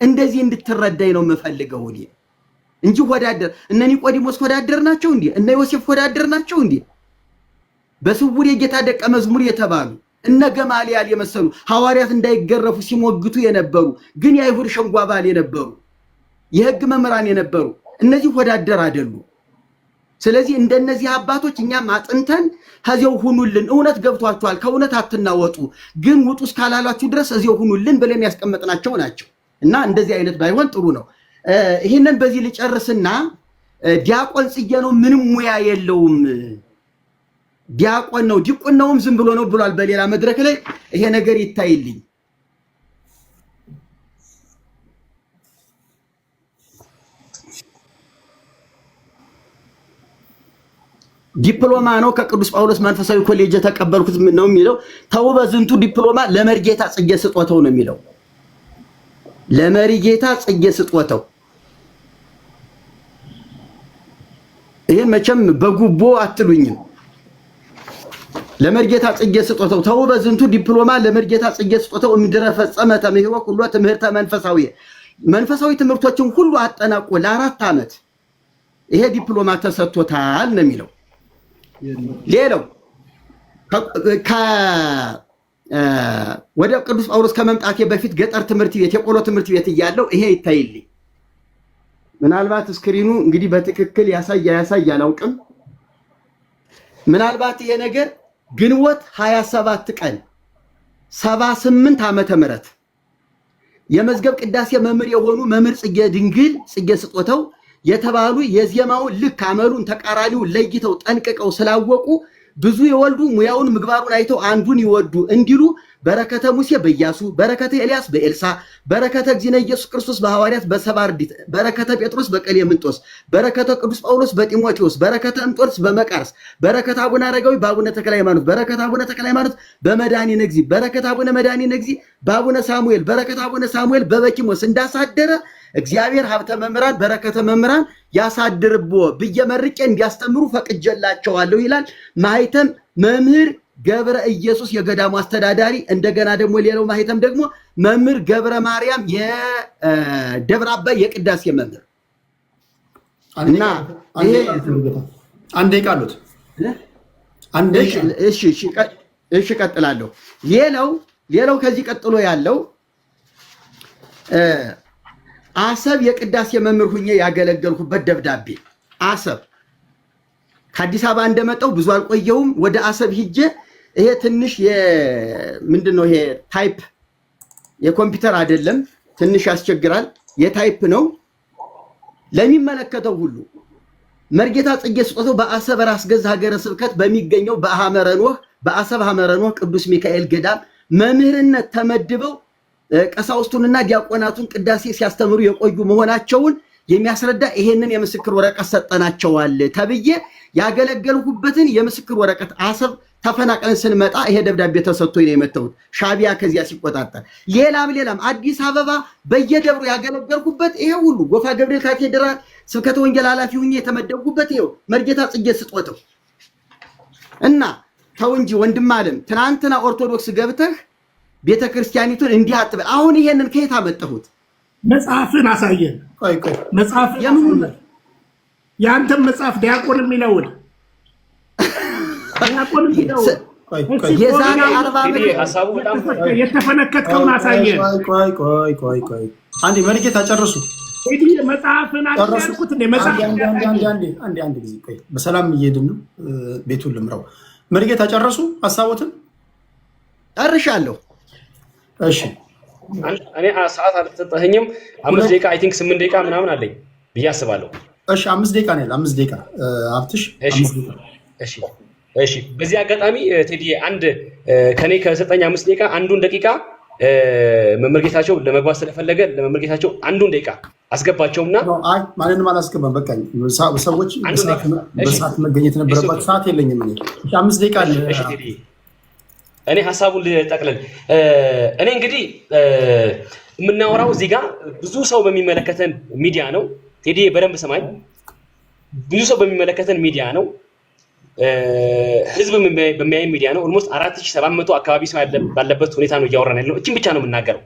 እንደዚህ እንድትረዳኝ ነው የምፈልገው እኔ እንጂ ወዳደር እነ ኒቆዲሞስ ወዳደር ናቸው እንዴ? እነ ዮሴፍ ወዳደር ናቸው እንዴ? በስውር የጌታ ደቀ መዝሙር የተባሉ እነ ገማልያል የመሰሉ ሐዋርያት እንዳይገረፉ ሲሞግቱ የነበሩ ግን የአይሁድ ሸንጎ አባል የነበሩ የሕግ መምህራን የነበሩ እነዚህ ወዳደር አይደሉ። ስለዚህ እንደነዚህ አባቶች እኛም አጥንተን ከዚያው ሁኑልን። እውነት ገብቷቸዋል፣ ከእውነት አትናወጡ፣ ግን ውጡ እስካላላችሁ ድረስ እዚያው ሁኑልን ብለን ያስቀመጥናቸው ናቸው እና እንደዚህ አይነት ባይሆን ጥሩ ነው። ይህንን በዚህ ልጨርስና ዲያቆን ጽጌ ነው፣ ምንም ሙያ የለውም፣ ዲያቆን ነው፣ ዲቁናውም ዝም ብሎ ነው ብሏል በሌላ መድረክ ላይ። ይሄ ነገር ይታይልኝ። ዲፕሎማ ነው ከቅዱስ ጳውሎስ መንፈሳዊ ኮሌጅ የተቀበልኩት ነው የሚለው። ተውበ ዝንቱ ዲፕሎማ ለመሪጌታ ጽጌ ስጦታው ነው የሚለው። ለመሪጌታ ጽጌ ስጦታው። ይሄን መቼም በጉቦ አትሉኝም። ለመርጌታ ጽጌ ስጦታው ተውበ ዝንቱ ዲፕሎማ ለመርጌታ ጽጌ ስጦታው እምድረ ፈጸመ ተምህሮ ሁሉ ትምህርተ መንፈሳዊ ትምህርቶችን ሁሉ አጠናቆ ለ4 ዓመት ይሄ ዲፕሎማ ተሰጥቶታል ነው የሚለው። ሌላው ወደ ቅዱስ ጳውሎስ ከመምጣቴ በፊት ገጠር ትምህርት ቤት የቆሎ ትምህርት ቤት እያለው ይሄ ይታይልኝ። ምናልባት ስክሪኑ እንግዲህ በትክክል ያሳይ አላውቅም። ምናልባት ይሄ ነገር ግንቦት 27 ቀን 78 ዓመተ ምህረት የመዝገብ ቅዳሴ መምህር የሆኑ መምህር ጽጌ ድንግል ጽጌ ስጦተው የተባሉ የዜማውን ልክ አመሉን ተቃራኒውን ለይተው ጠንቅቀው ስላወቁ ብዙ የወልዱ ሙያውን ምግባሩን አይተው አንዱን ይወዱ እንዲሉ በረከተ ሙሴ በኢያሱ፣ በረከተ ኤልያስ በኤልሳ፣ በረከተ እግዚእነ ኢየሱስ ክርስቶስ በሐዋርያት በሰባ አርድእት፣ በረከተ ጴጥሮስ በቀሌምንጦስ፣ በረከተ ቅዱስ ጳውሎስ በጢሞቴዎስ፣ በረከተ እንጦንስ በመቃርስ፣ በረከተ አቡነ አረጋዊ በአቡነ ተክለ ሃይማኖት፣ በረከተ አቡነ ተክለ ሃይማኖት በመድኃኒነ እግዚእ፣ በረከተ አቡነ መድኃኒነ እግዚእ በአቡነ ሳሙኤል፣ በረከተ አቡነ ሳሙኤል በበኪሞስ እንዳሳደረ እግዚአብሔር ሀብተ መምህራን በረከተ መምህራን ያሳድርቦ ብዬ መርቄ እንዲያስተምሩ ፈቅጀላቸዋለሁ ይላል። ማህተም መምህር ገብረ ኢየሱስ የገዳሙ አስተዳዳሪ። እንደገና ደግሞ ሌላው ማህተም ደግሞ መምህር ገብረ ማርያም የደብረ አባይ የቅዳሴ መምህር እና አንዴ ቃሉት እሺ ቀጥላለሁ። ሌላው ከዚህ ቀጥሎ ያለው አሰብ የቅዳሴ መምህር ሁኜ ያገለገልኩበት ደብዳቤ አሰብ ከአዲስ አበባ እንደመጣው ብዙ አልቆየውም። ወደ አሰብ ሂጄ ይሄ ትንሽ ምንድነው ይሄ ታይፕ የኮምፒውተር አይደለም፣ ትንሽ ያስቸግራል። የታይፕ ነው። ለሚመለከተው ሁሉ መርጌታ ጽጌ ስጦተው በአሰብ ራስ ገዝ ሀገረ ስብከት በሚገኘው በአሰብ ሐመረ ኖህ ቅዱስ ሚካኤል ገዳም መምህርነት ተመድበው ቀሳውስቱንና ዲያቆናቱን ቅዳሴ ሲያስተምሩ የቆዩ መሆናቸውን የሚያስረዳ ይሄንን የምስክር ወረቀት ሰጠናቸዋል ተብዬ ያገለገልኩበትን የምስክር ወረቀት አሰብ ተፈናቅለን ስንመጣ ይሄ ደብዳቤ ተሰጥቶኝ ነው የመጣሁት። ሻቢያ ከዚያ ሲቆጣጠር ሌላም አዲስ አበባ በየደብሩ ያገለገልኩበት ይሄ ሁሉ ጎፋ ገብርኤል ካቴድራል ስብከተ ወንጌል ኃላፊ ሁኜ የተመደብኩበት ይሄው መርጌታ ጽጌ ስጦተው እና ተው እንጂ ወንድም አለም ትናንትና ኦርቶዶክስ ገብተህ ቤተክርስቲያኒቱን እንዲህ አጥበል። አሁን ይሄንን ከየት አመጣሁት? መጽሐፍን አሳየን። ቆይ መጽሐፍን ያንተም መጽሐፍ ዲያቆን የሚለውን የዛሬ 40 ዓመት ሐሳቡ በጣም የተፈነከተውን አሳየን። ቆይ አንዴ መርጌታ ጨርሱ። መጽሐፍን አልኩት እንደ መጽሐፍ አንዴ ጊዜ ቆይ፣ በሰላም እየሄድን ነው። ቤቱን ልምራው። መርጌታ ጨርሱ ሐሳቦትን። ጨርሻለሁ። እሺ እኔ ሰዓት አልተሰጠኸኝም። 5 ደቂቃ አይ ቲንክ 8 ደቂቃ ምናምን አለኝ ብዬ አስባለሁ። እሺ 5 ደቂቃ ነው። 5 ደቂቃ አብትሽ። እሺ በዚህ አጋጣሚ ቴዲ አንድ ከኔ ከሰጠኝ 5 ደቂቃ አንዱን ደቂቃ መምህር ለመግባት ስለፈለገ ለመምህር ጌታቸው አንዱን ደቂቃ አስገባቸውና አይ ማንንም አላስገባም። በቃ ሰዎች በሰዓት መገኘት ነበረባቸው። ሰዓት የለኝም እኔ። 5 ደቂቃ አለ። እሺ ቴዲ እኔ ሐሳቡን ልጠቅልል። እኔ እንግዲህ የምናወራው እዚህ ጋር ብዙ ሰው በሚመለከተን ሚዲያ ነው። ቴዲ በደንብ ሰማኝ። ብዙ ሰው በሚመለከተን ሚዲያ ነው። ህዝብ በሚያይ ሚዲያ ነው። ኦልሞስት 4700 አካባቢ ሰው ባለበት ሁኔታ ነው እያወራን ያለው። እቺን ብቻ ነው የምናገረው።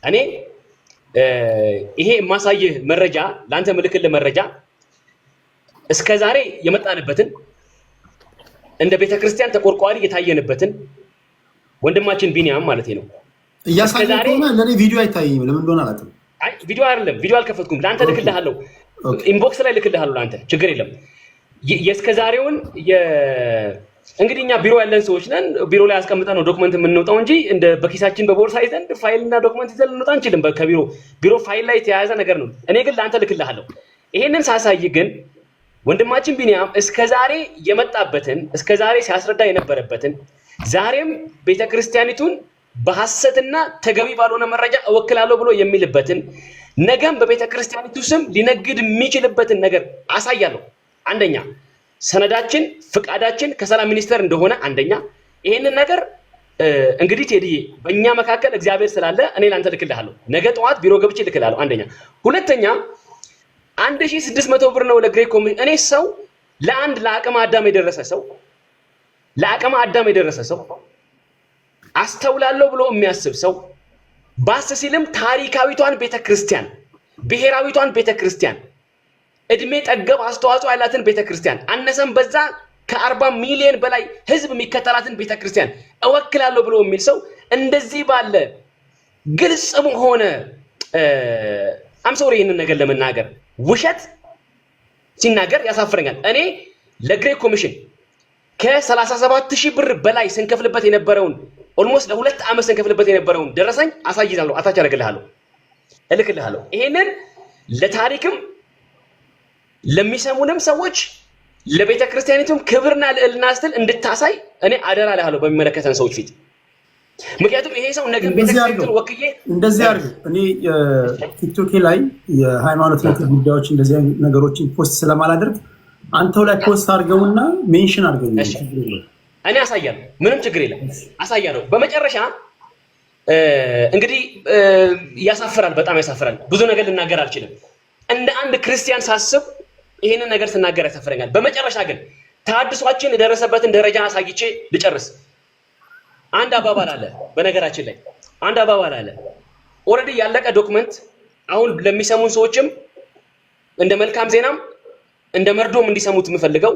እኔ ይሄ የማሳይህ መረጃ ለአንተ ምልክልህ መረጃ እስከዛሬ የመጣንበትን እንደ ቤተክርስቲያን ተቆርቋሪ የታየንበትን ወንድማችን ቢኒያም ማለት ነው እያሳየኝ ነው። ለኔ ቪዲዮ አይታየኝም። ለምን እንደሆነ አላውቅም። አይ ቪዲዮ አይደለም፣ ቪዲዮ አልከፈትኩም። ለአንተ ልክልሃለሁ፣ ኢንቦክስ ላይ ልክልሃለሁ ለአንተ። ችግር የለም። የእስከዛሬውን እንግዲህ እኛ ቢሮ ያለን ሰዎች ነን። ቢሮ ላይ አስቀምጠን ነው ዶክመንት የምንወጣው እንጂ እንደ በኪሳችን በቦርሳ ይዘን ፋይልና ዶክመንት ይዘን ልንወጣ አንችልም። ቢሮ ፋይል ላይ የተያያዘ ነገር ነው። እኔ ግን ለአንተ ልክልሃለሁ። ይሄንን ሳሳይ ግን ወንድማችን ቢኒያም እስከዛሬ የመጣበትን እስከዛሬ ሲያስረዳ የነበረበትን ዛሬም ቤተክርስቲያኒቱን በሐሰትና ተገቢ ባልሆነ መረጃ እወክላለሁ ብሎ የሚልበትን ነገም በቤተክርስቲያኒቱ ስም ሊነግድ የሚችልበትን ነገር አሳያለሁ። አንደኛ ሰነዳችን ፍቃዳችን ከሰላም ሚኒስቴር እንደሆነ አንደኛ ይሄንን ነገር እንግዲህ ቴዲ በእኛ መካከል እግዚአብሔር ስላለ እኔ ላንተ ልክልሃለሁ። ነገ ጠዋት ቢሮ ገብቼ ልክልሃለሁ። አንደኛ። ሁለተኛ 1600 ብር ነው ለግሬት ኮሚሽን። እኔ ሰው ለአቅመ አዳም የደረሰ ሰው አስተውላለሁ ብሎ የሚያስብ ሰው ባስ ሲልም ታሪካዊቷን ቤተክርስቲያን ብሔራዊቷን ቤተክርስቲያን እድሜ ጠገብ አስተዋጽኦ ያላትን ቤተክርስቲያን አነሰም በዛ ከ40 ሚሊዮን በላይ ህዝብ የሚከተላትን ቤተክርስቲያን እወክላለሁ ብሎ የሚል ሰው እንደዚህ ባለ ግልጽም ሆነ አምሶሪ ይህንን ነገር ለመናገር ውሸት ሲናገር ያሳፍረኛል። እኔ ለግሬት ኮሚሽን ከ37,000 ብር በላይ ስንከፍልበት የነበረውን ኦልሞስት ለ2 ዓመት ስንከፍልበት የነበረውን ደረሰኝ አሳይዛለሁ፣ አታች አደርግልሃለሁ፣ እልክልሃለሁ። ይሄንን ለታሪክም ለሚሰሙንም ሰዎች ለቤተ ክርስቲያኒቱም ክብርና ልዕልና ስትል እንድታሳይ እኔ አደራ እልሃለሁ በሚመለከተን ሰዎች ፊት። ምክንያቱም ይሄ ሰው ነገ ቤተ ክርስቲያኒቱን ወክዬ እንደዚህ አድርግ። እኔ ቲክቶክ ላይ የሃይማኖት ነክ ጉዳዮች እንደዚህ ነገሮችን ፖስት ስለማላደርግ አንተው ላይ ፖስት አድርገውና ሜንሽን አድርገው እኔ አሳያለሁ። ምንም ችግር የለም፣ አሳያለሁ። በመጨረሻ እንግዲህ ያሳፍራል፣ በጣም ያሳፍራል። ብዙ ነገር ልናገር አልችልም። እንደ አንድ ክርስቲያን ሳስብ ይሄንን ነገር ስናገር ያሳፍረኛል። በመጨረሻ ግን ተሐድሷችን የደረሰበትን ደረጃ አሳይቼ ልጨርስ። አንድ አባባል አለ፣ በነገራችን ላይ አንድ አባባል አለ። ኦልሬዲ ያለቀ ዶክመንት አሁን ለሚሰሙን ሰዎችም እንደ መልካም ዜናም እንደ መርዶም እንዲሰሙት የምፈልገው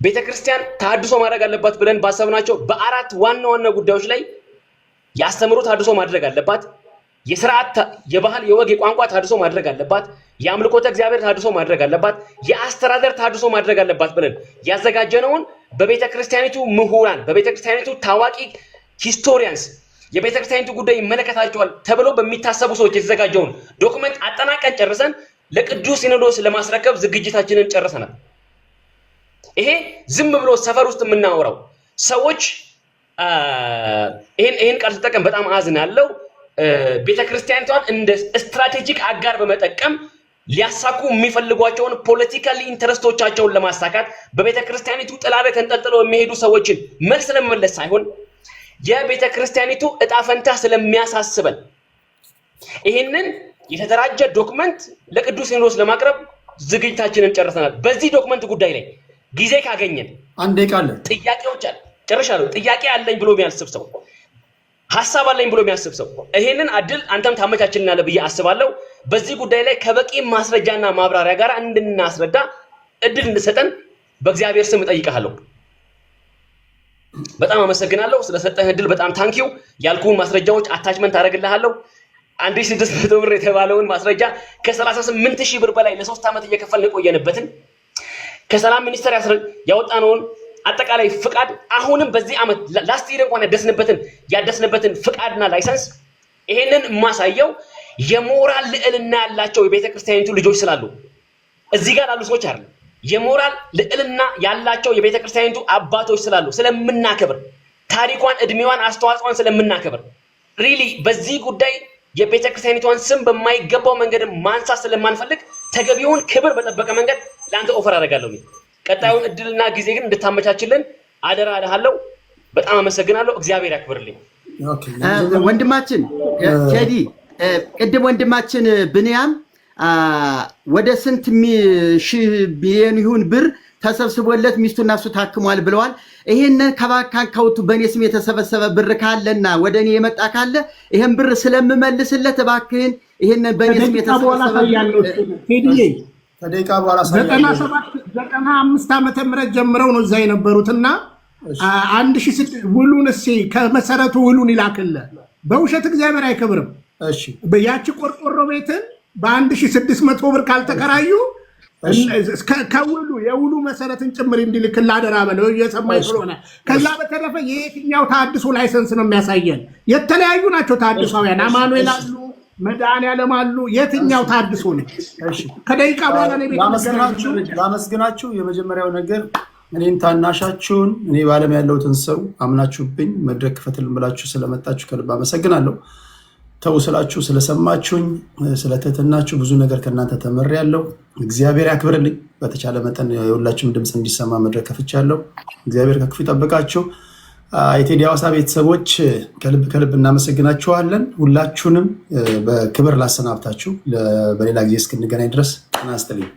ቤተክርስቲያን ተሐድሶ ማድረግ አለባት ብለን ባሰብናቸው በ4 ዋና ዋና ጉዳዮች ላይ የአስተምሮ ተሐድሶ ማድረግ አለባት፣ የሥርዓት፣ የባህል፣ የወግ፣ የቋንቋ ተሐድሶ ማድረግ አለባት፣ የአምልኮተ እግዚአብሔር ተሐድሶ ማድረግ አለባት፣ የአስተዳደር ተሐድሶ ማድረግ አለባት ብለን ያዘጋጀነውን በቤተክርስቲያኒቱ ምሁራን፣ በቤተክርስቲያኒቱ ታዋቂ ሂስቶሪያንስ፣ የቤተክርስቲያኒቱ ጉዳይ ይመለከታቸዋል ተብሎ በሚታሰቡ ሰዎች የተዘጋጀውን ዶክመንት አጠናቀን ጨርሰን ለቅዱስ ሲኖዶስ ለማስረከብ ዝግጅታችንን ጨርሰናል። ይሄ ዝም ብሎ ሰፈር ውስጥ የምናወራው ሰዎች ይሄን ቃል ተጠቀም በጣም አዝናለሁ። ቤተክርስቲያኒቷን እንደ ስትራቴጂክ አጋር በመጠቀም ሊያሳኩ የሚፈልጓቸውን ፖለቲካል ኢንተረስቶቻቸውን ለማሳካት በቤተክርስቲያኒቱ ጥላ ላይ ተንጠልጥለው የሚሄዱ ሰዎችን መልስ ለመመለስ ሳይሆን የቤተክርስቲያኒቱ እጣ ፈንታ ስለሚያሳስበን ይሄንን የተደራጀ ዶክመንት ለቅዱስ ሲኖዶስ ለማቅረብ ዝግጅታችንን ጨርሰናል። በዚህ ዶክመንት ጉዳይ ላይ ጊዜ ካገኘን አንዴ ቃል ጥያቄዎች አለ ጨርሻለሁ። ጥያቄ አለኝ ብሎ የሚያስብ ሰው፣ ሐሳብ አለኝ ብሎ የሚያስብ ሰው ይሄንን አድል አንተም ታመቻችልናለህ ብዬ አስባለሁ። በዚህ ጉዳይ ላይ ከበቂ ማስረጃና ማብራሪያ ጋር እንድናስረዳ እድል እንድሰጠን በእግዚአብሔር ስም እጠይቅሃለሁ። በጣም አመሰግናለሁ ስለሰጠህ እድል። በጣም ታንኪው። ያልኩን ማስረጃዎች አታችመንት አደርግልሃለሁ። 1600 ብር የተባለውን ማስረጃ ከ38,000 ብር በላይ ለ3 ዓመት እየከፈልን ቆየንበትን ከሰላም ሚኒስቴር ያወጣነውን አጠቃላይ ፍቃድ አሁንም በዚህ ዓመት ላስት ይር እንኳን ያደስንበትን ፍቃድና ላይሰንስ ይሄንን ማሳየው የሞራል ልዕልና ያላቸው የቤተክርስቲያኒቱ ልጆች ስላሉ እዚህ ጋር ያሉ ሰዎች አይደለም። የሞራል ልዕልና ያላቸው የቤተክርስቲያኒቱ አባቶች ስላሉ ስለምናከብር፣ ታሪኳን፣ እድሜዋን፣ አስተዋጽኦን ስለምናከብር ሪሊ በዚህ ጉዳይ የቤተክርስቲያኒቷን ስም በማይገባው መንገድ ማንሳት ስለማንፈልግ ተገቢውን ክብር በጠበቀ መንገድ ለአንተ ኦፈር አደርጋለሁ። ቀጣዩን እድልና ጊዜ ግን እንድታመቻችልን አደራ እልሃለሁ። በጣም አመሰግናለሁ። እግዚአብሔር ያክብርልኝ። ወንድማችን ቴዲ፣ ቅድም ወንድማችን ብንያም ወደ ስንት ሺህ ቢሊዮን ይሁን ብር ተሰብስቦለት ሚስቱና እሱ ታክሟል ብለዋል። ይሄንን ከባካንካውቱ በእኔ ስም የተሰበሰበ ብር ካለና ወደ እኔ የመጣ ካለ ይሄን ብር ስለምመልስለት እባክህን ይሄንን በእኔ ስም የተሰበሰበ ከደቂቃ በኋላ 95 ዓመተ ምህረት ጀምረው ነው እዛ የነበሩትና 1000 ውሉን እሺ ከመሰረቱ ውሉን ይላክልህ። በውሸት እግዚአብሔር አይከብርም። እሺ ያቺ ቆርቆሮ ቤትን በ1600 ብር ካልተከራዩ ከውሉ የውሉ መሰረትን ጭምር እንዲልክልህ አደራ በለው እየሰማኝ ስለሆነ። ከዛ በተረፈ የየትኛው ተሐድሶ ላይሰንስ ነው የሚያሳየን? የተለያዩ ናቸው ተሐድሶውያን። አማኑኤል አሉ፣ መድኃኔዓለም አሉ። የትኛው ተሐድሶ ነው? እሺ ከደቂቃ በኋላ ነው ላመስግናችሁ። የመጀመሪያው ነገር እኔን ታናሻችሁን እኔ ባለም ያለውትን ሰው አምናችሁብኝ መድረክ ክፈትልን ብላችሁ ስለመጣችሁ ከልብ አመሰግናለሁ። ተው ስላችሁ ስለሰማችሁኝ ስለተተናችሁ ብዙ ነገር ከእናንተ ተመሪያለሁ። እግዚአብሔር ያክብርልኝ። በተቻለ መጠን የሁላችሁም ድምፅ እንዲሰማ መድረክ ከፍቻለሁ። እግዚአብሔር ከክፉ ይጠብቃችሁ። የቴዲ ሐዋሳ ቤተሰቦች ከልብ እናመሰግናችኋለን። ሁላችሁንም በክብር ላሰናብታችሁ። በሌላ ጊዜ እስክንገናኝ ድረስ ጤና ይስጥልኝ።